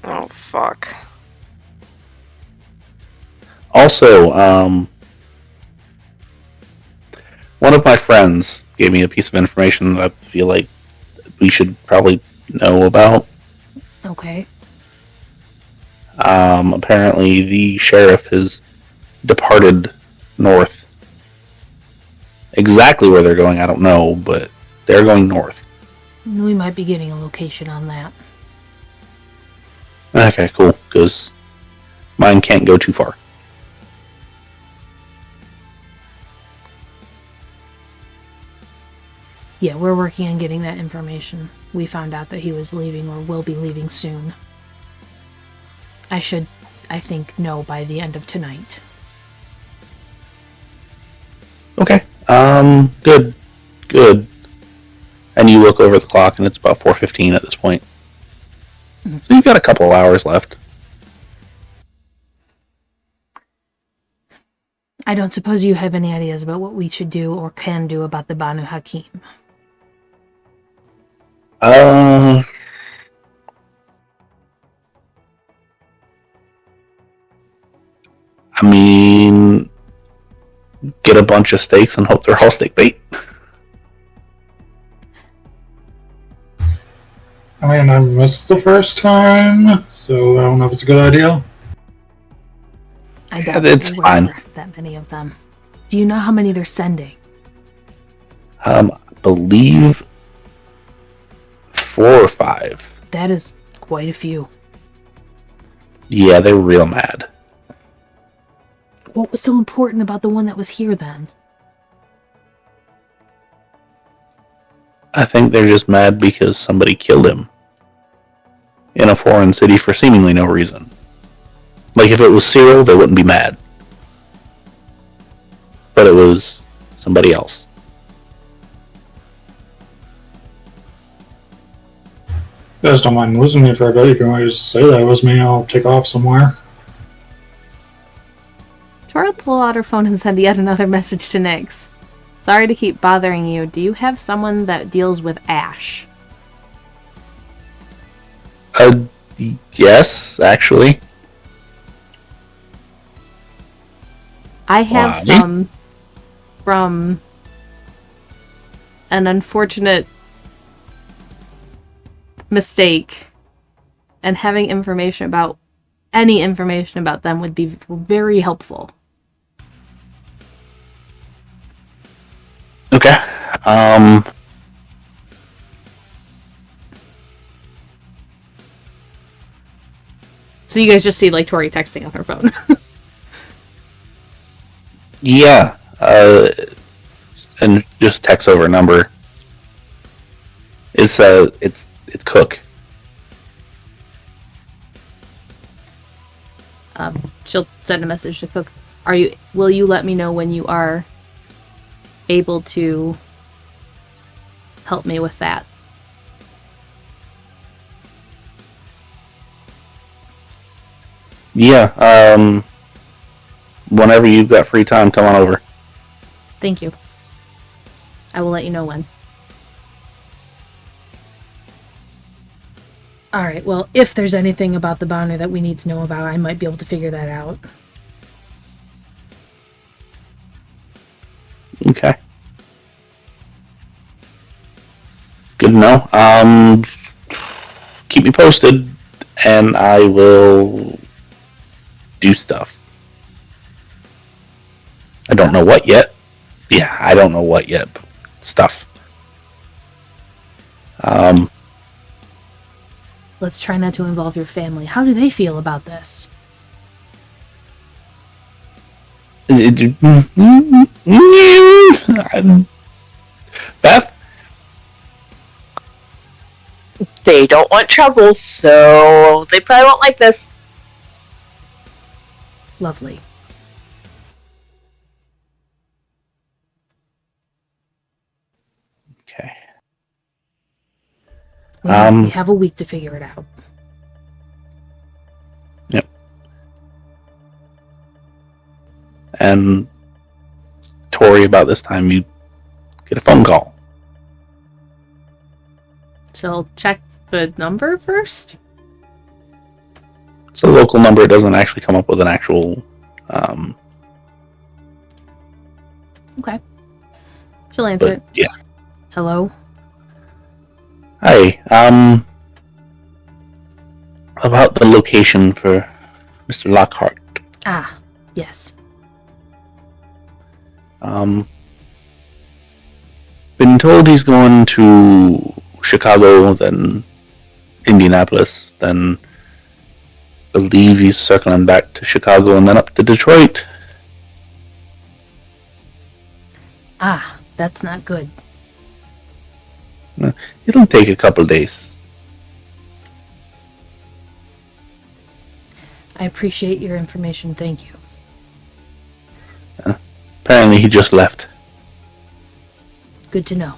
Oh, fuck. Also, one of my friends gave me a piece of information that I feel like we should probably know about. Okay. Apparently the sheriff has departed north. Exactly where they're going, I don't know, but they're going north. We might be getting a location on that. Okay, cool, because mine can't go too far. Yeah, we're working on getting that information. We found out that he was leaving or will be leaving soon. I should, I think, know by the end of tonight. Okay. Good. And you look over the clock, and it's about 4:15 at this point. Mm-hmm. So you've got a couple of hours left. I don't suppose you have any ideas about what we should do or can do about the Banu Hakim. I mean, get a bunch of steaks and hope they're all steak bait. I mean, I missed the first time, so I don't know if it's a good idea. I doubt it's fine. That many of them. Do you know how many they're sending? I believe 4 or 5. That is quite a few. Yeah, they're real mad. What was so important about the one that was here then? I think they're just mad because somebody killed him in a foreign city for seemingly no reason. Like, if it was Cyril, they wouldn't be mad. But it was somebody else. You guys don't mind losing me for a bit. You can always say that it was me. I'll take off somewhere. Tora will pull out her phone and send yet another message to Nix. Sorry to keep bothering you. Do you have someone that deals with ash? Yes, actually. I have some from an unfortunate mistake, and having information about any information about them would be very helpful. Okay. So you guys just see, like, Tori texting on her phone. Yeah. And just text over a number. It's Cook. She'll send a message to Cook. Will you let me know when you are able to help me with that? Yeah, whenever you've got free time, come on over. Thank you. I will let you know when. Alright, well, if there's anything about the Banu that we need to know about, I might be able to figure that out. Okay. Good to know. Keep me posted, and I will do stuff. I don't know what yet. Yeah, I don't know what yet. But stuff. Let's try not to involve your family. How do they feel about this? Beth? They don't want trouble, so they probably won't like this. Lovely. Okay. We have a week to figure it out. Yep. And Tory, about this time, you get a phone call. She'll check the number first? It's a local number. It doesn't actually come up with an actual... Okay. She'll answer it. Yeah. Hello? Hi. About the location for Mr. Lockhart. Ah, yes. Been told he's going to Chicago, then Indianapolis, then believe he's circling back to Chicago and then up to Detroit. Ah, that's not good. It'll take a couple days. I appreciate your information, thank you. Apparently he just left. Good to know.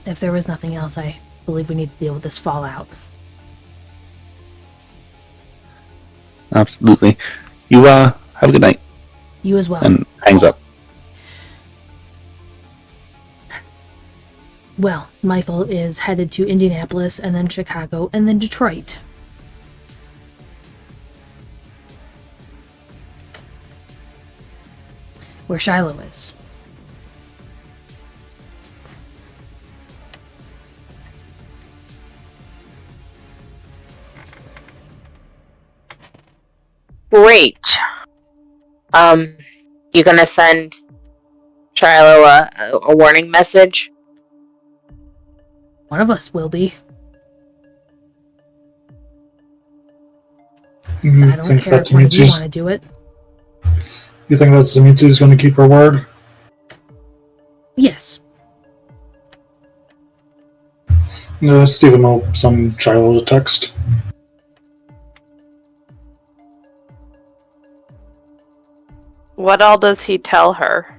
If there was nothing else, I believe we need to deal with this fallout. Absolutely. You have a good night. You as well. And hangs up. Well, Michael is headed to Indianapolis and then Chicago and then Detroit. Where Shiloh is. Great. You gonna send Shiloh a warning message? One of us will be. I don't think care that if one of you Dimitri's- want to do it. You think that Dimitri's going to keep her word? Yes. Stephen will send Shiloh a text. What all does he tell her?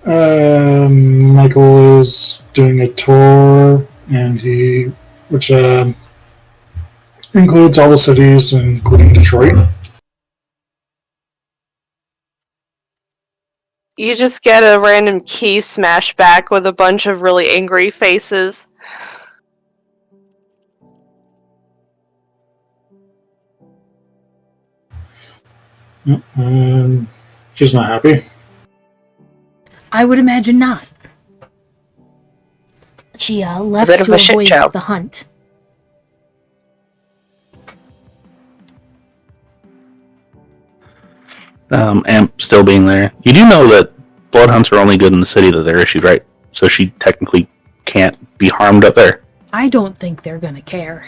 Michael is doing a tour, which includes all the cities, including Detroit. You just get a random key smash back with a bunch of really angry faces. She's not happy. I would imagine not. She left bit of to a shit avoid show. the hunt. Amp still being there. You do know that blood hunts are only good in the city that they're issued, right? So she technically can't be harmed up there. I don't think they're gonna care.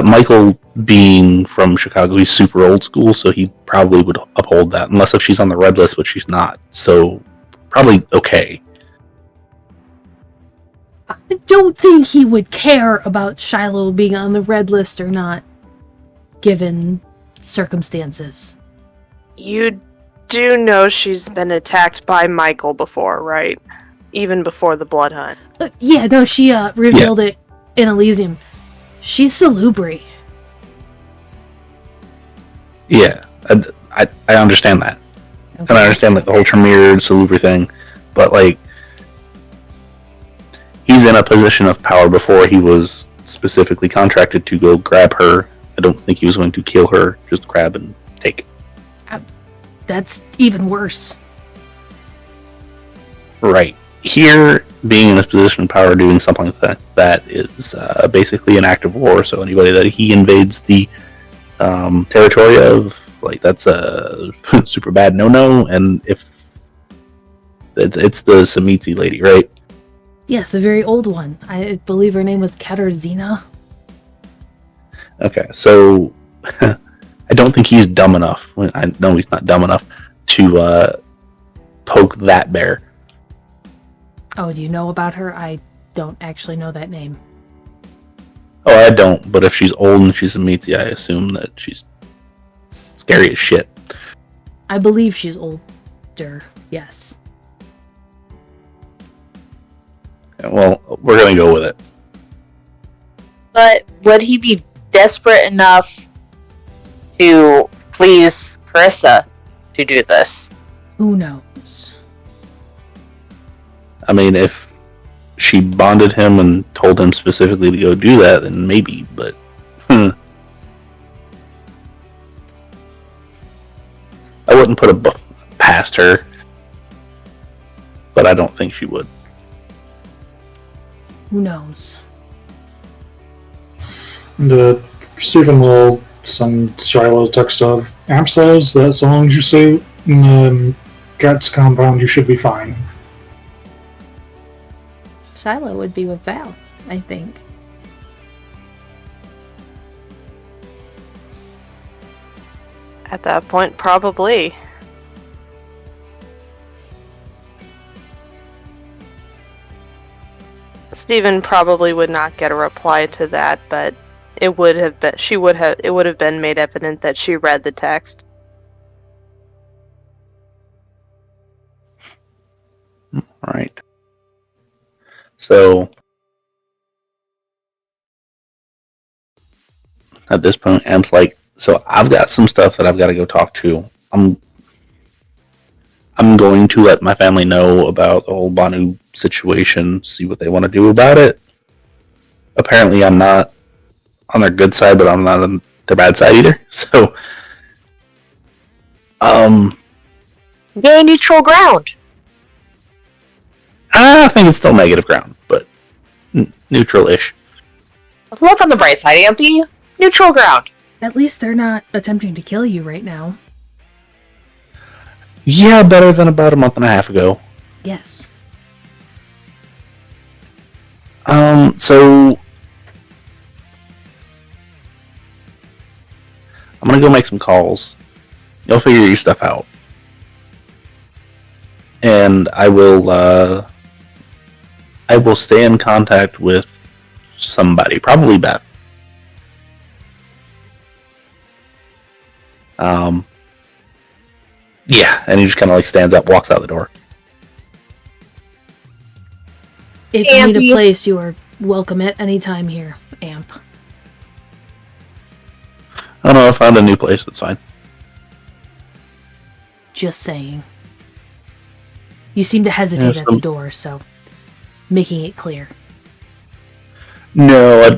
Michael being from Chicago, he's super old school, so he probably would uphold that, unless if she's on the red list, but she's not. So probably okay. I don't think he would care about Shiloh being on the red list or not, given circumstances. You do know she's been attacked by Michael before, right? Even before the blood hunt. Yeah, no, she revealed it in Elysium. She's salubri. Yeah, I understand that. Okay. And I understand like the whole Tremere Salubri thing, but like he's in a position of power before he was specifically contracted to go grab her. I don't think he was going to kill her, just grab and take. That's even worse. Right. Here, being in a position of power doing something like that is basically an act of war, so anybody that he invades the territory of, like, that's a super bad no-no, and if it's the Samitsi lady, right? Yes, the very old one. I believe her name was Katarzyna. Okay, so I don't think he's dumb enough. I know he's not dumb enough to poke that bear. Oh, do you know about her? I don't actually know that name. Oh, I don't, but if she's old and she's a Mitzi, I assume that she's scary as shit. I believe she's older, yes. Okay, well, we're gonna go with it. But would he be desperate enough to please Carissa to do this? Who knows? I mean, if she bonded him and told him specifically to go do that, then maybe, but I wouldn't put a past her, but I don't think she would. Who knows? And Stephen will send Shiloh a text of, Amp says that so long as you stay in the Cat's compound, you should be fine. Shiloh would be with Val, I think. At that point, probably. Stephen probably would not get a reply to that, but it would have been it would have been made evident that she read the text. Right. So at this point, Amp's like, so I've got some stuff that I've got to go talk to. I'm going to let my family know about the whole Banu situation, see what they want to do about it. Apparently, I'm not on their good side, but I'm not on their bad side either. So, Gain neutral ground. I think it's still negative ground, but neutral-ish. Look on the bright side, Ampy. Neutral ground. At least they're not attempting to kill you right now. Yeah, better than about a month and a half ago. Yes. So I'm gonna go make some calls. You'll figure your stuff out. And I will stay in contact with somebody, probably Beth. Yeah, and he just kind of like stands up, walks out the door. If you need a place, you are welcome at any time here, Amp. Oh no, I found a new place, that's fine. Just saying. You seem to hesitate at the door, so making it clear. No,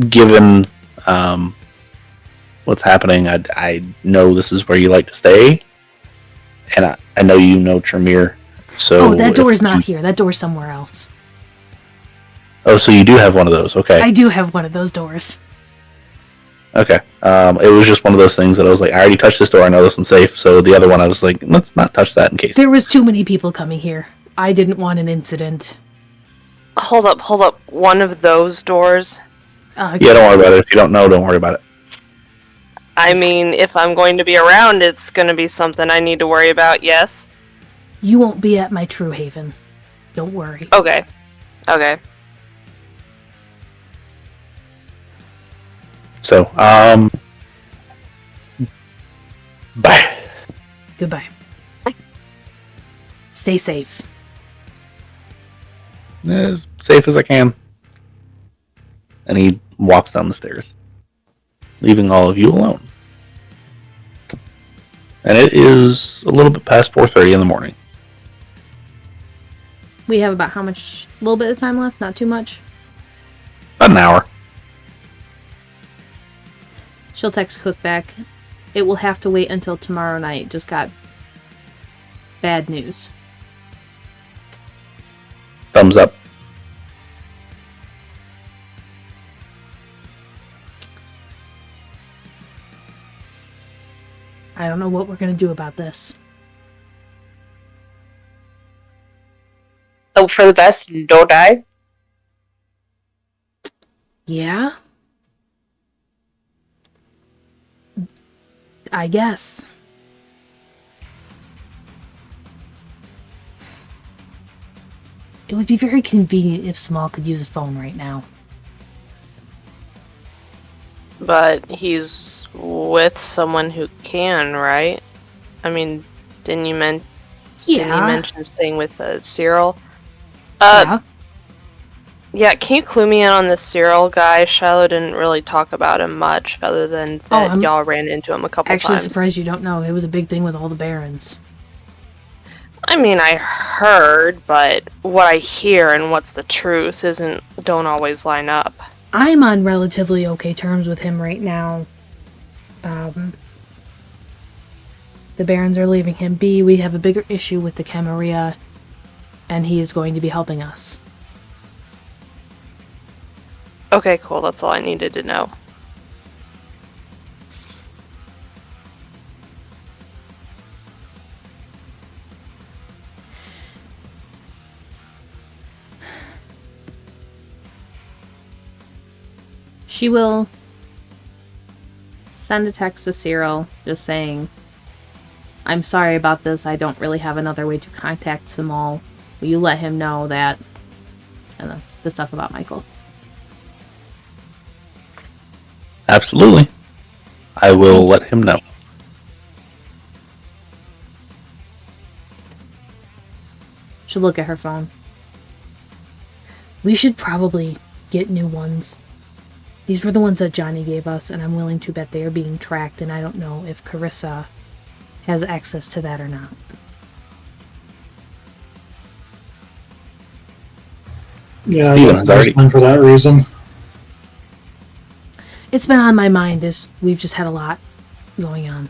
given what's happening, I know this is where you like to stay, and I know you know Tremere. So that door is not here. That door is somewhere else. Oh, so you do have one of those. Okay. I do have one of those doors. Okay. It was just one of those things that I was like, I already touched this door. I know this one's safe. So the other one, I was like, let's not touch that in case. There was too many people coming here. I didn't want an incident. Hold up. One of those doors? Yeah, don't worry about it. If you don't know, don't worry about it. I mean, if I'm going to be around, it's going to be something I need to worry about, yes? You won't be at my True Haven. Don't worry. Okay. So, bye. Goodbye. Bye. Stay safe. As safe as I can. And he walks down the stairs, leaving all of you alone. And it is a little bit past 4:30 in the morning. We have about how much? A little bit of time left? Not too much? About an hour. She'll text Cook back. It will have to wait until tomorrow night. Just got bad news. Thumbs up. I don't know what we're going to do about this. Hope for the best and don't die. Yeah? I guess. It would be very convenient if Samal could use a phone right now. But he's with someone who can, right? I mean, didn't you mention staying with Cyril? Yeah, can you clue me in on this Cyril guy? Shiloh didn't really talk about him much, other than that y'all ran into him a couple times. Actually surprised you don't know. It was a big thing with all the barons. I mean, I heard, but what I hear and what's the truth don't always line up. I'm on relatively okay terms with him right now. The Barons are leaving him be. We have a bigger issue with the Camarilla, and he is going to be helping us. Okay, cool. That's all I needed to know. She will send a text to Cyril just saying, I'm sorry about this. I don't really have another way to contact Samal. Will you let him know that? And the stuff about Michael. Absolutely. I will let him know. She'll look at her phone. We should probably get new ones. These were the ones that Johnny gave us, and I'm willing to bet they are being tracked, and I don't know if Carissa has access to that or not. Yeah, Steven I has got already- time for that reason. It's been on my mind as we've just had a lot going on.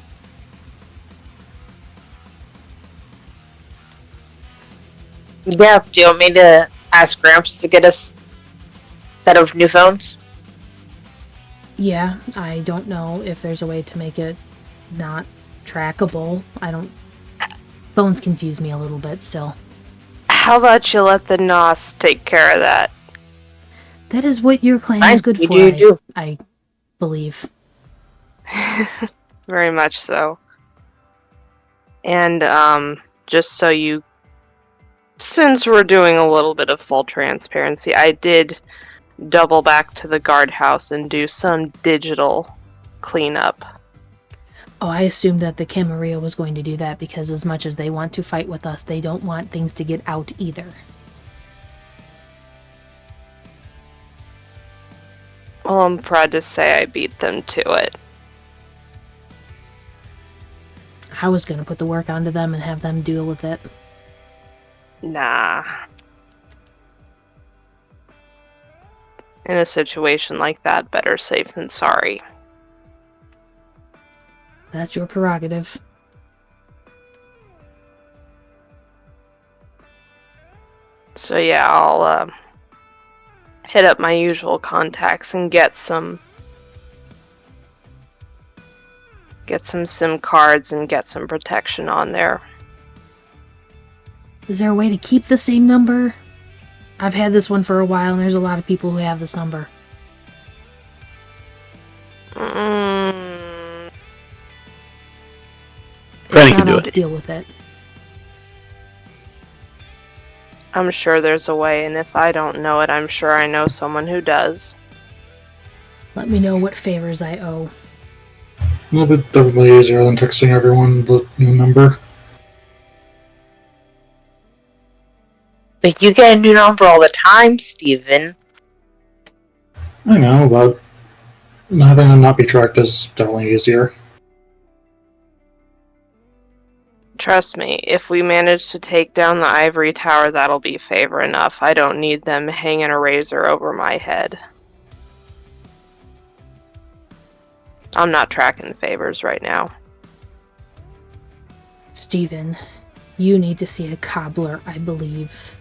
Yeah, do you want me to ask Gramps to get us a set of new phones? Yeah, I don't know if there's a way to make it not trackable. Phones confuse me a little bit still. How about you let the NOS take care of that? That is what your clan Fine, is good you for, do. I believe. Very much so. And, just so you... Since we're doing a little bit of full transparency, I did double back to the guardhouse and do some digital cleanup. Oh, I assumed that the Camarilla was going to do that because as much as they want to fight with us, they don't want things to get out either. Well, I'm proud to say I beat them to it. I was going to put the work onto them and have them deal with it. Nah. In a situation like that, better safe than sorry. That's your prerogative. So yeah, I'll hit up my usual contacts and get some SIM cards and get some protection on there. Is there a way to keep the same number? I've had this one for a while and there's a lot of people who have this number. Granny If can not, do I'll it. deal with it. I'm sure there's a way, and if I don't know it, I'm sure I know someone who does. Let me know what favors I owe. A little bit definitely easier than texting everyone the new number. But you get a new number all the time, Steven. I know, but having them not be tracked is definitely easier. Trust me, if we manage to take down the ivory tower, that'll be favor enough. I don't need them hanging a razor over my head. I'm not tracking favors right now. Steven, you need to see a cobbler, I believe.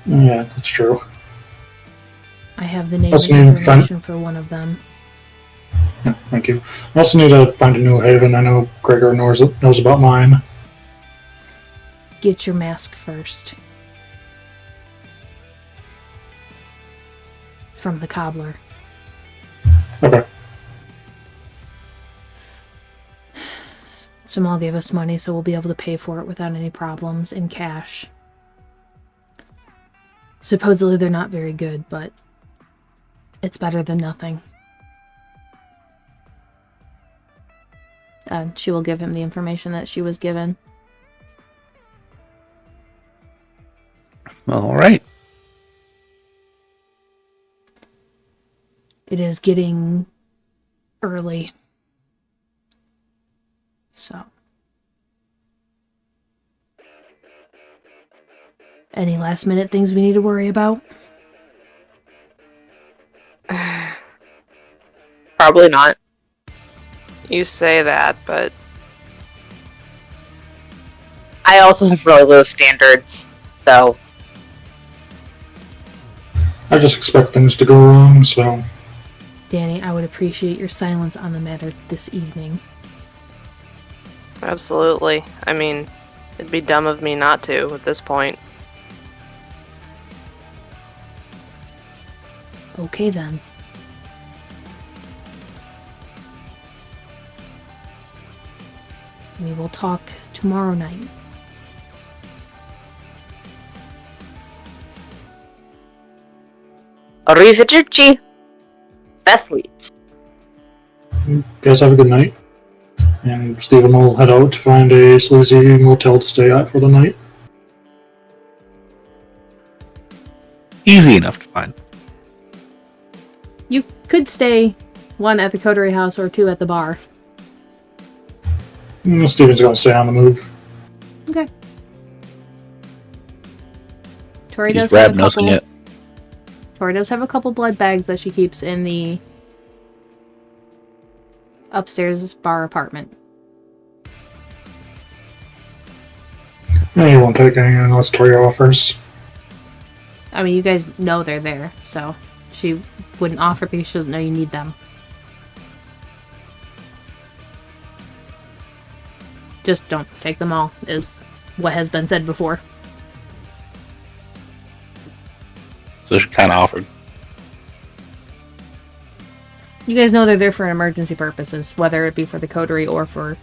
Yeah, that's true. I have the name That's and me, information for one of them. Yeah, thank you. I also need to find a new haven. I know Gregor knows about mine. Get your mask first. From the cobbler. Okay. Samal gave us money, so we'll be able to pay for it without any problems in cash. Supposedly they're not very good, but it's better than nothing. She will give him the information that she was given. All right. It is getting early. So, Any last minute things we need to worry about? Probably not. You say that, but I also have really low standards, so I just expect things to go wrong, so... Dani, I would appreciate your silence on the matter this evening. absolutely. I mean, it'd be dumb of me not to at this point. Okay then. We will talk tomorrow night. arrivederci. Beth leaves. You guys have a good night. And Stephen will head out to find a sleazy motel to stay at for the night. Easy enough to find. You could stay one at the Coterie house or two at the bar. Stephen's going to stay on the move. Okay. Tory He's does have a nosing couple. it. Tory does have a couple blood bags that she keeps in the upstairs bar apartment. He won't take any unless Tori offers. I mean, you guys know they're there, so she wouldn't offer because she doesn't know you need them. Just don't take them all, is what has been said before. So she kind of offered. You guys know they're there for emergency purposes, whether it be for the coterie or for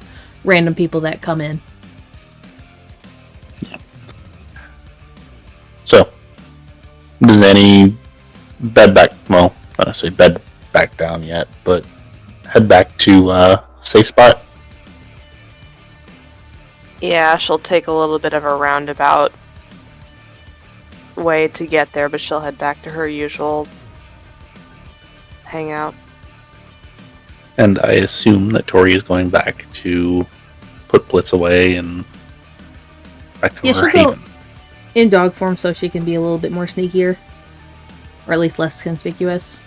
random people that come in. So, does any bed back, well, I don't say bed back down yet, but head back to safe spot? Yeah, she'll take a little bit of a roundabout way to get there, but she'll head back to her usual hangout. And I assume that Tori is going back to put Blitz away and back to Yeah, her she'll go haven. in dog form so she can be a little bit more sneakier. Or at least less conspicuous.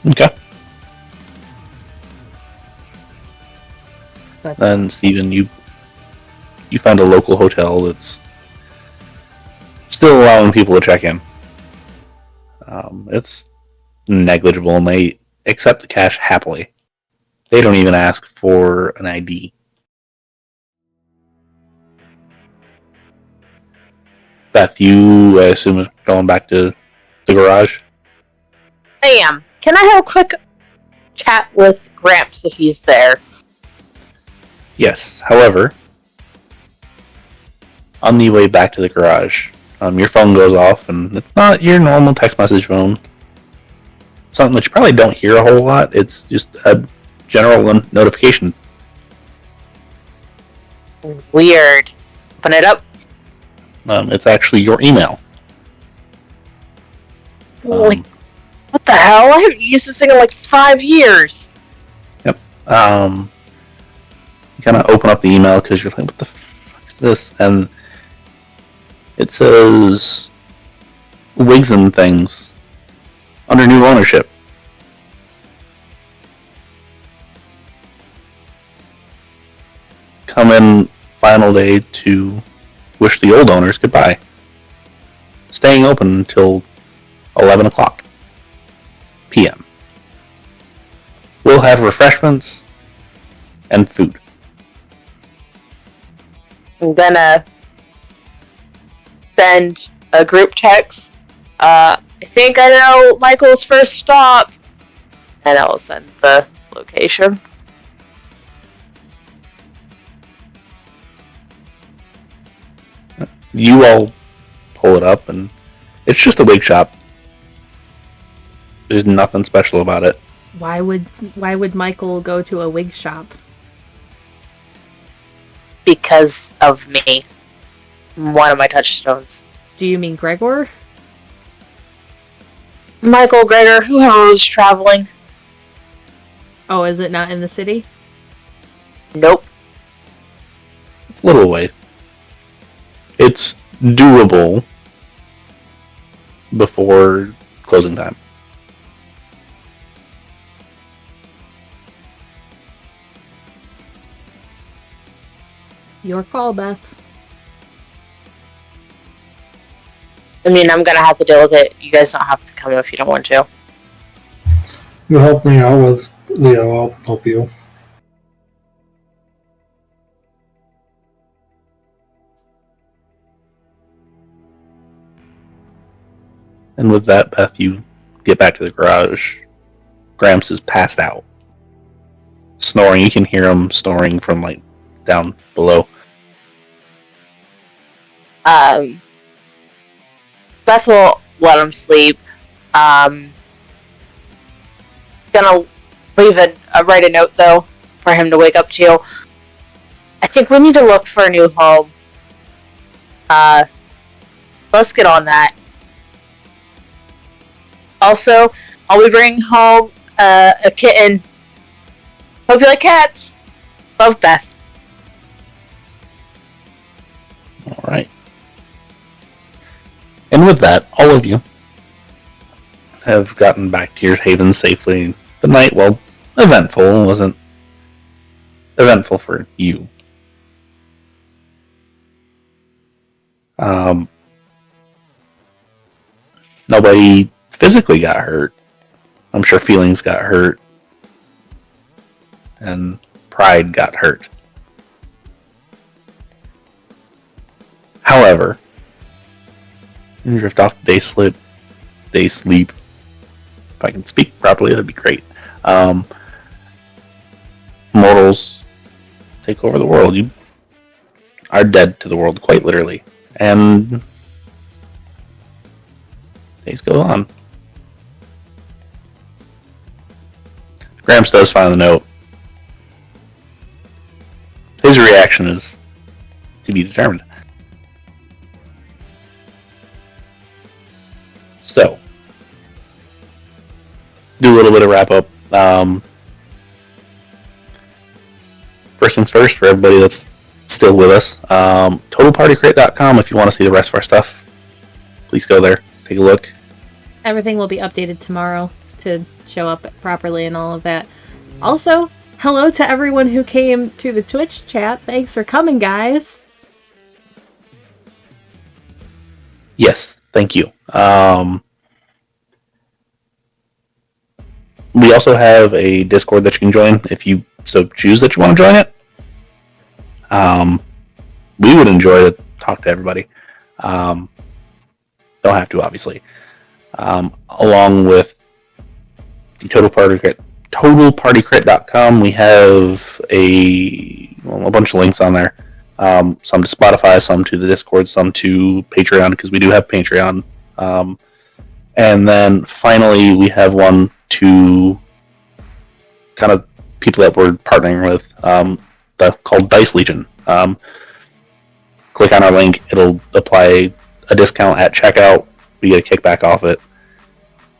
Okay. But Then, Steven, you find a local hotel that's still allowing people to check in. It's negligible, and they accept the cash happily. They don't even ask for an ID. Beth, you, I assume, is going back to the garage? I am. Can I have a quick chat with Gramps if he's there? Yes. However, on the way back to the garage, your phone goes off, and it's not your normal text message phone. Something that you probably don't hear a whole lot. It's just a general notification. Weird. Open it up. It's actually your email. Like, what the hell? I haven't used this thing in like 5 years. Yep. You kind of open up the email because you're like, what the fuck is this? And it says Wigs and Things under new ownership. Come in final day to wish the old owners goodbye. Staying open until 11 o'clock p.m. We'll have refreshments and food. I'm gonna send a group text. I think I know Michael's first stop. And I'll send the location. You all pull it up, and it's just a wig shop. There's nothing special about it. why would Michael go to a wig shop? Because of me. One of my touchstones. Do you mean Gregor? Michael, Gregor, whoever was traveling. Oh, is it not in the city? Nope. It's a little away. It's doable before closing time. Your call, Beth. I mean, I'm gonna have to deal with it. You guys don't have to come if you don't want to. You help me out with Leo, I'll help you. And with that, Beth, you get back to the garage. Gramps is passed out, snoring. You can hear him snoring from like down below. Beth will let him sleep. Gonna write a note though for him to wake up to. I think we need to look for a new home. Let's get on that. Also, I'll be bringing home a kitten. Hope you like cats. Love, Beth. All right. And with that, all of you have gotten back to your haven safely. The night, well, eventful. Wasn't eventful for you. Nobody physically got hurt. I'm sure feelings got hurt. And pride got hurt. However, you drift off to day sleep. If I can speak properly, that'd be great. Mortals take over the world. You are dead to the world, quite literally. And days go on. Gramps does find the note. His reaction is to be determined. So, do a little bit of wrap up. First things first, for everybody that's still with us, totalpartykrit.com. If you want to see the rest of our stuff, please go there, take a look. Everything will be updated tomorrow to show up properly and all of that. Also, hello to everyone who came to the Twitch chat. Thanks for coming, guys. Yes, thank you. We also have a Discord that you can join if you so choose that you want to join it. We would enjoy to talk to everybody. Don't have to, obviously. Along with the totalpartykrit.com, we have a bunch of links on there. Some to Spotify, some to the Discord, some to Patreon, because we do have Patreon. And then finally, we have one to kind of people that we're partnering with, called Dice Legion. Click on our link, it'll apply a discount at checkout. We get a kickback off it.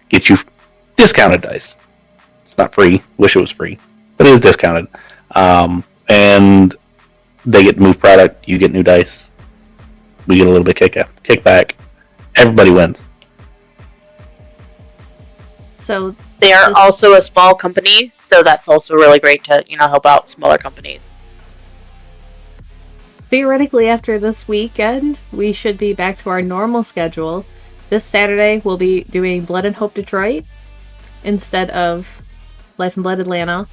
Get you discounted dice. It's not free. Wish it was free, but it is discounted. And they get moved product. You get new dice. We get a little bit kickback. Everybody wins. So they are also a small company, so that's also really great to help out smaller companies. Theoretically, after this weekend, we should be back to our normal schedule. This Saturday, we'll be doing Blood and Hope Detroit instead of Life and Blood Atlanta.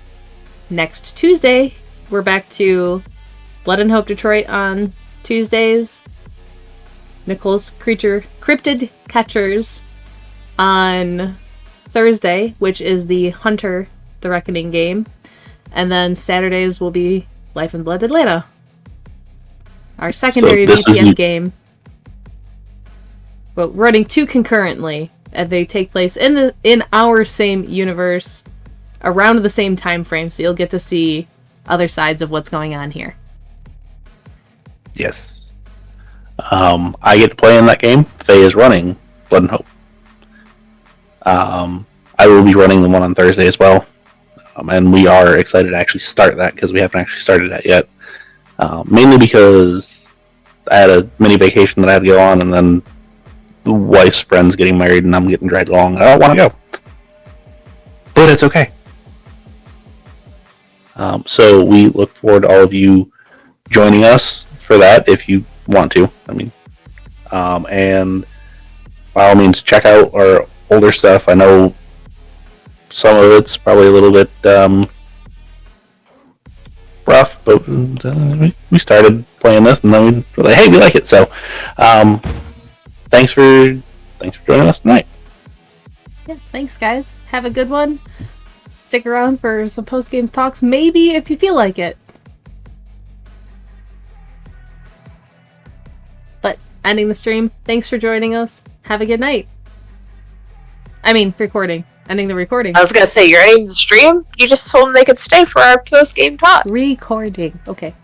Next Tuesday, we're back to Blood and Hope Detroit on Tuesdays. Nicole's Cryptid Catchers on Thursday, which is the Hunter the Reckoning game. And then Saturdays will be Life and Blood Atlanta. Our secondary VTM game. But running two concurrently, and they take place in our same universe around the same time frame, so you'll get to see other sides of what's going on here. Yes. I get to play in that game. Faye is running Blood and Hope. I will be running the one on Thursday as well. And we are excited to actually start that because we haven't actually started that yet. Mainly because I had a mini vacation that I had to go on, and then the wife's friend's getting married, and I'm getting dragged along. I don't want to go, but it's okay. So we look forward to all of you joining us for that if you want to. I mean, and by all means, check out our older stuff. I know some of it's probably a little bit rough, but we started playing this, and then we were like, hey, we like it. So, thanks for joining us tonight. Yeah, thanks, guys. Have a good one. Stick around for some post-game talks, maybe if you feel like it. But ending the stream. Thanks for joining us. Have a good night. I mean, recording. Ending the recording. I was gonna say, you're ending the stream? You just told them they could stay for our post-game talk. Recording. Okay.